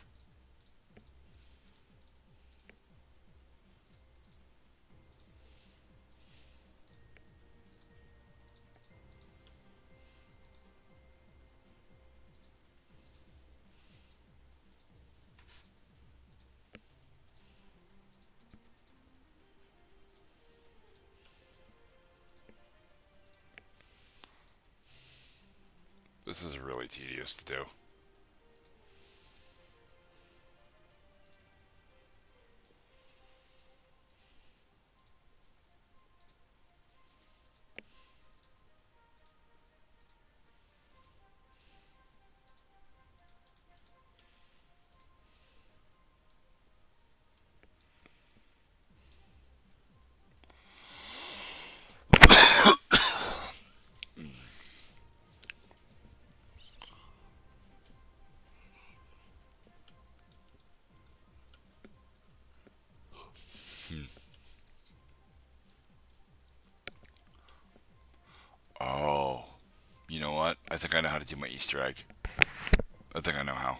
This is really tedious to do. Oh, you know what? I think I know how to do my Easter egg. I think I know how.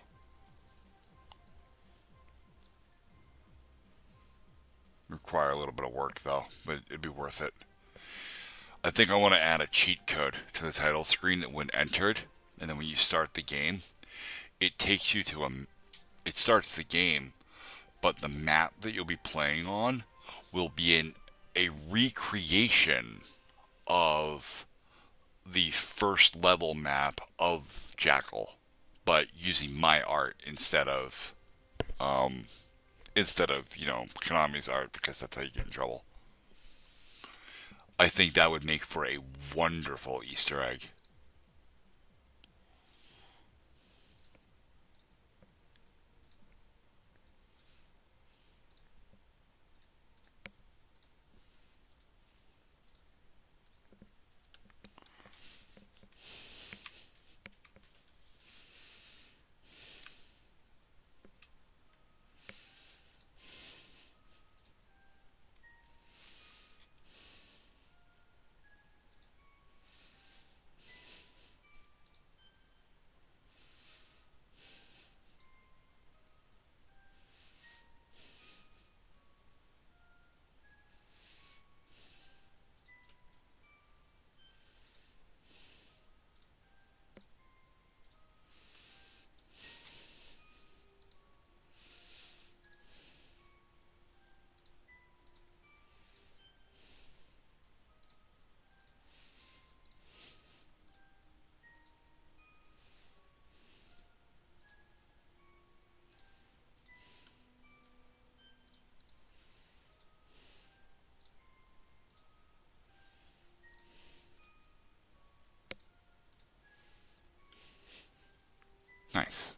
Require a little bit of work though, but it'd be worth it. I think I want to add a cheat code to the title screen that when entered, and then when you start the game, it takes you to a. It starts the game, but the map that you'll be playing on will be in a recreation of the first level map of Jackal, but using my art instead of Konami's art, because that's how you get in trouble. I think that would make for a wonderful Easter egg. Nice.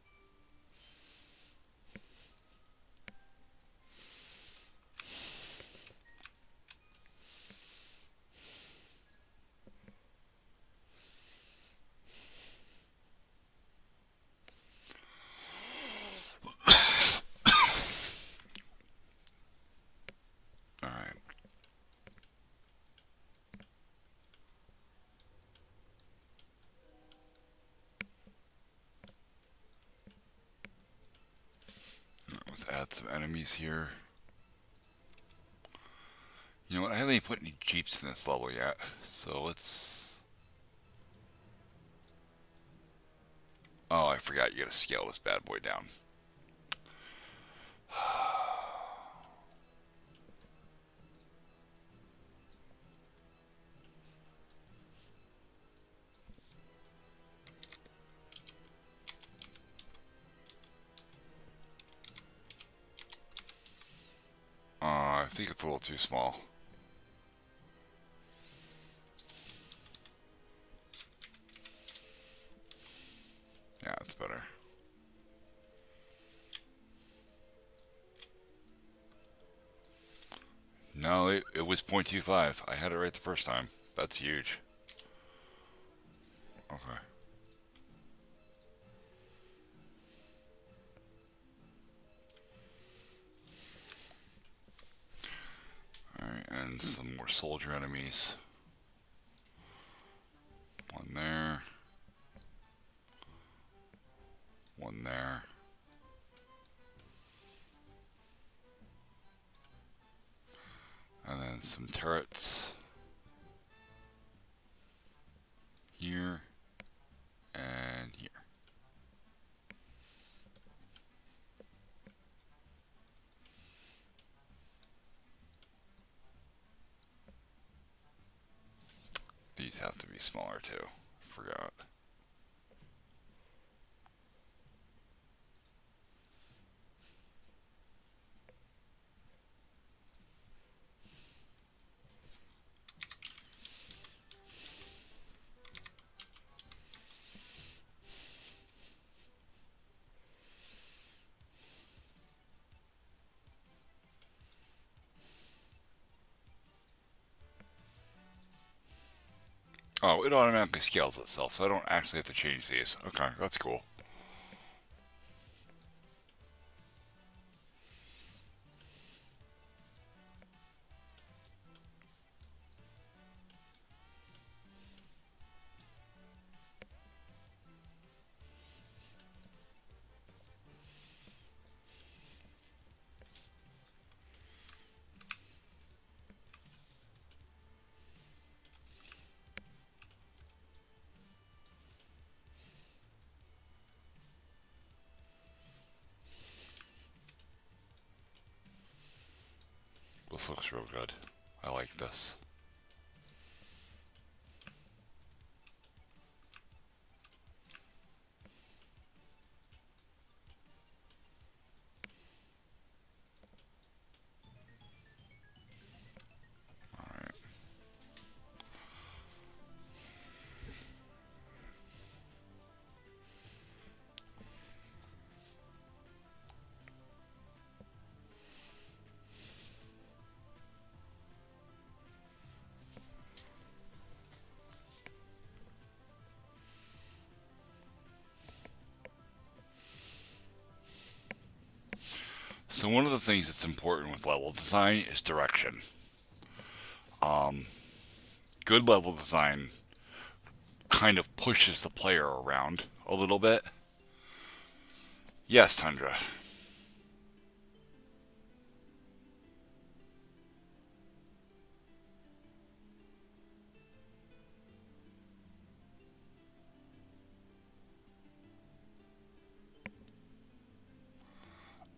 All right. Let's add some enemies here. You know what? I haven't even put any Jeeps in this level yet, so let's. Oh, I forgot you gotta scale this bad boy down. I think it's a little too small. Yeah, it's better. No, it was 0.25. I had it right the first time. That's huge. Okay. Alright, and some more soldier enemies. One there. One there. And then some turrets. Here. And here. These have to be smaller too. Forgot. Oh, it automatically scales itself, so I don't actually have to change these. Okay, that's cool. This looks real good. I like this. So one of the things that's important with level design is direction. Good level design kind of pushes the player around a little bit. Yes, Tundra.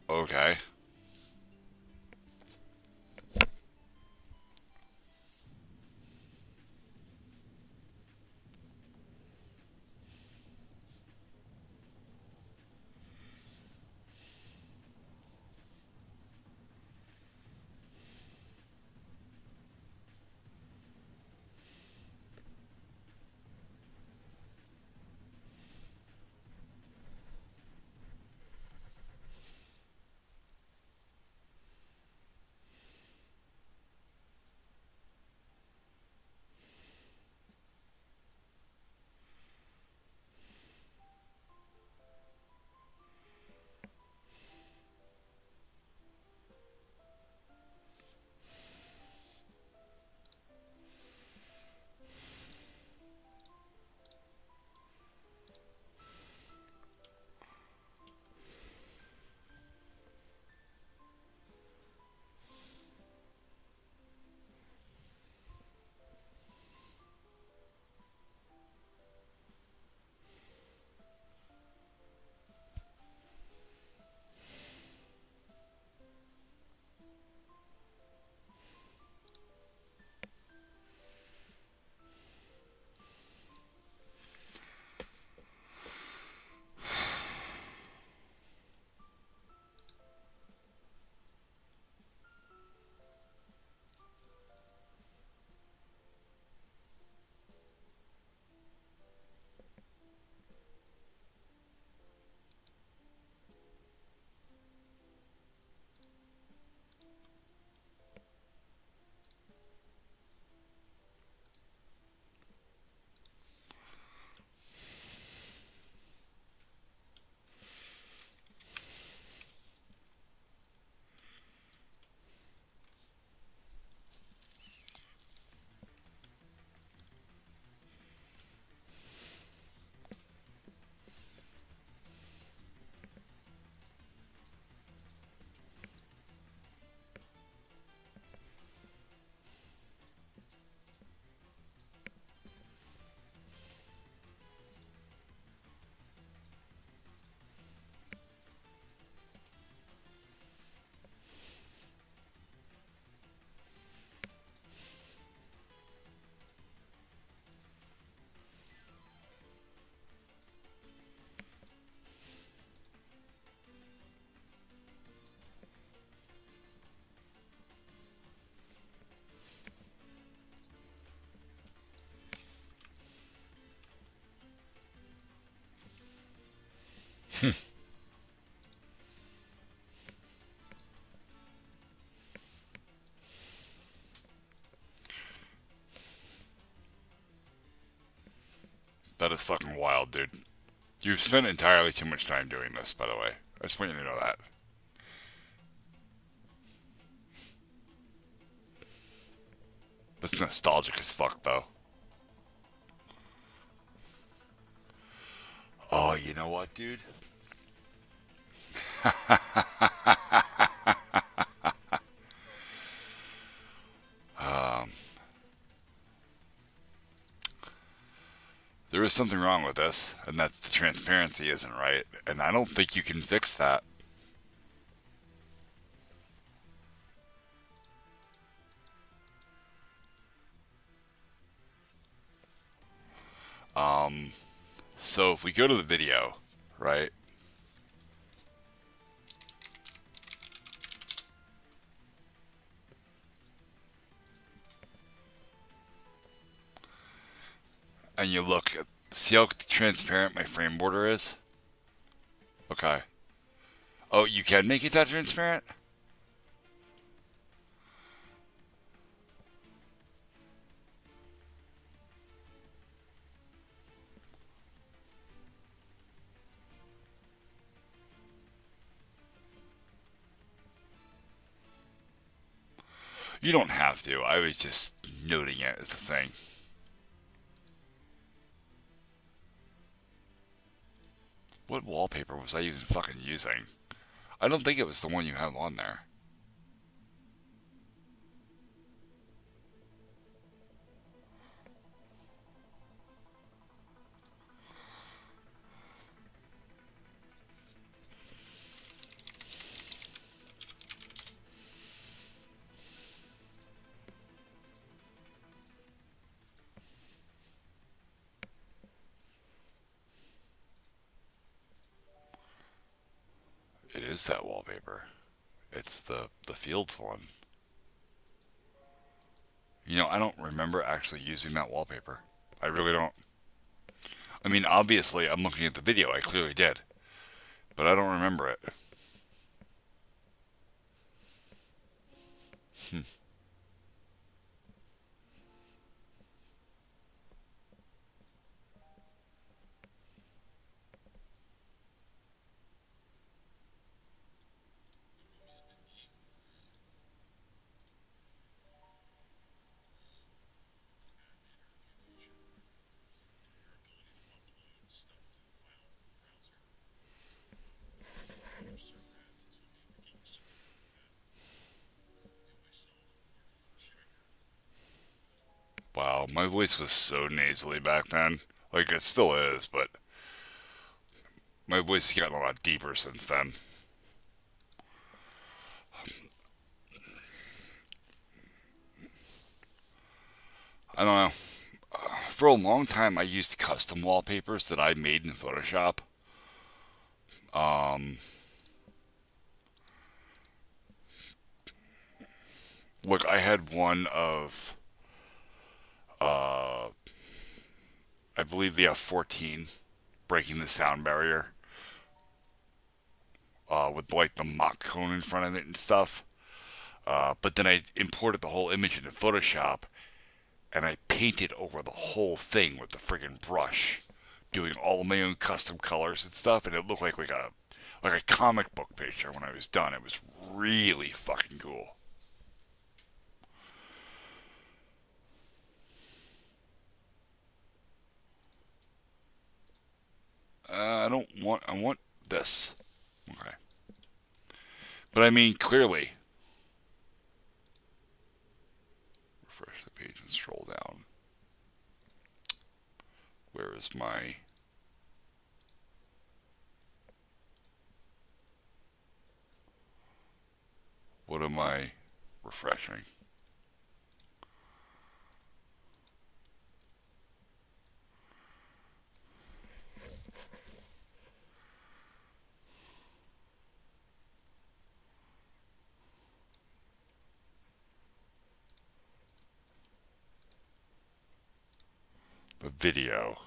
Okay. That is fucking wild, dude. You've spent entirely too much time doing this, by the way. I just want you to know that. That's nostalgic as fuck, though. Oh, you know what, dude? There is something wrong with this, and that's the transparency isn't right, and I don't think you can fix that. So if we go to the video, right? And you look, see how transparent my frame border is? Okay. Oh, you can make it that transparent? You don't have to. I was just noting it as a thing. What wallpaper was I even fucking using? I don't think it was the one you have on there. It is that wallpaper. It's the Fields one. You know, I don't remember actually using that wallpaper. I really don't. I mean, obviously, I'm looking at the video. I clearly did. But I don't remember it. Wow, my voice was so nasally back then. Like, it still is, but my voice has gotten a lot deeper since then. I don't know. For a long time, I used custom wallpapers that I made in Photoshop. Um, Look, I had one of, uh, I believe the F-14 breaking the sound barrier, with like the Mach cone in front of it and stuff. But then I imported the whole image into Photoshop and I painted over the whole thing with the friggin' brush, doing all of my own custom colors and stuff, and it looked like a comic book picture when I was done. It was really fucking cool. I don't want. I want this. Okay. But I mean, clearly. Refresh the page and scroll down. Where is my. What am I refreshing? The video.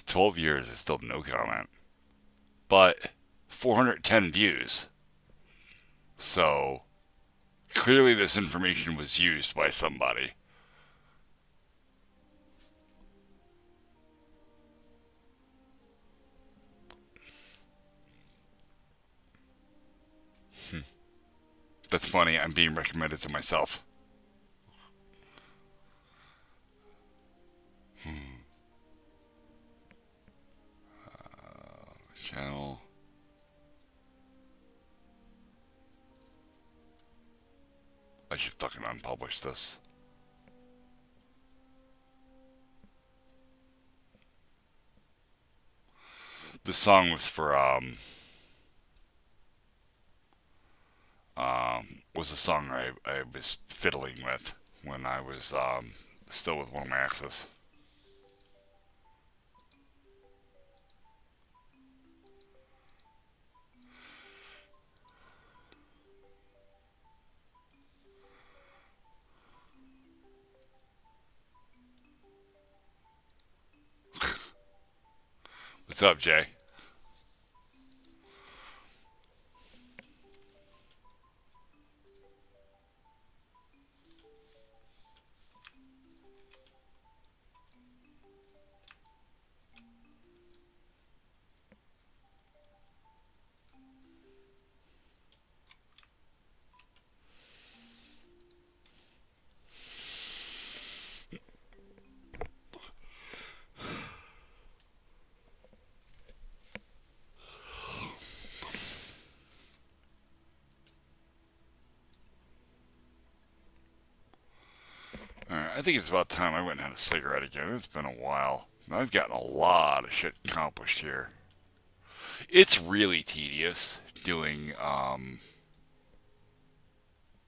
12 years is still no comment. But 410 views. So clearly this information was used by somebody. That's funny. I'm being recommended to myself. Channel. I should fucking unpublish this. This song was for was a song I was fiddling with when I was still with one of my exes. What's up, Jay? Alright, I think it's about time I went and had a cigarette again. It's been a while. I've gotten a lot of shit accomplished here. It's really tedious doing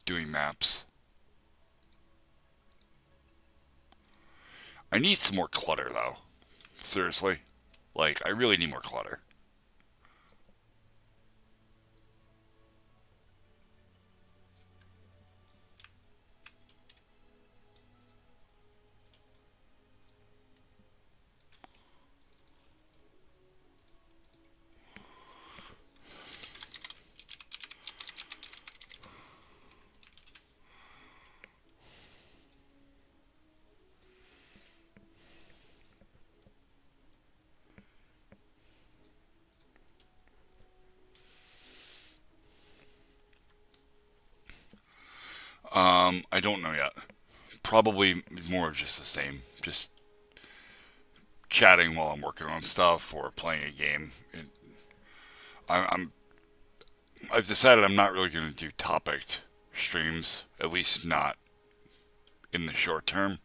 maps. I need some more clutter though. Seriously. Like I really need more clutter. I don't know yet. Probably more of just the same. Just chatting while I'm working on stuff or playing a game. I, I'm I've decided I'm not really going to do topic streams, at least not in the short term,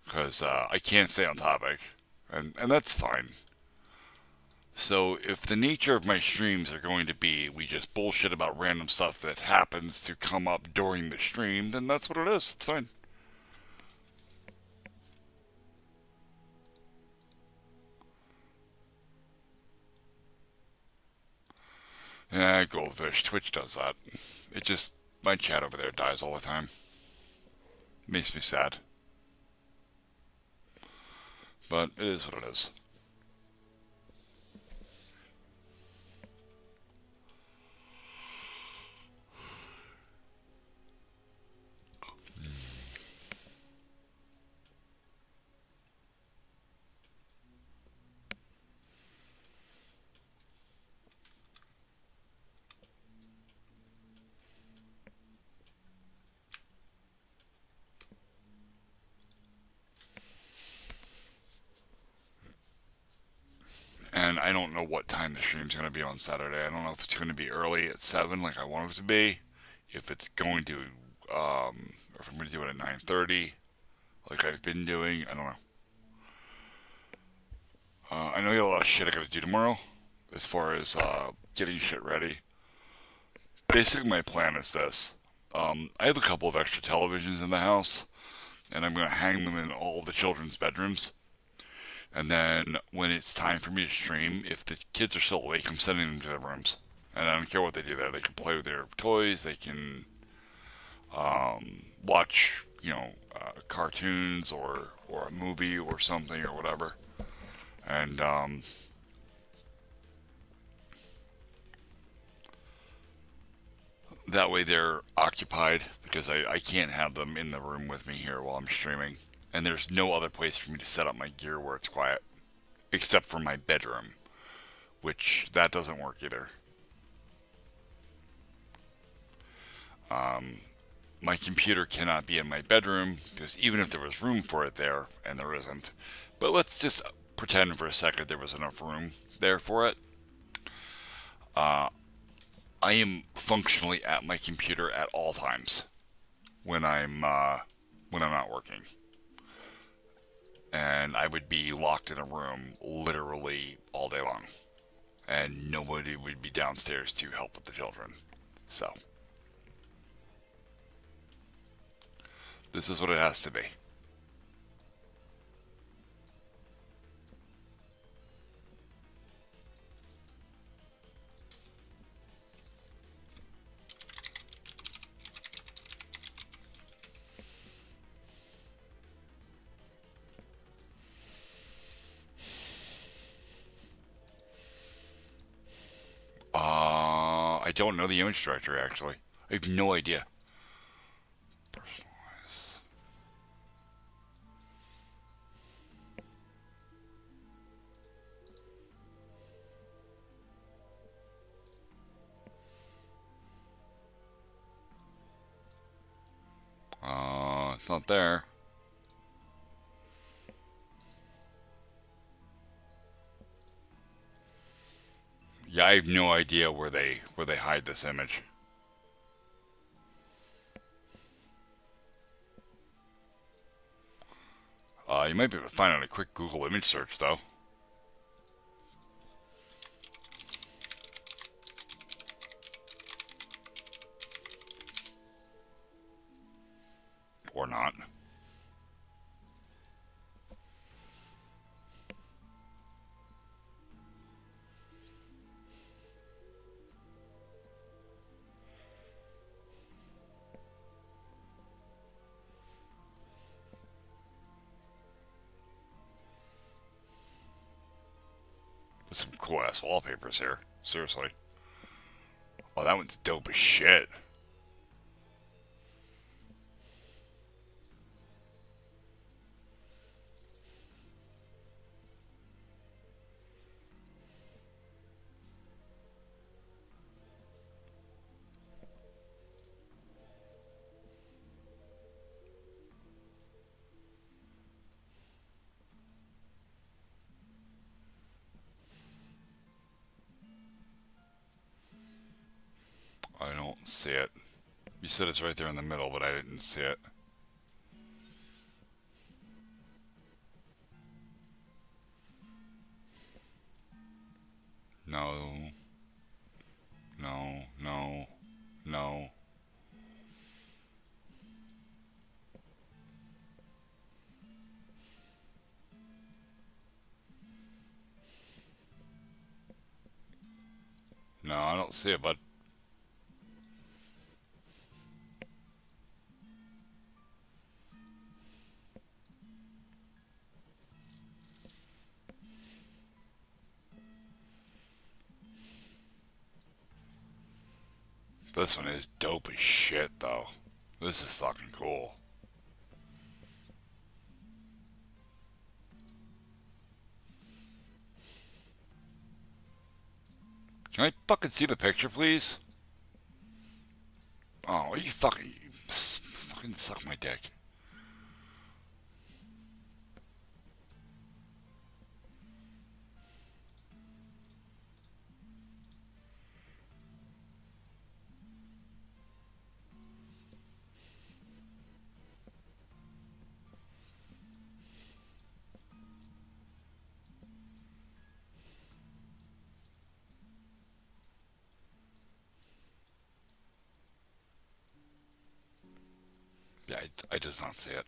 because I can't stay on topic, and that's fine. So if the nature of my streams are going to be we just bullshit about random stuff that happens to come up during the stream, then that's what it is. It's fine. Yeah, goldfish. Twitch does that. It just my chat over there dies all the time. Makes me sad, but it is what it is. And I don't know what time the stream's going to be on Saturday. I don't know if it's going to be early at 7 like I want it to be, if it's going to, or if I'm going to do it at 9:30 like I've been doing. I don't know. I know you have a lot of shit I got to do tomorrow as far as getting shit ready. Basically, my plan is this. I have a couple of extra televisions in the house, and I'm going to hang them in all the children's bedrooms. And then when it's time for me to stream, if the kids are still awake, I'm sending them to their rooms. And I don't care what they do there. They can play with their toys. They can watch, cartoons or a movie or something or whatever. And that way they're occupied because I can't have them in the room with me here while I'm streaming. And there's no other place for me to set up my gear where it's quiet, except for my bedroom, which that doesn't work either. My computer cannot be in my bedroom because even if there was room for it there, and there isn't, but let's just pretend for a second there was enough room there for it. I am functionally at my computer at all times when I'm not working, and I would be locked in a room literally all day long, and nobody would be downstairs to help with the children. So this is what it has to be. I don't know the image directory actually. I have no idea. Personalize. It's not there. Yeah, I have no idea where they hide this image. You might be able to find it on a quick Google image search though, or not. With some cool ass wallpapers here. Seriously. Oh, that one's dope as shit. I don't see it. You said it's right there in the middle, but I didn't see it. No, no, no, no. No, I don't see it, but this one is dope as shit, though. This is fucking cool. Can I fucking see the picture, please? Oh, you fucking suck my dick. Yeah, I just not see it.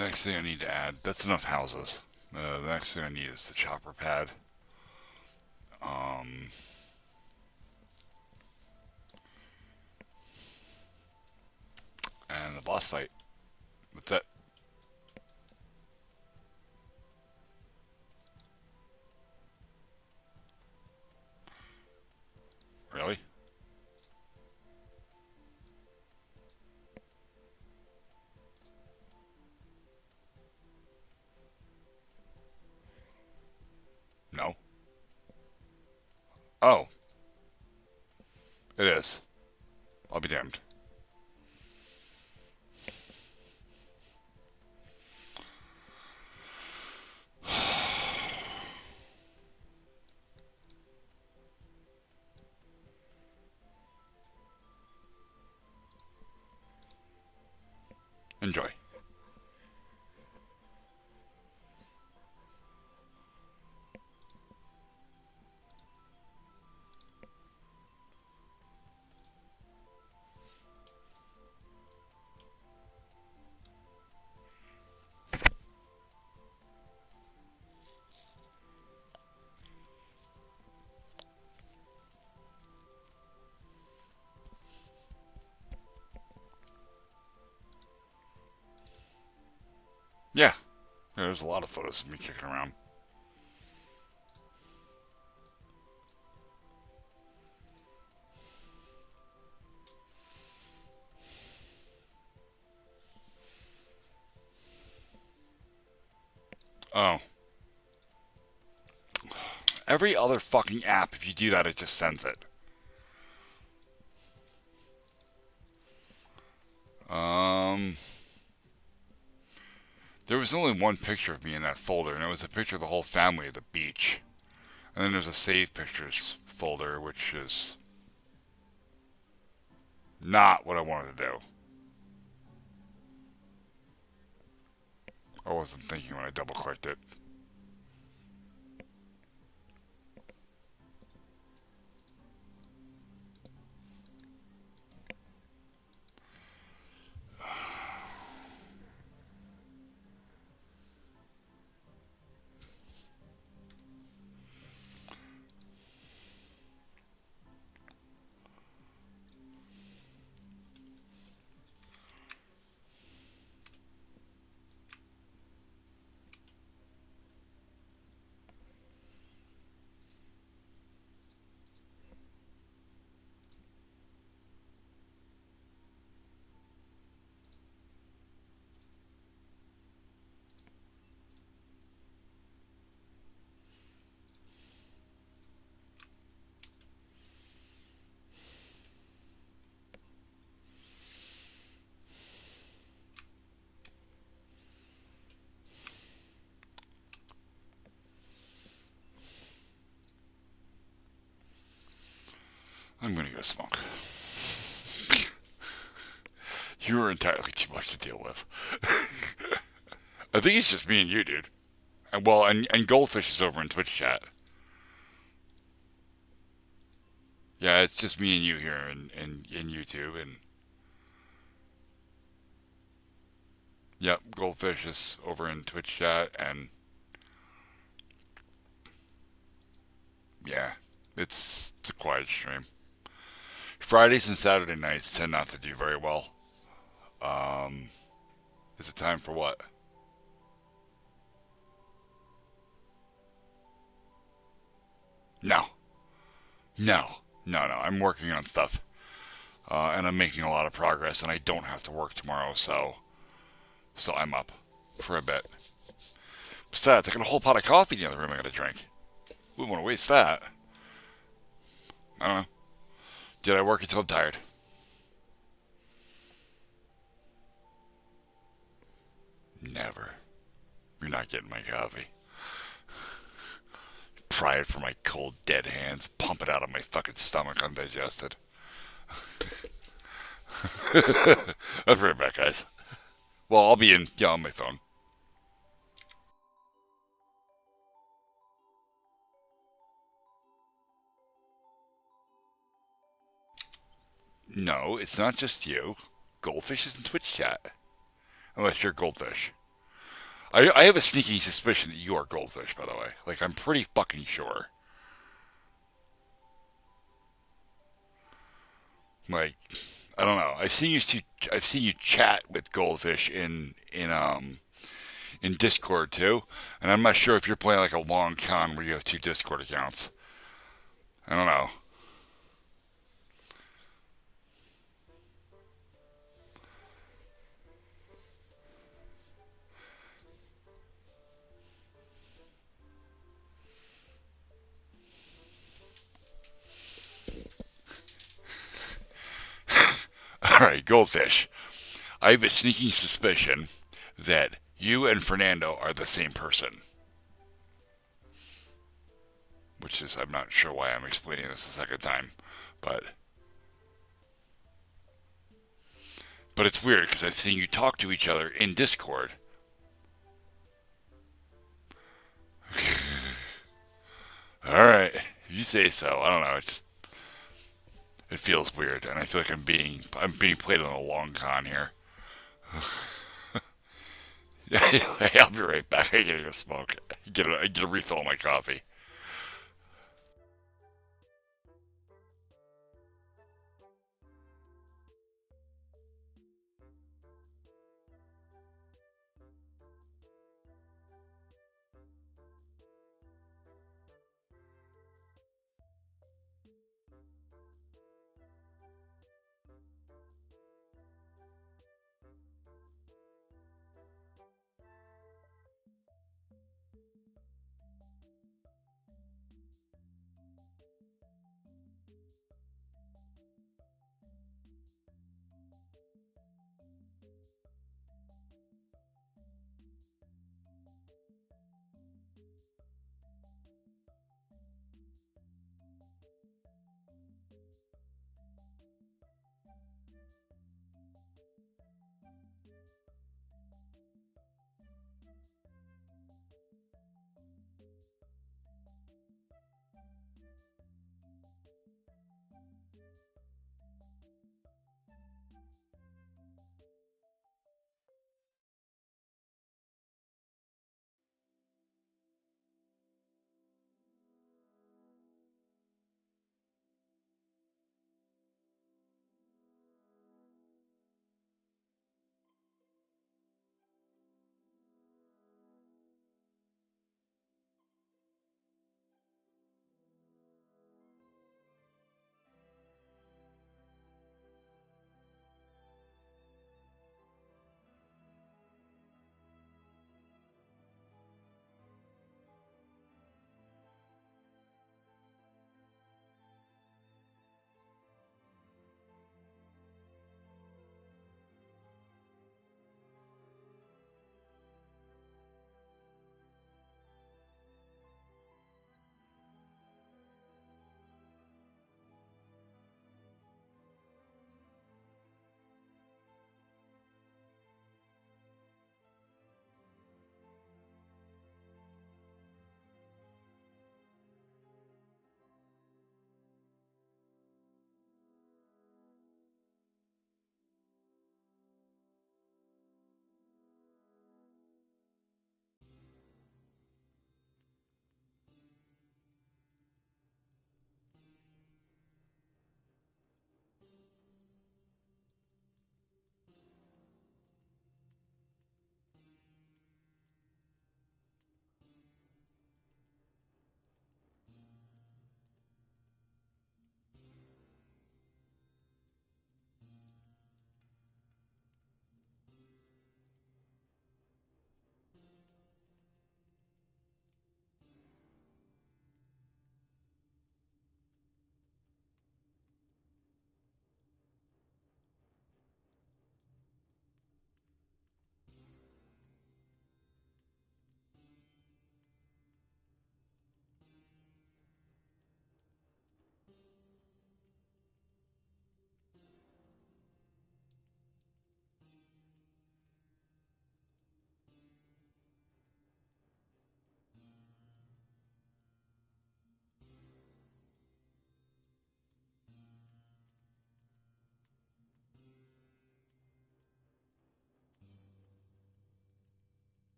next thing I need to add, that's enough houses. The next thing I need is the chopper pad. And the boss fight. That's it. Really? No. Oh. It is. I'll be damned. Enjoy. Yeah. There's a lot of photos of me kicking around. Oh. Every other fucking app, if you do that, it just sends it. There was only one picture of me in that folder, and it was a picture of the whole family at the beach. And then there's a save pictures folder, which is not what I wanted to do. I wasn't thinking when I double clicked it. I'm gonna go smoke. You are entirely too much to deal with. I think it's just me and you, dude. And Goldfish is over in Twitch chat. Yeah, it's just me and you here in YouTube, and yep, Goldfish is over in Twitch chat, and yeah, it's a quiet stream. Fridays and Saturday nights tend not to do very well. Is it time for what? No, no. I'm working on stuff, and I'm making a lot of progress, and I don't have to work tomorrow, so I'm up for a bit. Besides, I got a whole pot of coffee in the other room I gotta drink. Wouldn't want to waste that. I don't know. Did I work until I'm tired? Never. You're not getting my coffee. Pry it from my cold, dead hands, pump it out of my fucking stomach undigested. I'll be right back, guys. Well, I'll be on my phone. No, it's not just you. Goldfish is in Twitch chat. Unless you're Goldfish. I have a sneaking suspicion that you are goldfish, by the way. Like, I'm pretty fucking sure. Like, I don't know. I've seen you chat with goldfish in Discord too, and I'm not sure if you're playing like a long con where you have two Discord accounts. I don't know. All right, goldfish. I have a sneaking suspicion that you and Fernando are the same person. Which is, I'm not sure why I'm explaining this a second time, but it's weird because I've seen you talk to each other in Discord. All right, you say so. I don't know. It feels weird, and I feel like I'm being played on a long con here. Yeah, hey, I'll be right back. I gotta go smoke. I get a refill on my coffee.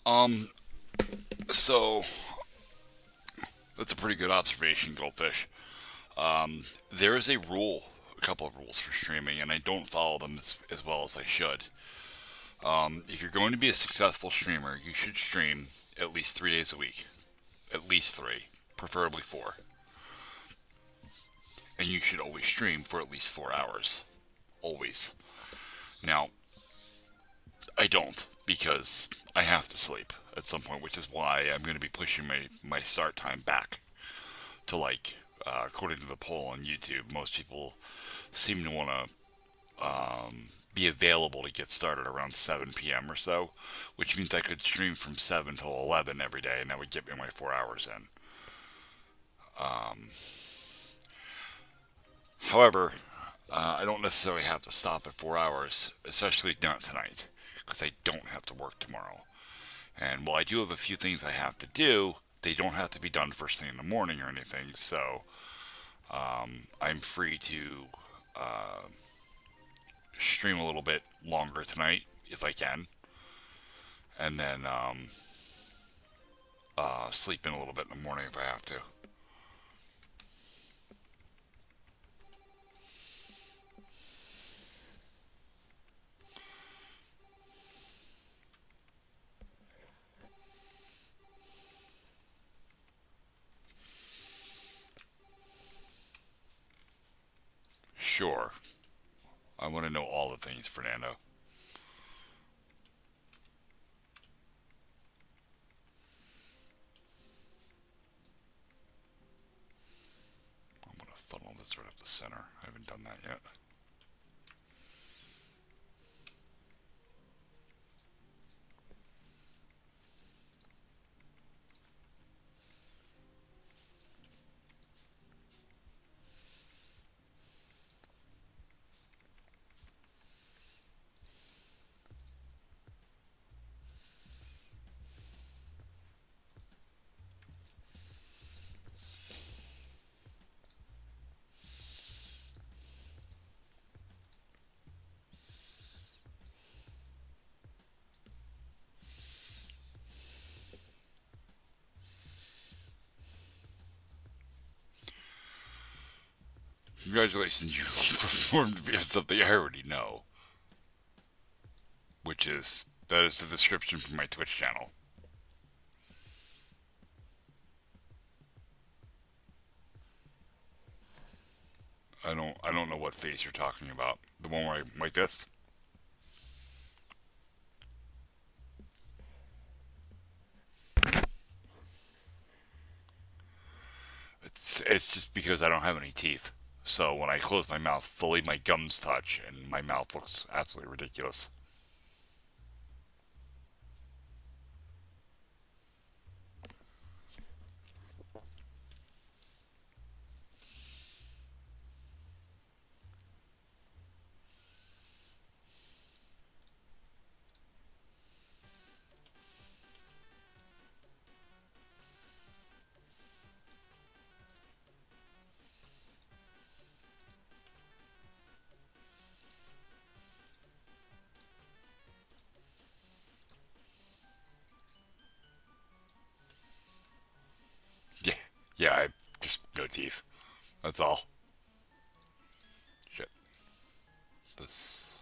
Um, so that's a pretty good observation, Goldfish. There is a rule, a couple of rules for streaming, and I don't follow them as well as I should. If you're going to be a successful streamer, you should stream at least 3 days a week. At least three, preferably four. And you should always stream for at least 4 hours. Always. Now, I don't because I have to sleep at some point, which is why I'm going to be pushing my start time back to according to the poll on YouTube, most people seem to want to be available to get started around 7 p.m. or so, which means I could stream from 7 till 11 every day, and that would get me my 4 hours in. However, I don't necessarily have to stop at 4 hours, especially not tonight, because I don't have to work tomorrow. And while I do have a few things I have to do, they don't have to be done first thing in the morning or anything, so I'm free to uh, stream a little bit longer tonight if I can, and then sleep in a little bit in the morning if I have to. Sure. I want to know all the things, Fernando. I'm going to funnel this right up the center. I haven't done that yet. Congratulations, you performed via something I already know, which is that is the description for my Twitch channel. I don't know what face you're talking about. The one where I like this. It's just because I don't have any teeth. So when I close my mouth fully, my gums touch, and my mouth looks absolutely ridiculous. Yeah, yeah, I just no teeth. That's all. Shit. This.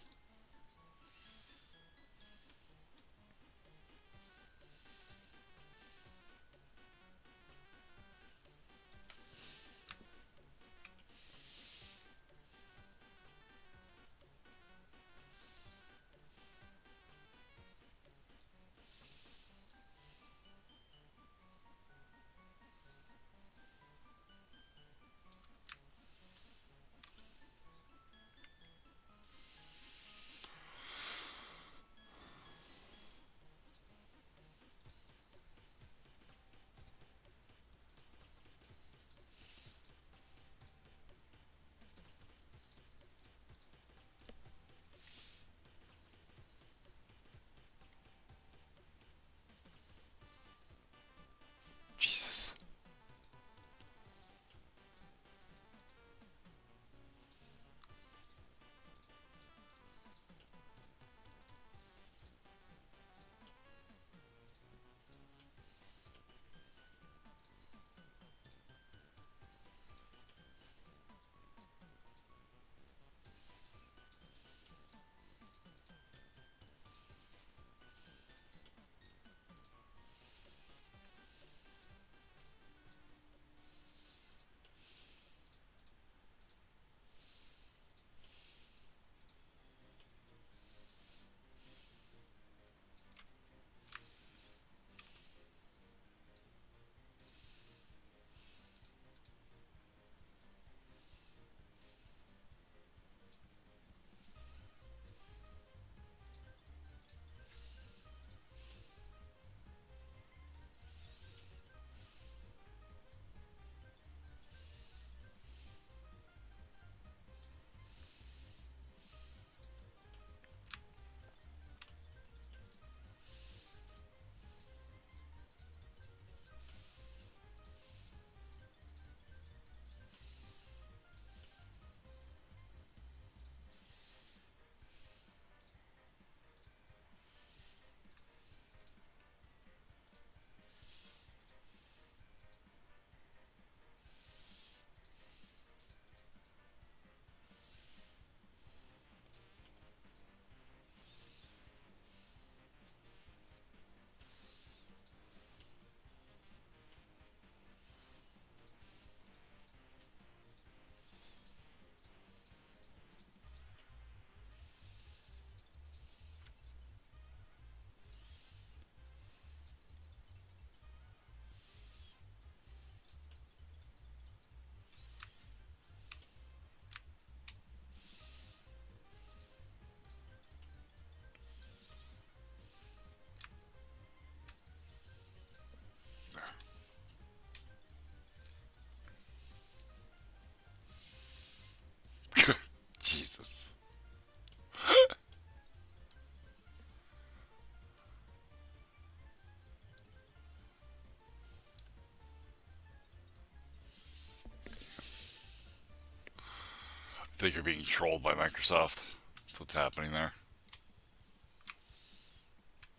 I think you're being trolled by Microsoft. That's what's happening there.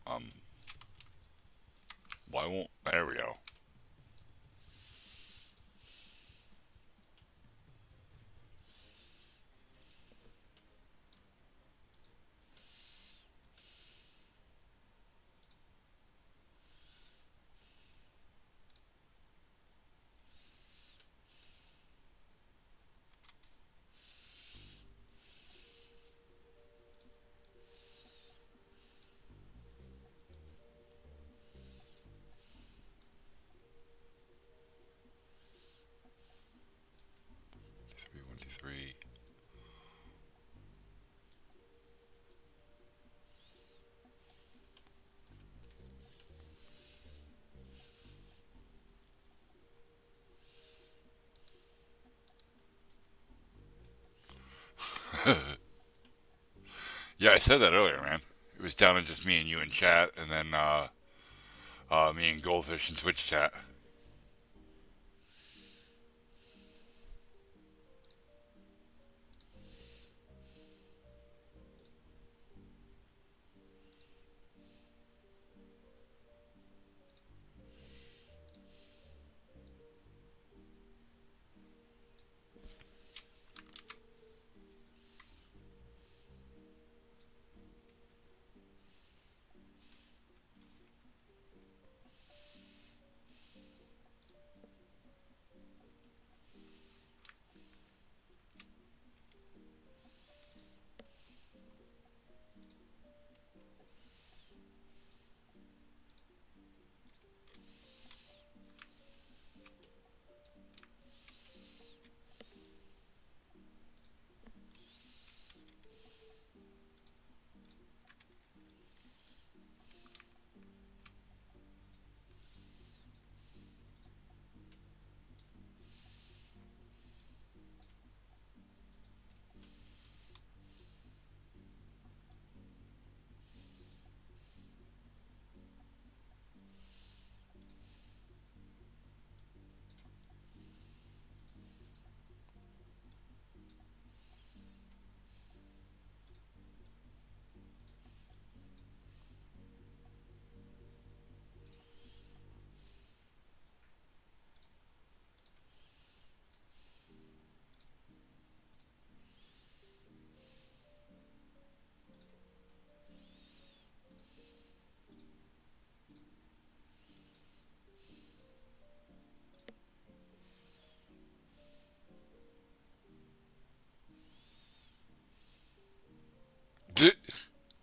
Um, why won't? There we go. Three, one, two, three. Yeah, I said that earlier, man. It was down to just me and you in chat, and then me and Goldfish in Twitch chat.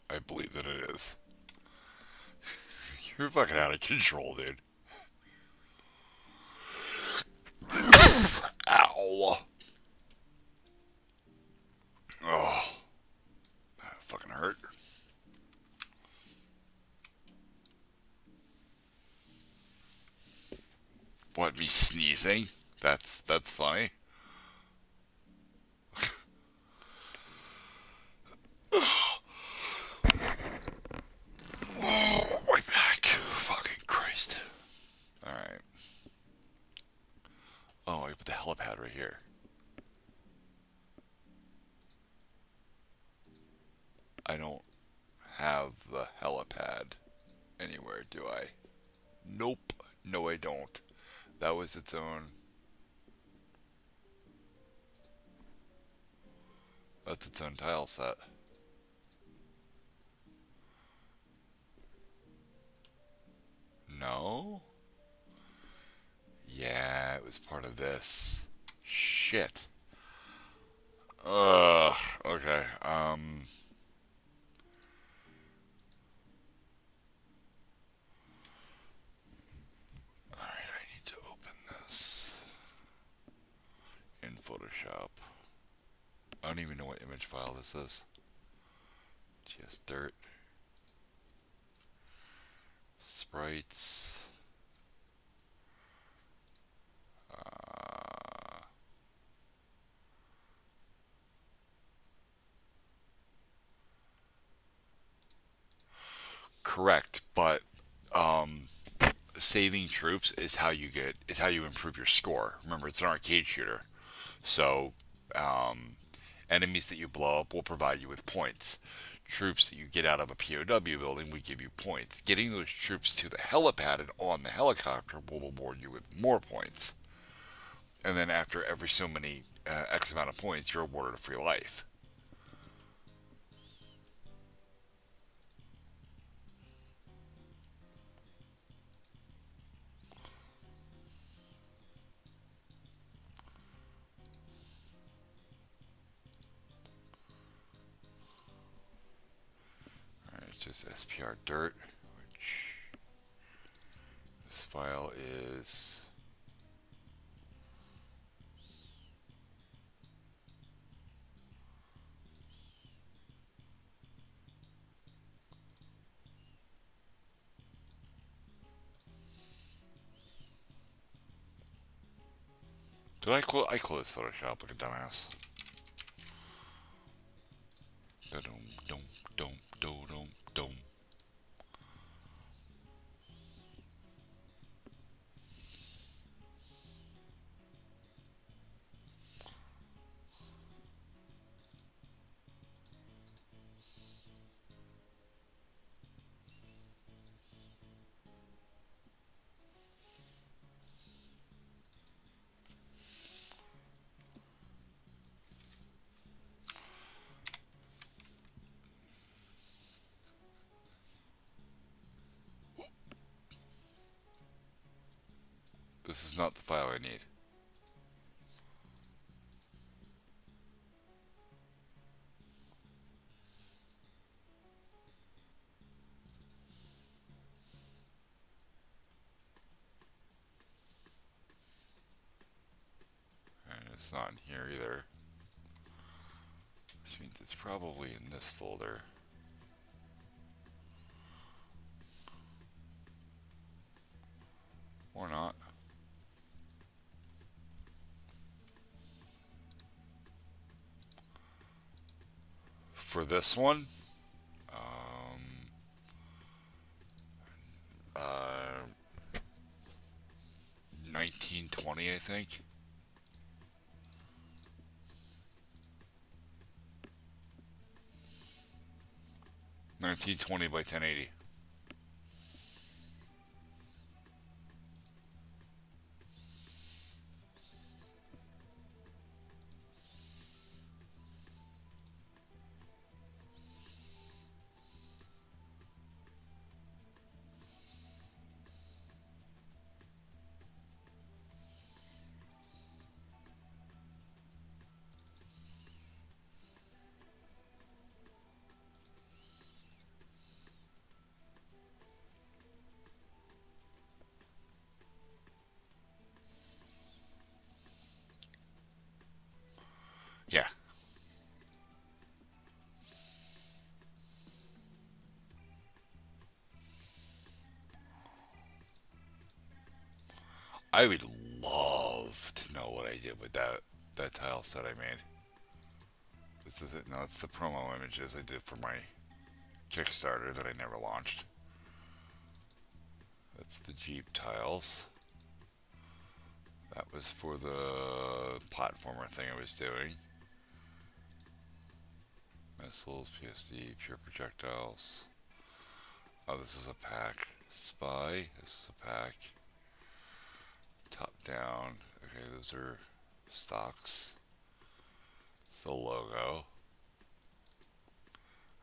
I believe that it is. You're fucking out of control, dude. Ow. Oh, that fucking hurt. What, me sneezing? That's funny. Oh, my back. Fucking Christ. Alright. Oh, I put the helipad right here. I don't have the helipad anywhere, do I? Nope. No, I don't. That was its own. That's its own tile set. No? Yeah, it was part of this. Shit. Ugh. Okay. Alright, I need to open this in Photoshop. I don't even know what image file this is. Just dirt. Sprites. Uh, correct, but um, saving troops is how you improve your score. Remember, it's an arcade shooter, so um, Enemies that you blow up will provide you with points. Troops that you get out of a POW building will give you points. Getting those troops to the helipad and on the helicopter will award you with more points. And then after every so many X amount of points, you're awarded a free life. Alright, it's just SPR dirt, which this file is. Did I close? I closed Photoshop like a dumbass. Dum dum dum dum dum dum. This is not the file I need. And it's not in here either. Which means it's probably in this folder. Or not. For this one, uh, 1920, I think. $1920 by 1080. Yeah. I would love to know what I did with that tile set I made. This is it. No, it's the promo images I did for my Kickstarter that I never launched. That's the Jeep tiles. That was for the platformer thing I was doing. Missiles, PSD, pure projectiles. Oh, this is a pack. Spy, this is a pack. Top down. Okay, those are stocks. It's the logo.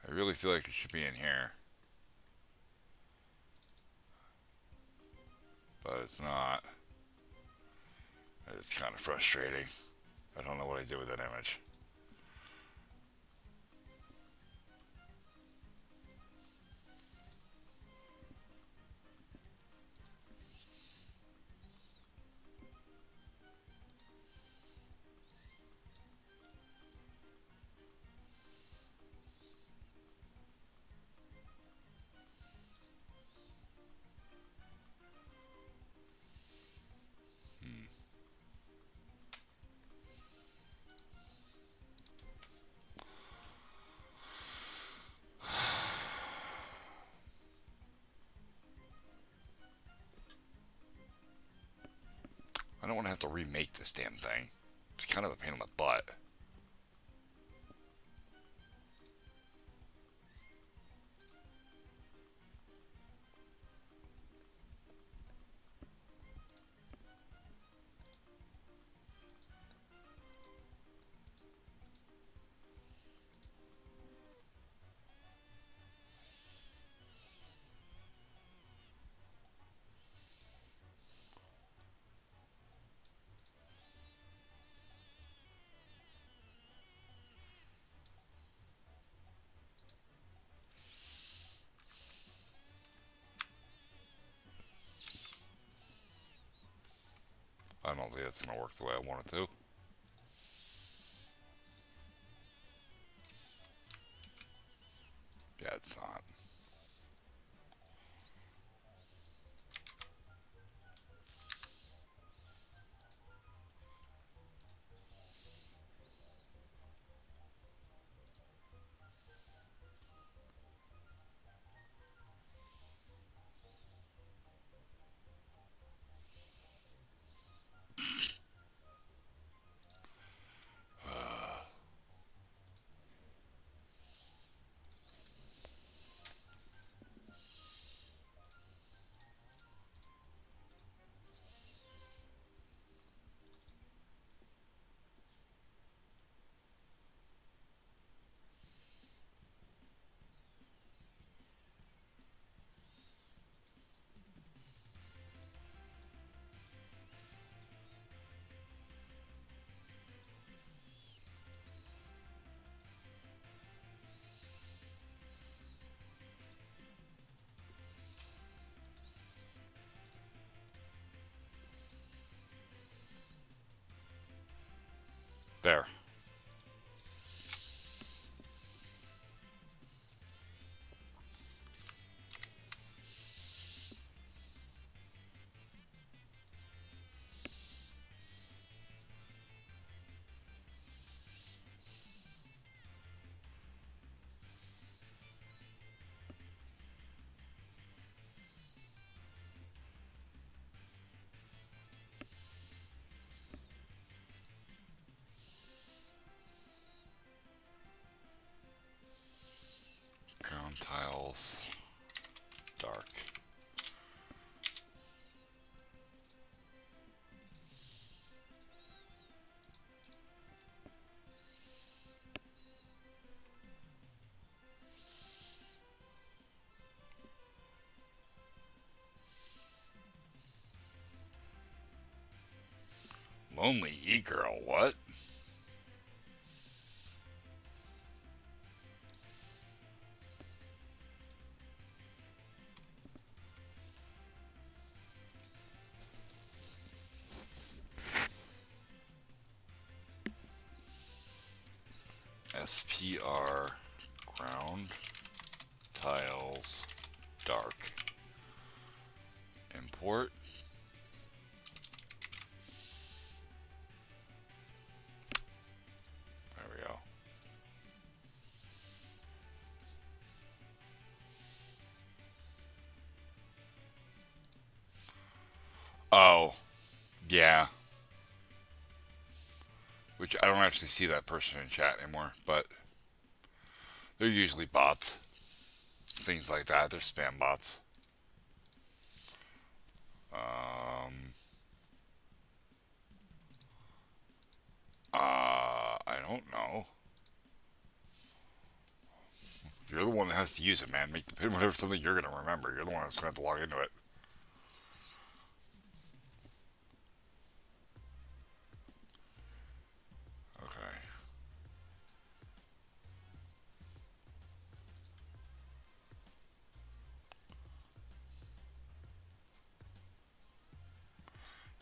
I really feel like it should be in here. But it's not. It's kind of frustrating. I don't know what I did with that image. I don't want to have to remake this damn thing. It's kind of a pain in the butt. don't think that's going to work the way I want it to. Yeah, it's not. There. Ground tiles. Dark. Lonely e-girl, what? SPR ground tiles dark. Import. There we go. Oh, yeah. Which I don't actually see that person in chat anymore, but they're usually bots. Things like that. They're spam bots. I don't know. You're the one that has to use it, man. Make the pin whatever something you're gonna remember. You're the one that's gonna have to log into it. Okay.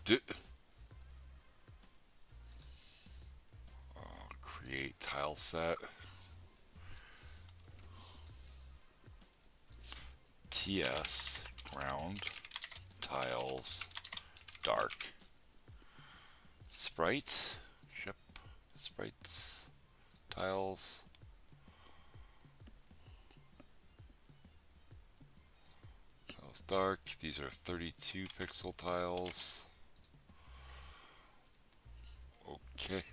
D create tile set. TS ground tiles dark. Sprites. Ship. Sprites. Tiles. Tiles dark. These are 32 pixel tiles. Okay.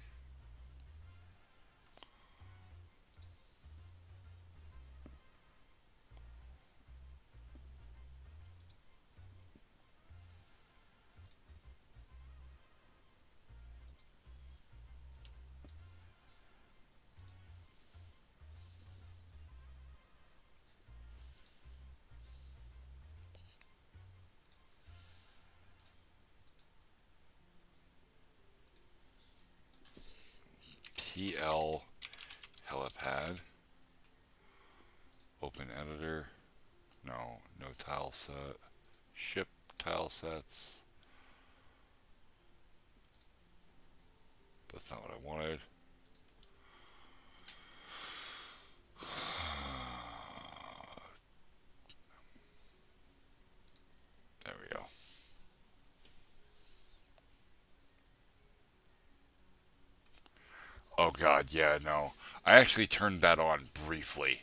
PL helipad. Open editor. No, no tile set. Ship tile sets. That's not what I wanted. There we go. Oh god, yeah, no. I actually turned that on briefly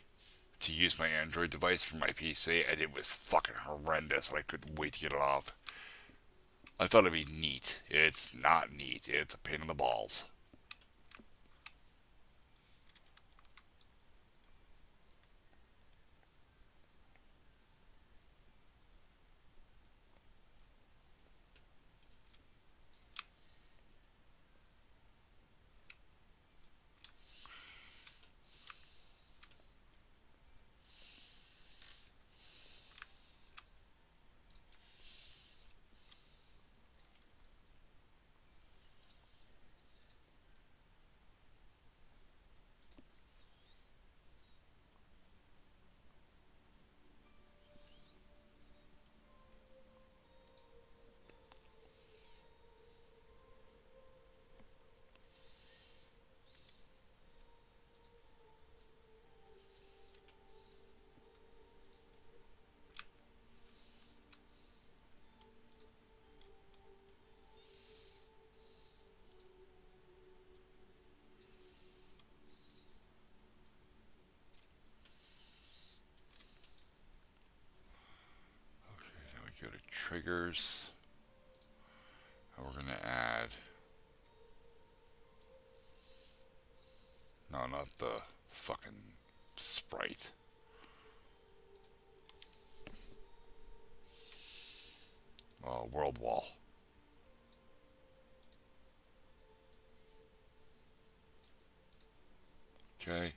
to use my Android device for my PC, and it was fucking horrendous, and I couldn't wait to get it off. I thought it'd be neat. It's not neat. It's a pain in the balls. Okay, now we go to triggers. And we're gonna add... No, not the fucking sprite. World wall. Okay.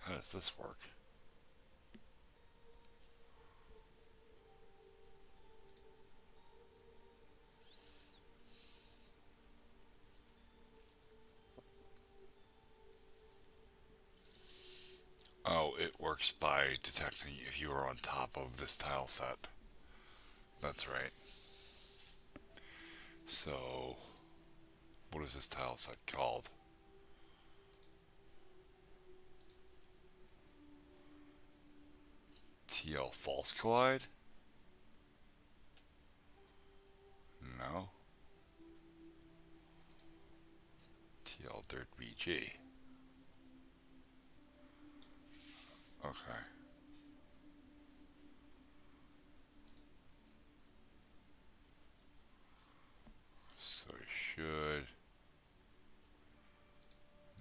How does this work? Oh, it works by detecting if you are on top of this tile set. That's right. So, what is this tile set called? TL False Collide? No. TL Dirt BG. Okay. So I should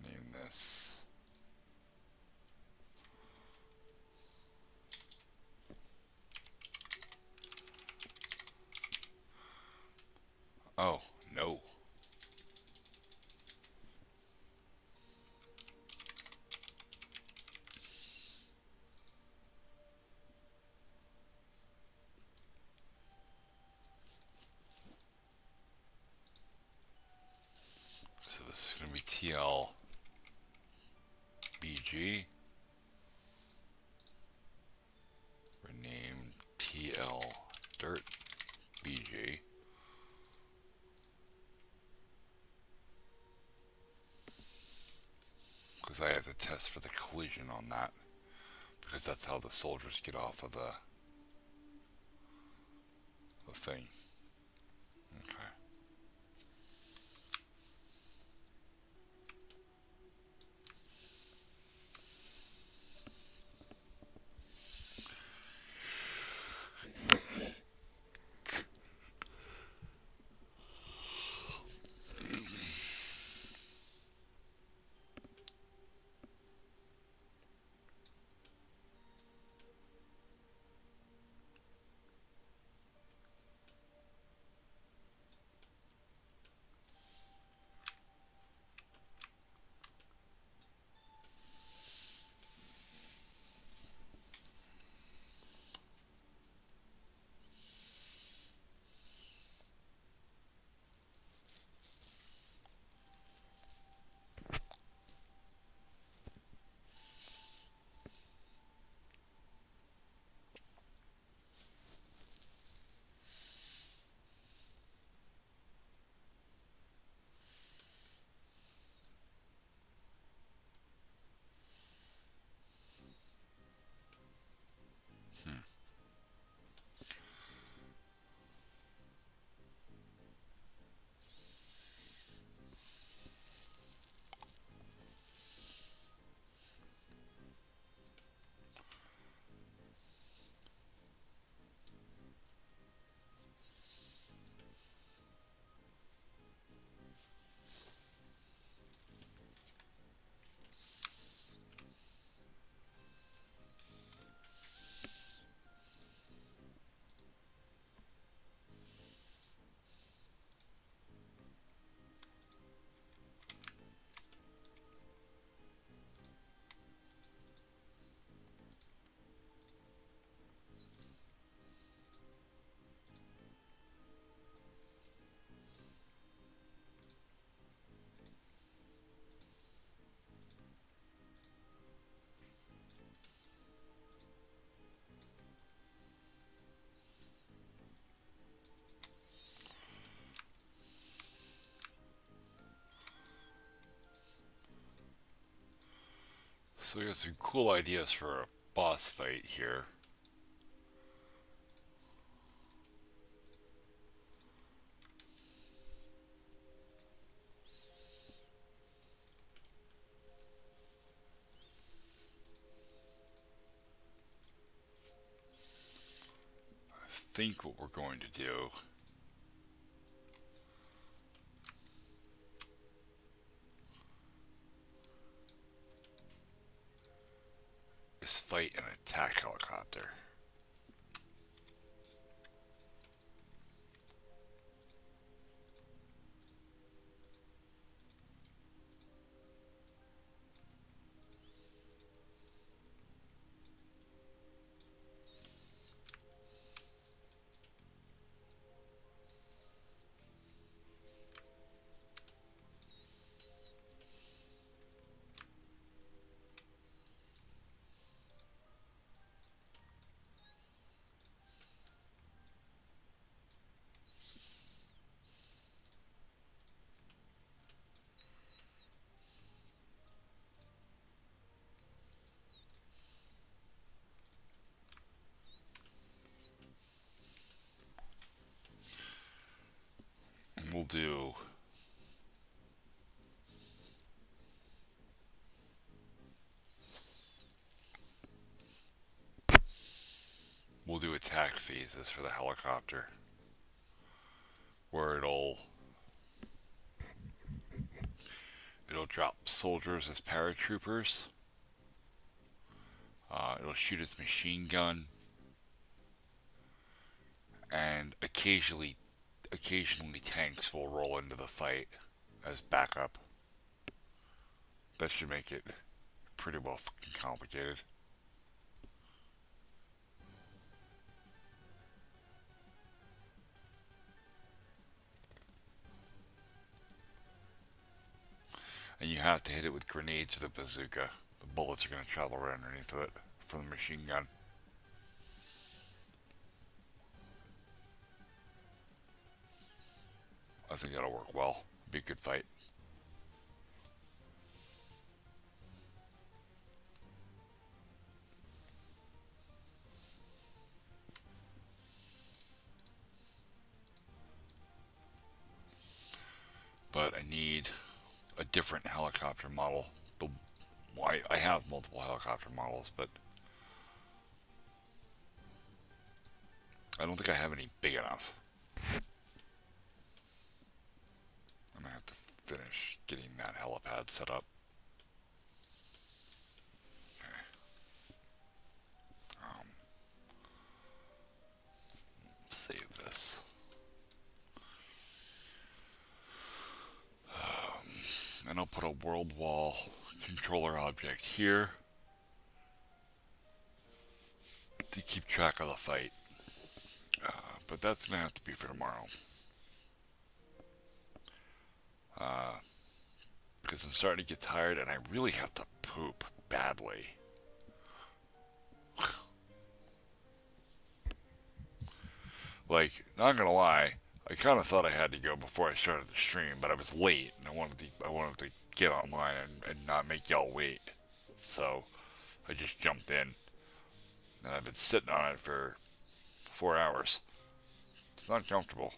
name this. Oh, no. So this is going to be TL BG. Rename TL Dirt BG. Because I have to test for the collision on that. Because that's how the soldiers get off of the thing. Okay. So we got some cool ideas for a boss fight here. I think what we're going to do is fight an attack helicopter. We'll do we'll do attack phases for the helicopter, where it'll drop soldiers as paratroopers. It'll shoot its machine gun, and occasionally tanks will roll into the fight as backup. That should make it pretty well fucking complicated. And you have to hit it with grenades with a bazooka. The bullets are going to travel right underneath of it from the machine gun. I think that'll work well. Be a good fight. But I need a different helicopter model. I have multiple helicopter models, but I don't think I have any big enough. I'm gonna have to finish getting that helipad set up. Okay. Save this. Then I'll put a world wall controller object here to keep track of the fight. But that's gonna have to be for tomorrow. Because I'm starting to get tired and I really have to poop badly. Like, not gonna lie, I kind of thought I had to go before I started the stream, but I was late and I wanted to get online and not make y'all wait. So I just jumped in, and I've been sitting on it for 4 hours. It's not comfortable.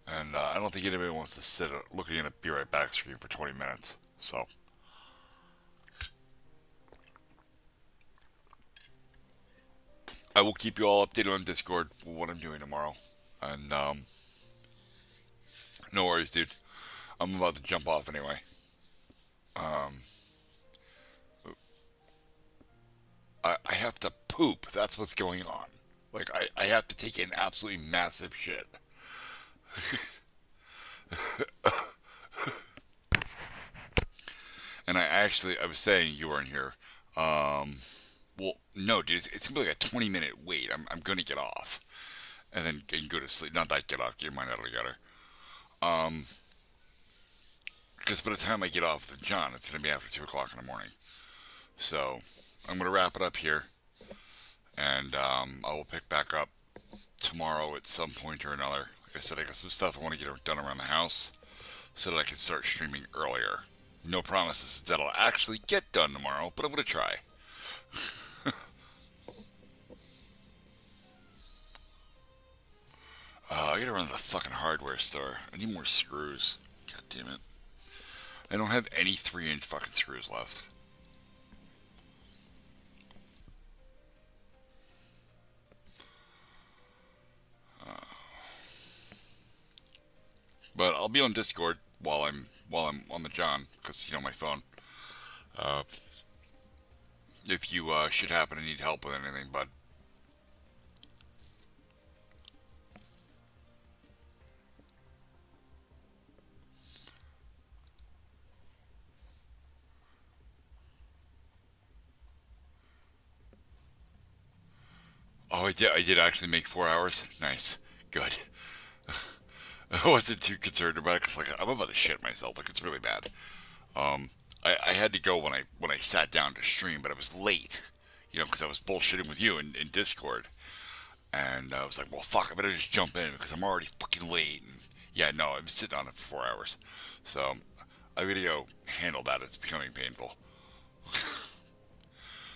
And I don't think anybody wants to sit looking at a Be Right Back screen for 20 minutes. So I will keep you all updated on Discord with what I'm doing tomorrow. And no worries, dude. I'm about to jump off anyway. I have to poop. That's what's going on. Like, I have to take an absolutely massive shit. And I was saying you weren't here. Well, no, dude, it's gonna be like a 20-minute wait. I'm gonna get off, and then go to sleep. Not that get off, get your mind out of the gutter. Because by the time I get off the John, it's gonna be after 2 o'clock in the morning. So I'm gonna wrap it up here, and I will pick back up tomorrow at some point or another. Like I said, I got some stuff I want to get done around the house so that I can start streaming earlier. No promises that I'll actually get done tomorrow, but I'm going to try. I gotta run to the fucking hardware store. I need more screws. God damn it. I don't have any 3-inch fucking screws left. But I'll be on Discord while I'm on the John, because my phone. Uh, if you should happen to need help with anything, bud. Oh, I did actually make 4 hours. Nice, good. I wasn't too concerned about it because like I'm about to shit myself. Like it's really bad. Um, I had to go when I sat down to stream, but I was late. Because I was bullshitting with you in Discord, and I was like, well, fuck, I better just jump in because I'm already fucking late. And yeah, no, I was sitting on it for 4 hours, so I gotta go handle that. It's becoming painful.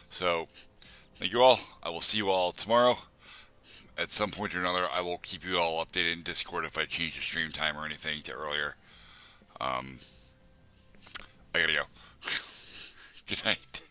So thank you all. I will see you all tomorrow. At some point or another, I will keep you all updated in Discord if I change the stream time or anything to earlier. I gotta go. Good night.